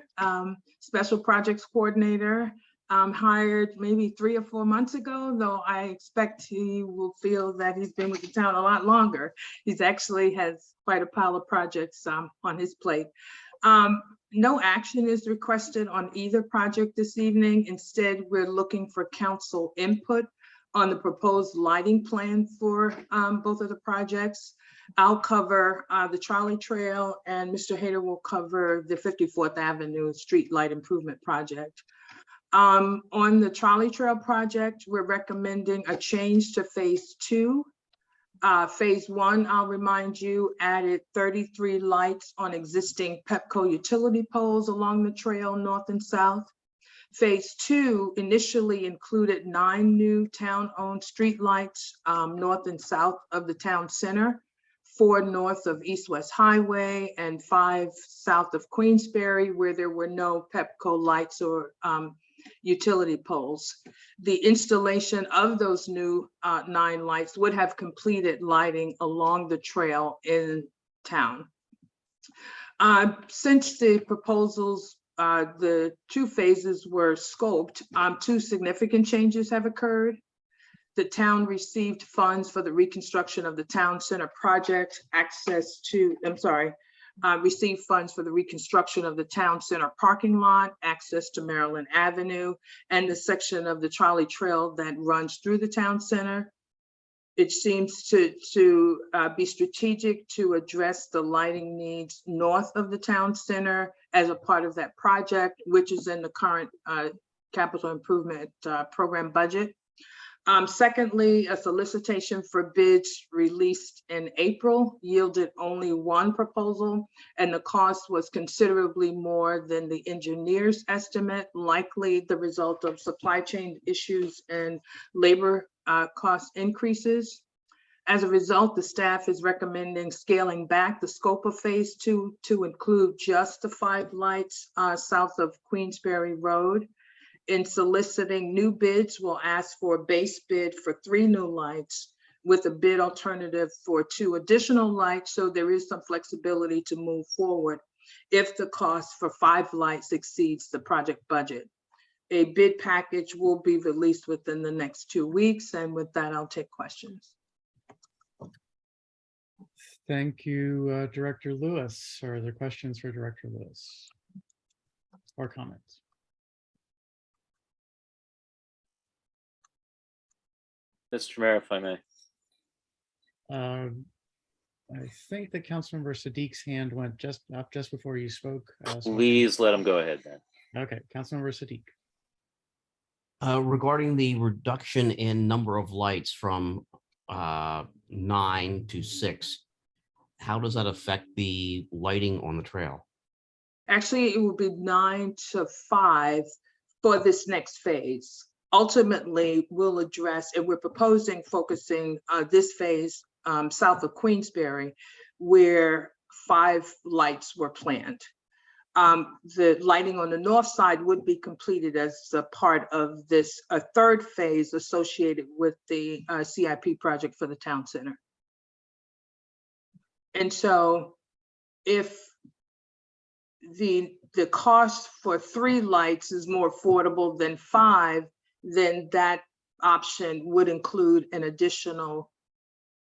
Special Projects Coordinator hired maybe 3 or 4 months ago, though I expect he will feel that he's been with the town a lot longer. He's actually has quite a pile of projects on his plate. No action is requested on either project this evening. Instead, we're looking for council input on the proposed lighting plan for both of the projects. I'll cover the trolley trail, and Mr. Hayter will cover the 54th Avenue Street Light Improvement Project. On the trolley trail project, we're recommending a change to phase 2. Phase 1, I'll remind you, added 33 lights on existing Pepco utility poles along the trail north and south. Phase 2 initially included 9 new town-owned street lights north and south of the town center, 4 north of East-West Highway, and 5 south of Queensberry, where there were no Pepco lights or utility poles. The installation of those new 9 lights would have completed lighting along the trail in town. Since the proposals, the 2 phases were scoped, 2 significant changes have occurred. The town received funds for the reconstruction of the town center project, received funds for the reconstruction of the town center parking lot, access to Maryland Avenue, and the section of the trolley trail that runs through the town center. It seems to be strategic to address the lighting needs north of the town center as a part of that project, which is in the current capital improvement program budget. Secondly, a solicitation for bids released in April yielded only 1 proposal, and the cost was considerably more than the engineer's estimate, likely the result of supply chain issues and labor cost increases. As a result, the staff is recommending scaling back the scope of phase 2 to include just the 5 lights south of Queensberry Road. In soliciting new bids, we'll ask for a base bid for 3 new lights with a bid alternative for 2 additional lights, so there is some flexibility to move forward if the cost for 5 lights exceeds the project budget. A bid package will be released within the next 2 weeks, and with that, I'll take questions. Thank you, Director Lewis. Are there questions for Director Lewis or comments? Mr. Mayor, if I may. I think that Councilmember Sadiq's hand went up just before you spoke. Please let him go ahead then. Okay, Councilmember Sadiq. Regarding the reduction in number of lights from 9 to 6, how does that affect the lighting on the trail? Actually, it will be 9 to 5 for this next phase. Ultimately, we'll address, and we're proposing focusing this phase south of Queensberry, where 5 lights were planned. The lighting on the north side would be completed as a part of this, a 3rd phase associated with the CIP project for the town center. And so if the cost for 3 lights is more affordable than 5, then that option would include an additional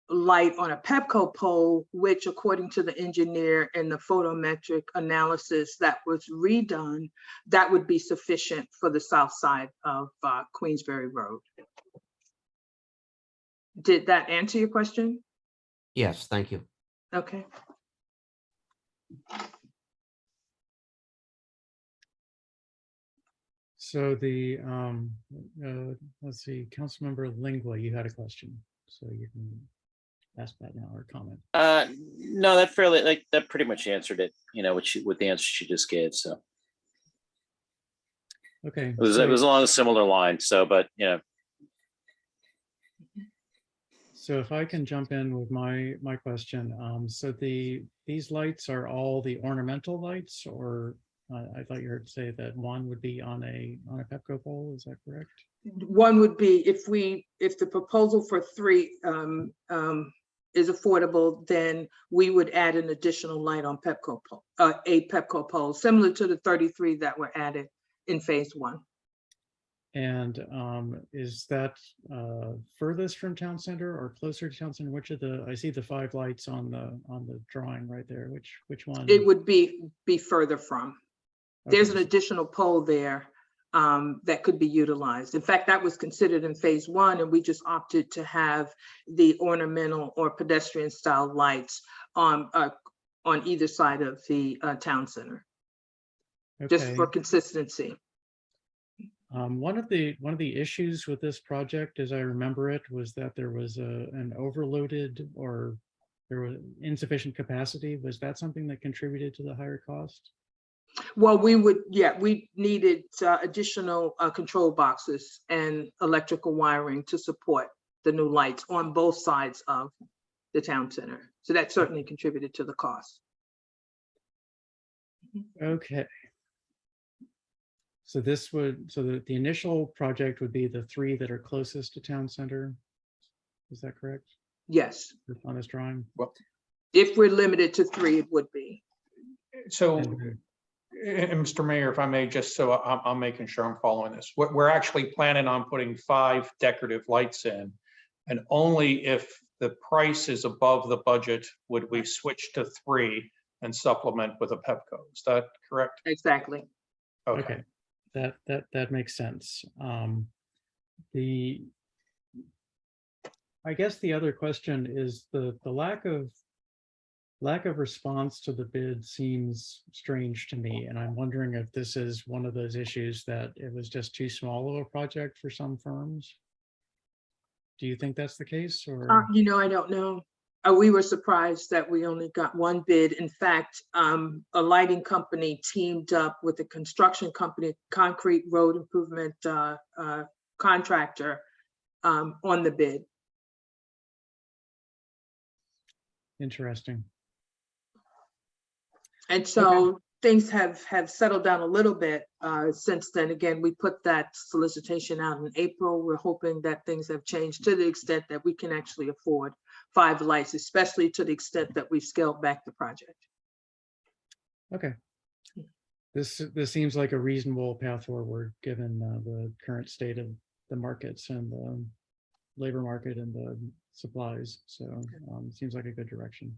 light on a Pepco pole, which according to the engineer and the photometric analysis that was redone, that would be sufficient for the south side of Queensberry Road. Did that answer your question? Yes, thank you. Okay. So the, let's see, Councilmember Lingua, you had a question, so you can ask that now or comment. No, that pretty much answered it, with the answer she just gave, so. Okay. It was along a similar line, so, but, So if I can jump in with my question, so these lights are all the ornamental lights, or I thought you heard say that one would be on a Pepco pole. Is that correct? One would be if the proposal for 3 is affordable, then we would add an additional light on Pepco pole, a Pepco pole, similar to the 33 that were added in phase 1. And is that furthest from town center or closer to town center? Which of the, I see the 5 lights on the drawing right there. Which one? It would be further from. There's an Okay. additional pole there that could be utilized. In fact, that was considered in phase 1, and we just opted to have the ornamental or pedestrian style lights on either side of the town center, just Okay. for consistency. One of the issues with this project, as I remember it, was that there was an overloaded or there was insufficient capacity. Was that something that contributed to the higher cost? Well, we needed additional control boxes and electrical wiring to support the new lights on both sides of the town center. So that certainly contributed to the cost. Okay. So this would, so the initial project would be the 3 that are closest to town center. Is that correct? Yes. On this drawing? Well, If we're limited to 3, it would be. so, And- and Mr. Mayor, if I may, just so I'm making sure I'm following this, we're actually planning on putting 5 decorative lights in. And only if the price is above the budget would we switch to 3 and supplement with a Pepco. Is that correct? Exactly. Okay, that makes sense. I guess the other question is the lack of response to the bid seems strange to me, and I'm wondering if this is one of those issues that it was just too small of a project for some firms. Do you think that's the case, or? I don't know. We were surprised that we only got 1 bid. In fact, a lighting company teamed up with a construction company, concrete road improvement contractor on the bid. Interesting. And so things have settled down a little bit since then. Again, we put that solicitation out in April. We're hoping that things have changed to the extent that we can actually afford 5 lights, especially to the extent that we've scaled back the project. Okay. This seems like a reasonable path forward, given the current state of the markets and the labor market and the supplies. So it seems like a good direction.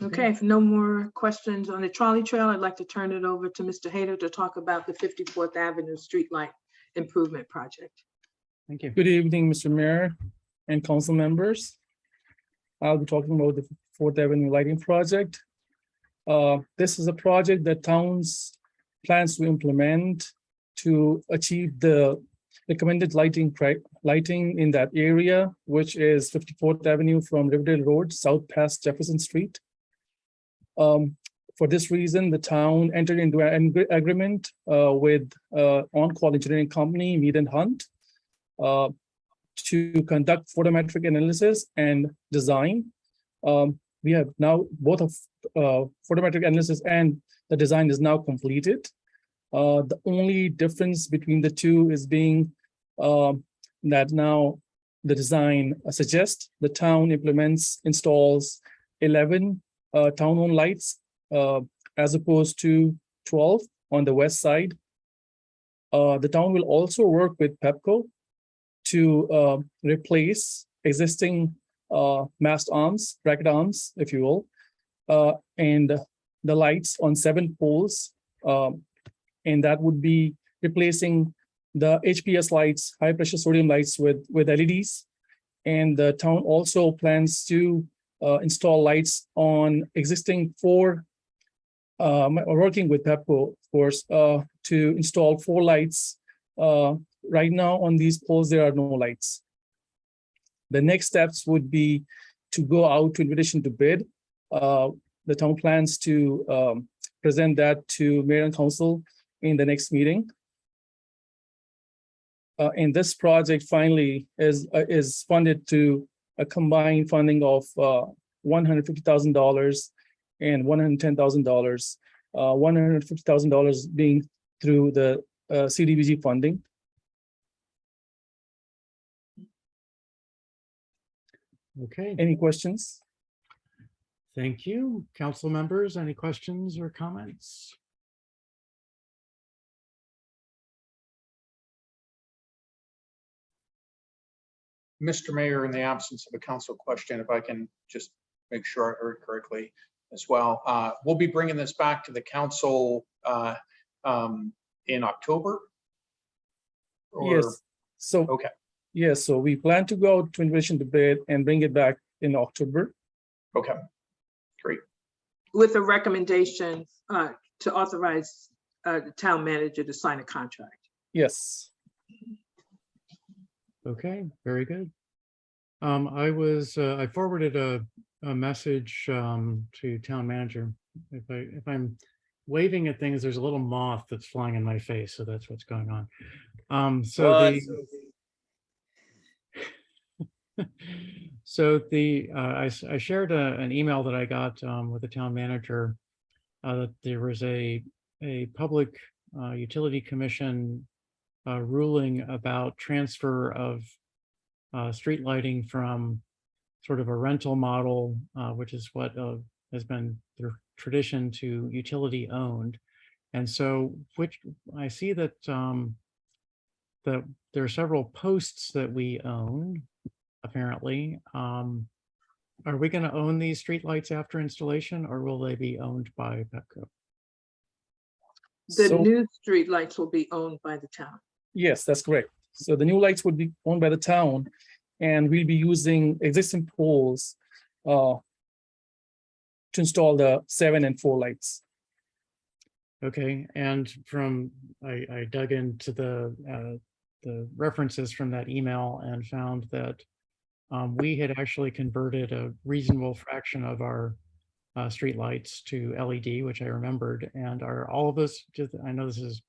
Okay, if no more questions on the trolley trail, I'd like to turn it over to Mr. Hayter to talk about the 54th Avenue Streetlight Improvement Project. Thank you. Good evening, Mr. Mayor and council members. I'll be talking about the 4th Avenue Lighting Project. This is a project that towns plans to implement to achieve the recommended lighting in that area, which is 54th Avenue from Riverdale Road south past Jefferson Street. For this reason, the town entered into an agreement with on-call engineering company Mead and Hunt to conduct photometric analysis and design. We have now both of photometric analysis and the design is now completed. The only difference between the two is being that now the design suggests the town installs 11 town-owned lights as opposed to 12 on the west side. The town will also work with Pepco to replace existing mast arms, bracket arms, if you will, and the lights on 7 poles. And that would be replacing the HPS lights, high pressure sodium lights with LEDs. And the town also plans to install lights on existing 4, working with Pepco, of course, to install 4 lights. Right now on these poles, there are no lights. The next steps would be to go out to invitation to bid. The town plans to present that to mayor and council in the next meeting. And this project finally is funded to a combined funding of $150,000 and $110,000. $150,000 being through the CDBG funding. Okay. Any questions? Thank you. Council members, any questions or comments? Mr. Mayor, in the absence of a council question, if I can just make sure I heard correctly as well, we'll be bringing this back to the council in October? Or- Yes, so, Okay, yes, so we plan to go out to invitation to bid and bring it back in October. okay, great. With a recommendation to authorize the town manager to sign a contract. Yes. Okay, very good. I forwarded a message to town manager. If I'm waving at things, there's a little moth that's flying in my face, so that's what's going on. I shared an email that I got with the town manager that there was a public utility commission ruling about transfer of street lighting from sort of a rental model, which is what has been the tradition, to utility owned. And so, which I see that that there are several posts that we own, apparently. Are we going to own these streetlights after installation, or will they be owned by Pepco? The So- new street lights will be owned by the town. Yes, that's correct. So the new lights would be owned by the town, and we'll be using existing poles to install the 7 and 4 lights. Okay, and I dug into the references from that email and found that we had actually converted a reasonable fraction of our streetlights to LED, which I remembered. And are all of us, I know this is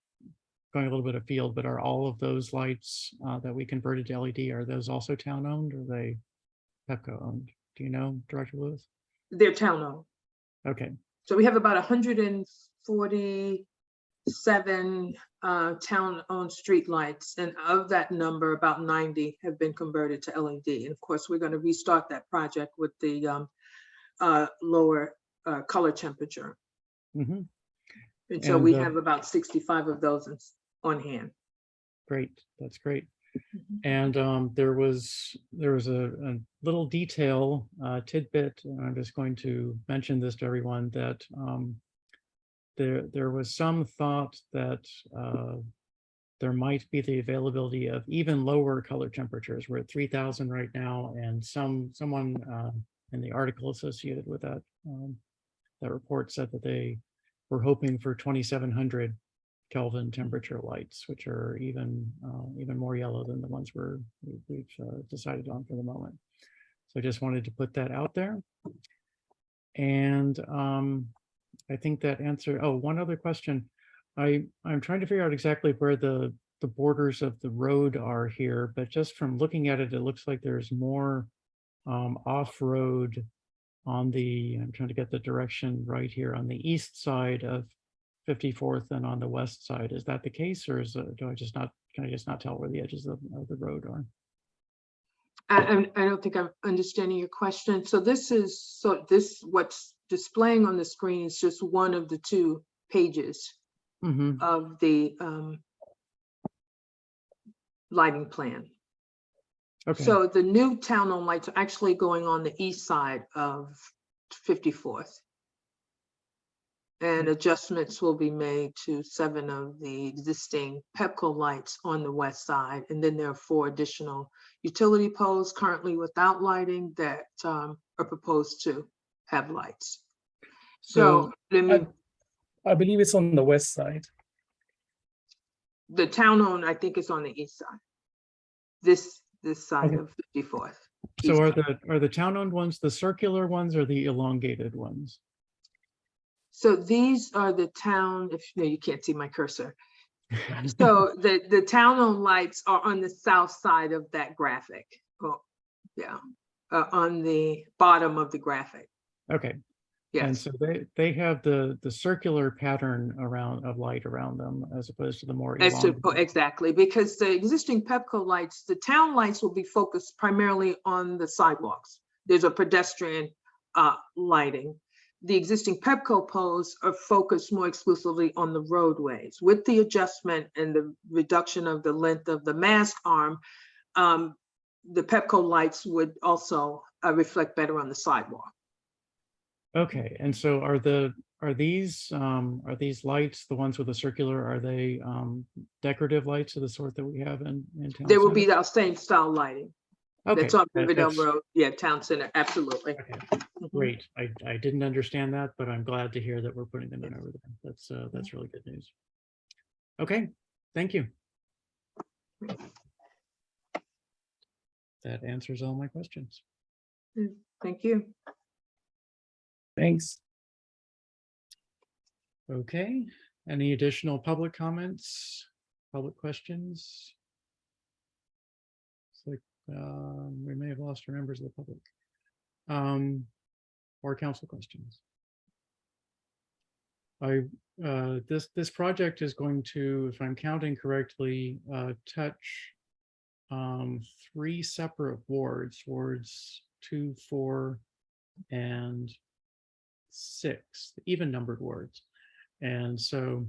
going a little bit afield, but are all of those lights that we converted to LED, are those also town owned, or are they Pepco owned? Do you know, Director Lewis? They're town owned. Okay, So we have about 147 town-owned streetlights, and of that number, about 90 have been converted to LED. And of course, we're going to restart that project with the lower color temperature. mm-hmm. And so we have about 65 of those on hand. Great, that's great. And there was a little detail tidbit, and I'm just going to mention this to everyone, that there was some thought that there might be the availability of even lower color temperatures. We're at 3,000 right now, and someone in the article associated with that that report said that they were hoping for 2,700 Kelvin temperature lights, which are even more yellow than the ones we've decided on for the moment. So I just wanted to put that out there. And I think that answered, oh, one other question. I'm trying to figure out exactly where the borders of the road are here, but just from looking at it, it looks like there's more off-road on the, I'm trying to get the direction right here, on the east side of 54th and on the west side. Is that the case, or can I just not tell where the edges of the road are? I don't think I'm understanding your question. So what's displaying on the screen is just one of the 2 pages of the lighting plan. Okay. So the new town-owned lights are actually going on the east side of 54th. And adjustments will be made to 7 of the existing Pepco lights on the west side. And then there are 4 additional utility poles currently without lighting that are proposed to have lights. So I believe it's on the west side. the town-owned, I think, is on the east side. This side Okay. of 54th. So are the town-owned ones the circular ones or the elongated ones? So these are the town, you can't see my cursor. So the town-owned lights are on the south side of that graphic. Oh, yeah, on the bottom of the graphic. Okay. Yes. And so they have the circular pattern of light around them, as opposed to the more elongated. Exactly, because the existing Pepco lights, the town lights will be focused primarily on the sidewalks. There's a pedestrian lighting. The existing Pepco poles are focused more exclusively on the roadways. With the adjustment and the reduction of the length of the mast arm, the Pepco lights would also reflect better on the sidewalk. Okay, and so are these lights, the ones with the circular, are they decorative lights of the sort that we have in town? There will be center? that same style lighting. Okay, That's on Riverdale that's- Road. Yeah, Town Center, absolutely. Okay, Mhm. great. I didn't understand that, but I'm glad to hear that we're putting them in over there. That's really good news. Okay, thank you. That answers all my questions. Thank you. Thanks. Okay, any additional public comments, public questions? It's like we may have lost our members of the public. Or council questions. This project is going to, if I'm counting correctly, touch 3 separate wards, wards 2, 4, and 6, even numbered wards. And so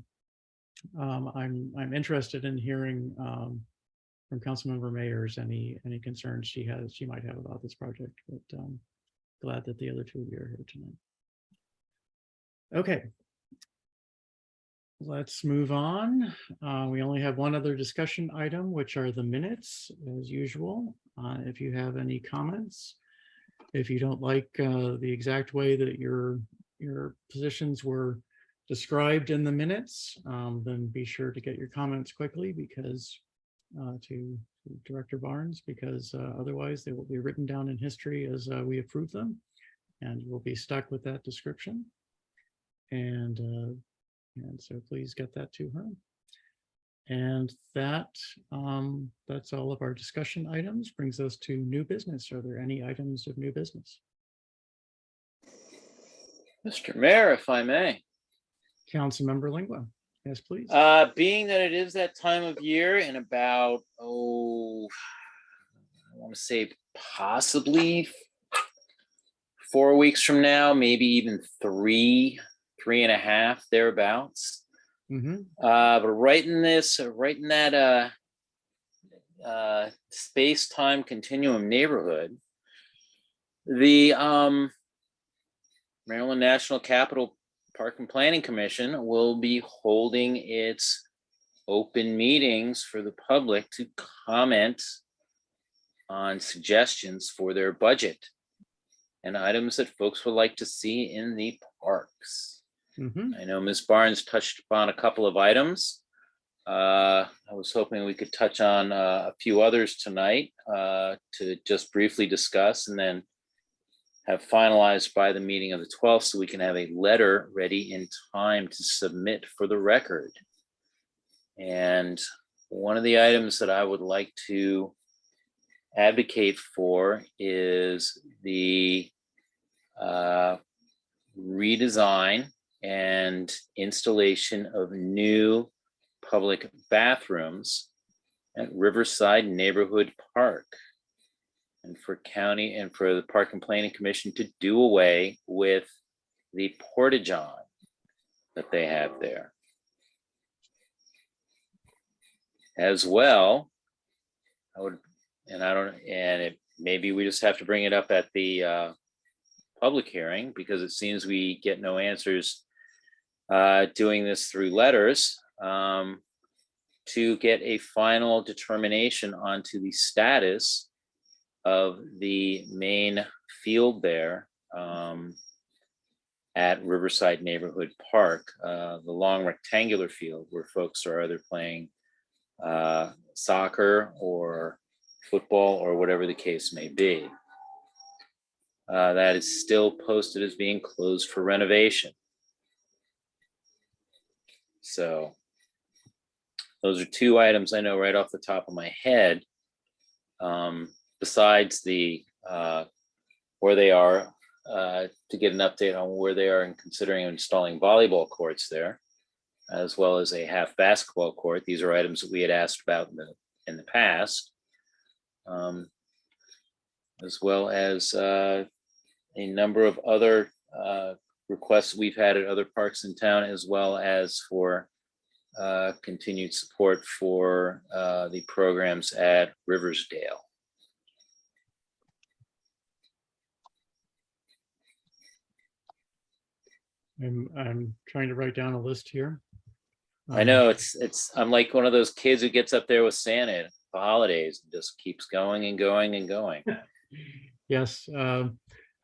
I'm interested in hearing from Councilmember Mayers any concerns she might have about this project. But glad that the other 2 of you are here tonight. Okay, let's move on. We only have one other discussion item, which are the minutes, as usual. If you have any comments, if you don't like the exact way that your positions were described in the minutes, then be sure to get your comments quickly because to Director Barnes, because otherwise they will be written down in history as we approve them, and we'll be stuck with that description. And so please get that to her. And that's all of our discussion items. Brings us to new business. Are there any items of new business? Mr. Mayor, if I may. Councilmember Lingua. Yes, please. Being that it is that time of year and about, I want to say possibly 4 weeks from now, maybe even 3.5 thereabouts. But right in that space-time continuum neighborhood, the Maryland National Capital Park and Planning Commission will be holding its open meetings for the public to comment on suggestions for their budget and items that folks would like to see in the parks. I know Ms. Barnes touched upon a couple of items. I was hoping we could touch on a few others tonight to just briefly discuss and then have finalized by the meeting of the 12th so we can have a letter ready in time to submit for the record. And one of the items that I would like to advocate for is the redesign and installation of new public bathrooms at Riverside Neighborhood Park, and for county and for the Park and Planning Commission to do away with the porta-john that they have there. As well, maybe we just have to bring it up at the public hearing because it seems we get no answers doing this through letters, to get a final determination onto the status of the main field there at Riverside Neighborhood Park, the long rectangular field where folks are either playing soccer or football or whatever the case may be. That is still posted as being closed for renovation. So those are 2 items I know right off the top of my head. Besides the where they are, to get an update on where they are in considering installing volleyball courts there, as well as a half basketball court. These are items that we had asked about in the past, as well as a number of other requests we've had at other parks in town, as well as for continued support for the programs at Riverdale. I'm trying to write down a list here. I know I'm like one of those kids who gets up there with Santa at the holidays and just keeps going and going and going. Yes. I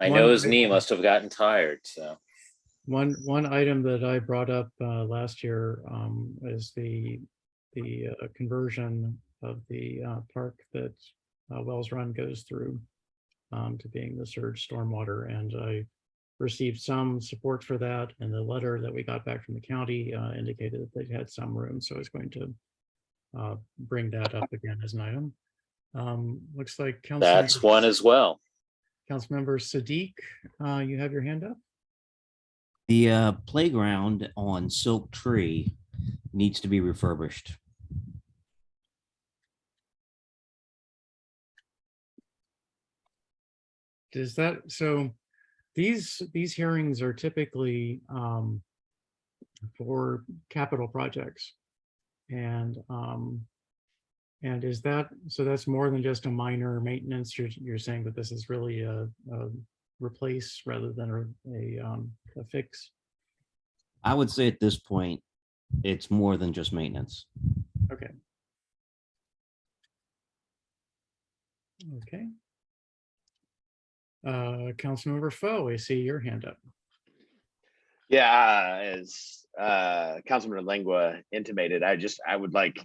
know his knee must have gotten tired, so. One item that I brought up last year is the conversion of the park that Wells Run goes through to being the surge stormwater, and I received some support for that. And the letter that we got back from the county indicated that they had some room, so I was going to bring that up again as an item. Looks like That's one as well. Councilmember Sadiq, you have your hand up. The playground on Silk Tree needs to be refurbished. Does that, so these hearings are typically for capital projects. And is that, so that's more than just a minor maintenance? You're saying that this is really a replace rather than a fix? I would say at this point, it's more than just maintenance. Okay. Okay. Councilmember Foe, I see your hand up. Yeah, as Councilman Lengua intimated, I would like,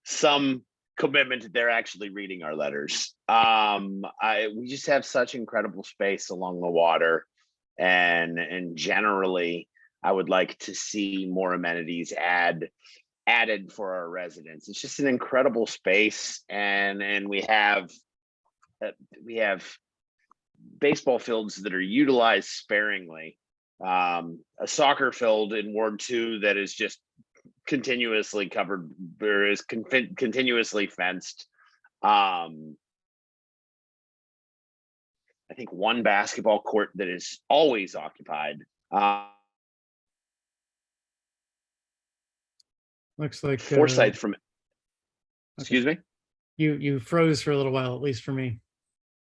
some commitment that they're actually reading our letters. We just have such incredible space along the water, and generally, I would like to see more amenities added for our residents. It's just an incredible space, and we have baseball fields that are utilized sparingly. A soccer field in Ward 2 that is just continuously covered, or is continuously fenced. I think one basketball court that is always occupied. Looks like foresight from. Excuse me. You froze for a little while, at least for me.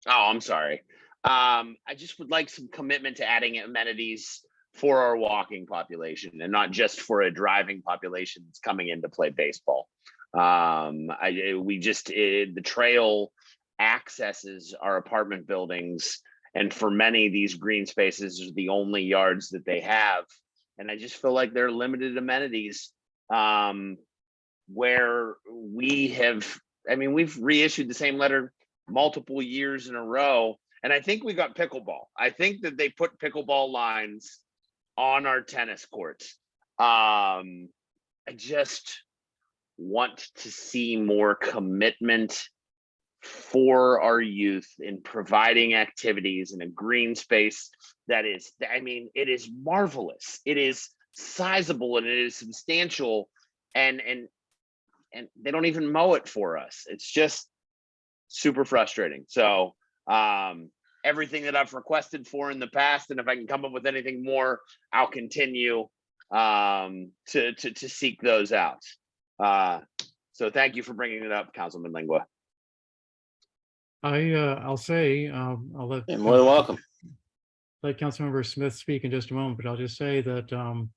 Oh, I'm sorry. I just would like some commitment to adding amenities for our walking population, and not just for a driving population that's coming in to play baseball. The trail accesses our apartment buildings, and for many, these green spaces are the only yards that they have. And I just feel like they're limited amenities where we've reissued the same letter multiple years in a row. And I think we got pickleball. I think that they put pickleball lines on our tennis courts. I just want to see more commitment for our youth in providing activities in a green space that is, it is marvelous. It is sizable and it is substantial, and they don't even mow it for us. It's just super frustrating. So everything that I've requested for in the past, and if I can come up with anything more, I'll continue to seek those out. So thank you for bringing it up, Councilman Lengua. I'll say, I'll let. You're more than welcome. Let Councilmember Smith speak in just a moment, but I'll just say that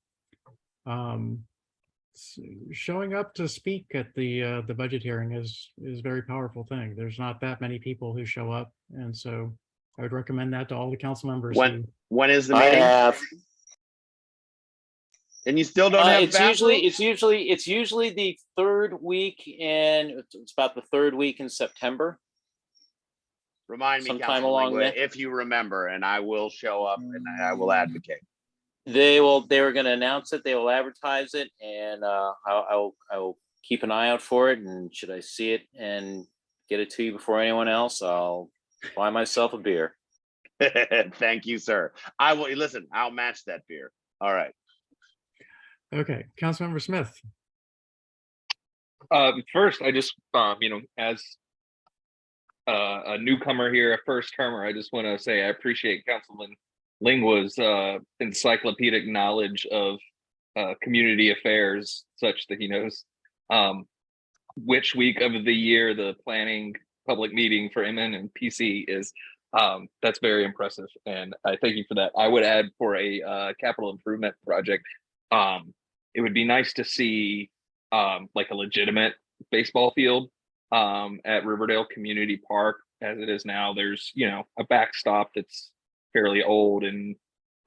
showing up to speak at the budget hearing is a very powerful thing. There's not that many people who show up, and so I would recommend that to all the council members. When is the meeting? I have. And you still don't have. It's usually the third week it's about the third week in September. Remind me, sometime Councilman along Lengua, there. If you remember, and I will show up and I will advocate. They were going to announce it. They will advertise it, and I will keep an eye out for it. And should I see it and get it to you before anyone else, I'll buy myself a beer. Thank you, sir. I will listen. I'll match that beer. All right. Okay, Councilmember Smith. First, I just, as a newcomer here, a first termer, I just want to say I appreciate Councilman Lengua's encyclopedic knowledge of community affairs, such that he knows which week of the year the planning public meeting for MN and PC is. That's very impressive, and I thank you for that. I would add for a capital improvement project, it would be nice to see like a legitimate baseball field at Riverdale Community Park. As it is now, there's, you know, a backstop that's fairly old and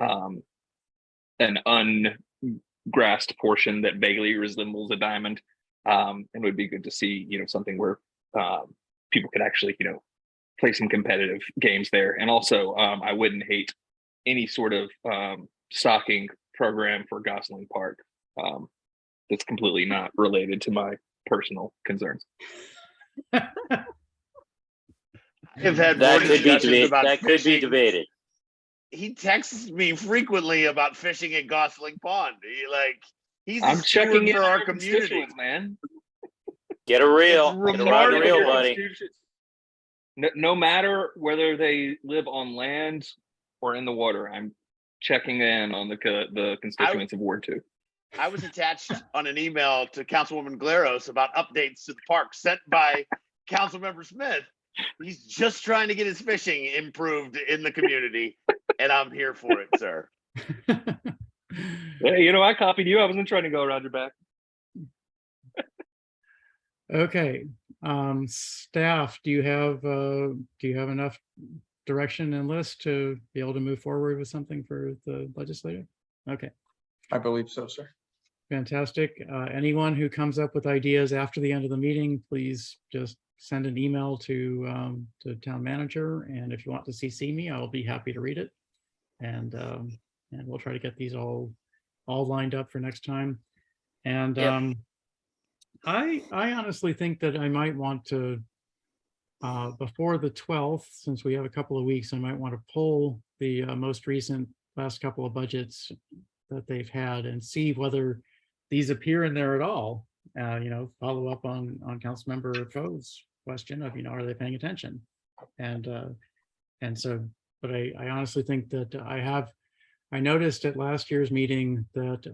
an ungrassed portion that vaguely resembles a diamond. And it would be good to see, you know, something where people could actually, you know, play some competitive games there. And also, I wouldn't hate any sort of stocking program for Gosling Park that's completely not related to my personal concerns. I've had That more could be discussions about that could be fishing. debated. He texts me frequently about fishing at Gosling Pond. He's a I'm checking steward in for on our your community. constituents, man. Get a reel. It's Get a rod and reel, remarkable. buddy. No matter whether they live on land or in the water, I'm checking in on the constituents of Ward 2. I was attached on an email to Councilwoman Glaros about updates to the park sent by Councilmember Smith. He's just trying to get his fishing improved in the community, and I'm here for it, sir. Hey, you know, I copied you. I wasn't trying to go around your back. Okay, staff, do you have enough direction and list to be able to move forward with something for the legislative? Okay. I believe so, sir. Fantastic. Anyone who comes up with ideas after the end of the meeting, please just send an email to town manager. And if you want to CC me, I'll be happy to read it. And we'll try to get these all lined up for next time. And Yep. I honestly think that I might want to, before the 12th, since we have a couple of weeks, I might want to pull the most recent last couple of budgets that they've had and see whether these appear in there at all. You know, follow up on Councilmember Foe's question of, you know, are they paying attention? And so, but I honestly think that I noticed at last year's meeting that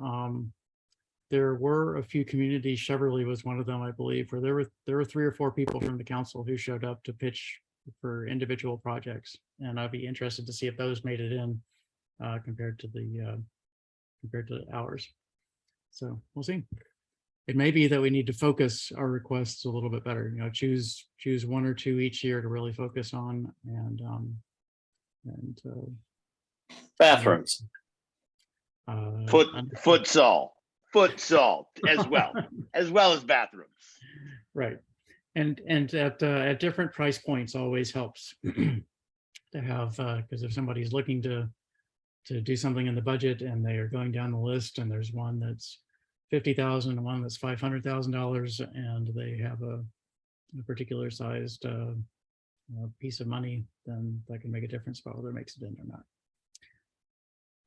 there were a few communities, Cheverly was one of them, I believe, where there were 3 or 4 people from the council who showed up to pitch for individual projects. And I'd be interested to see if those made it in compared to ours. So we'll see. It may be that we need to focus our requests a little bit better, you know, choose 1 or 2 each year to really focus on and Bathrooms. Futsal as well as bathrooms. Right. And at different price points always helps to have, because if somebody's looking to do something in the budget and they are going down the list and there's one that's $50,000 and one that's $500,000 and they have a particular sized piece of money, then that can make a difference about whether it makes it in or not.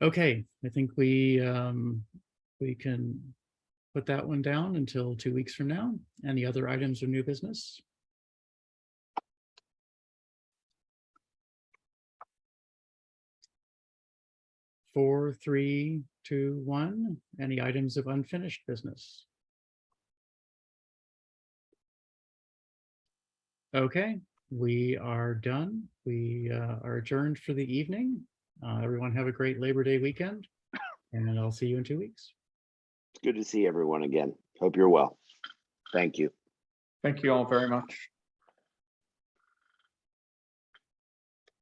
Okay, I think we can put that one down until 2 weeks from now. Any other items of new business? Four, 3, 2, 1. Any items of unfinished business? Okay, we are done. We are adjourned for the evening. Everyone have a great Labor Day weekend, and I'll see you in 2 weeks. It's good to see everyone again. Hope you're well. Thank you. Thank you all very much.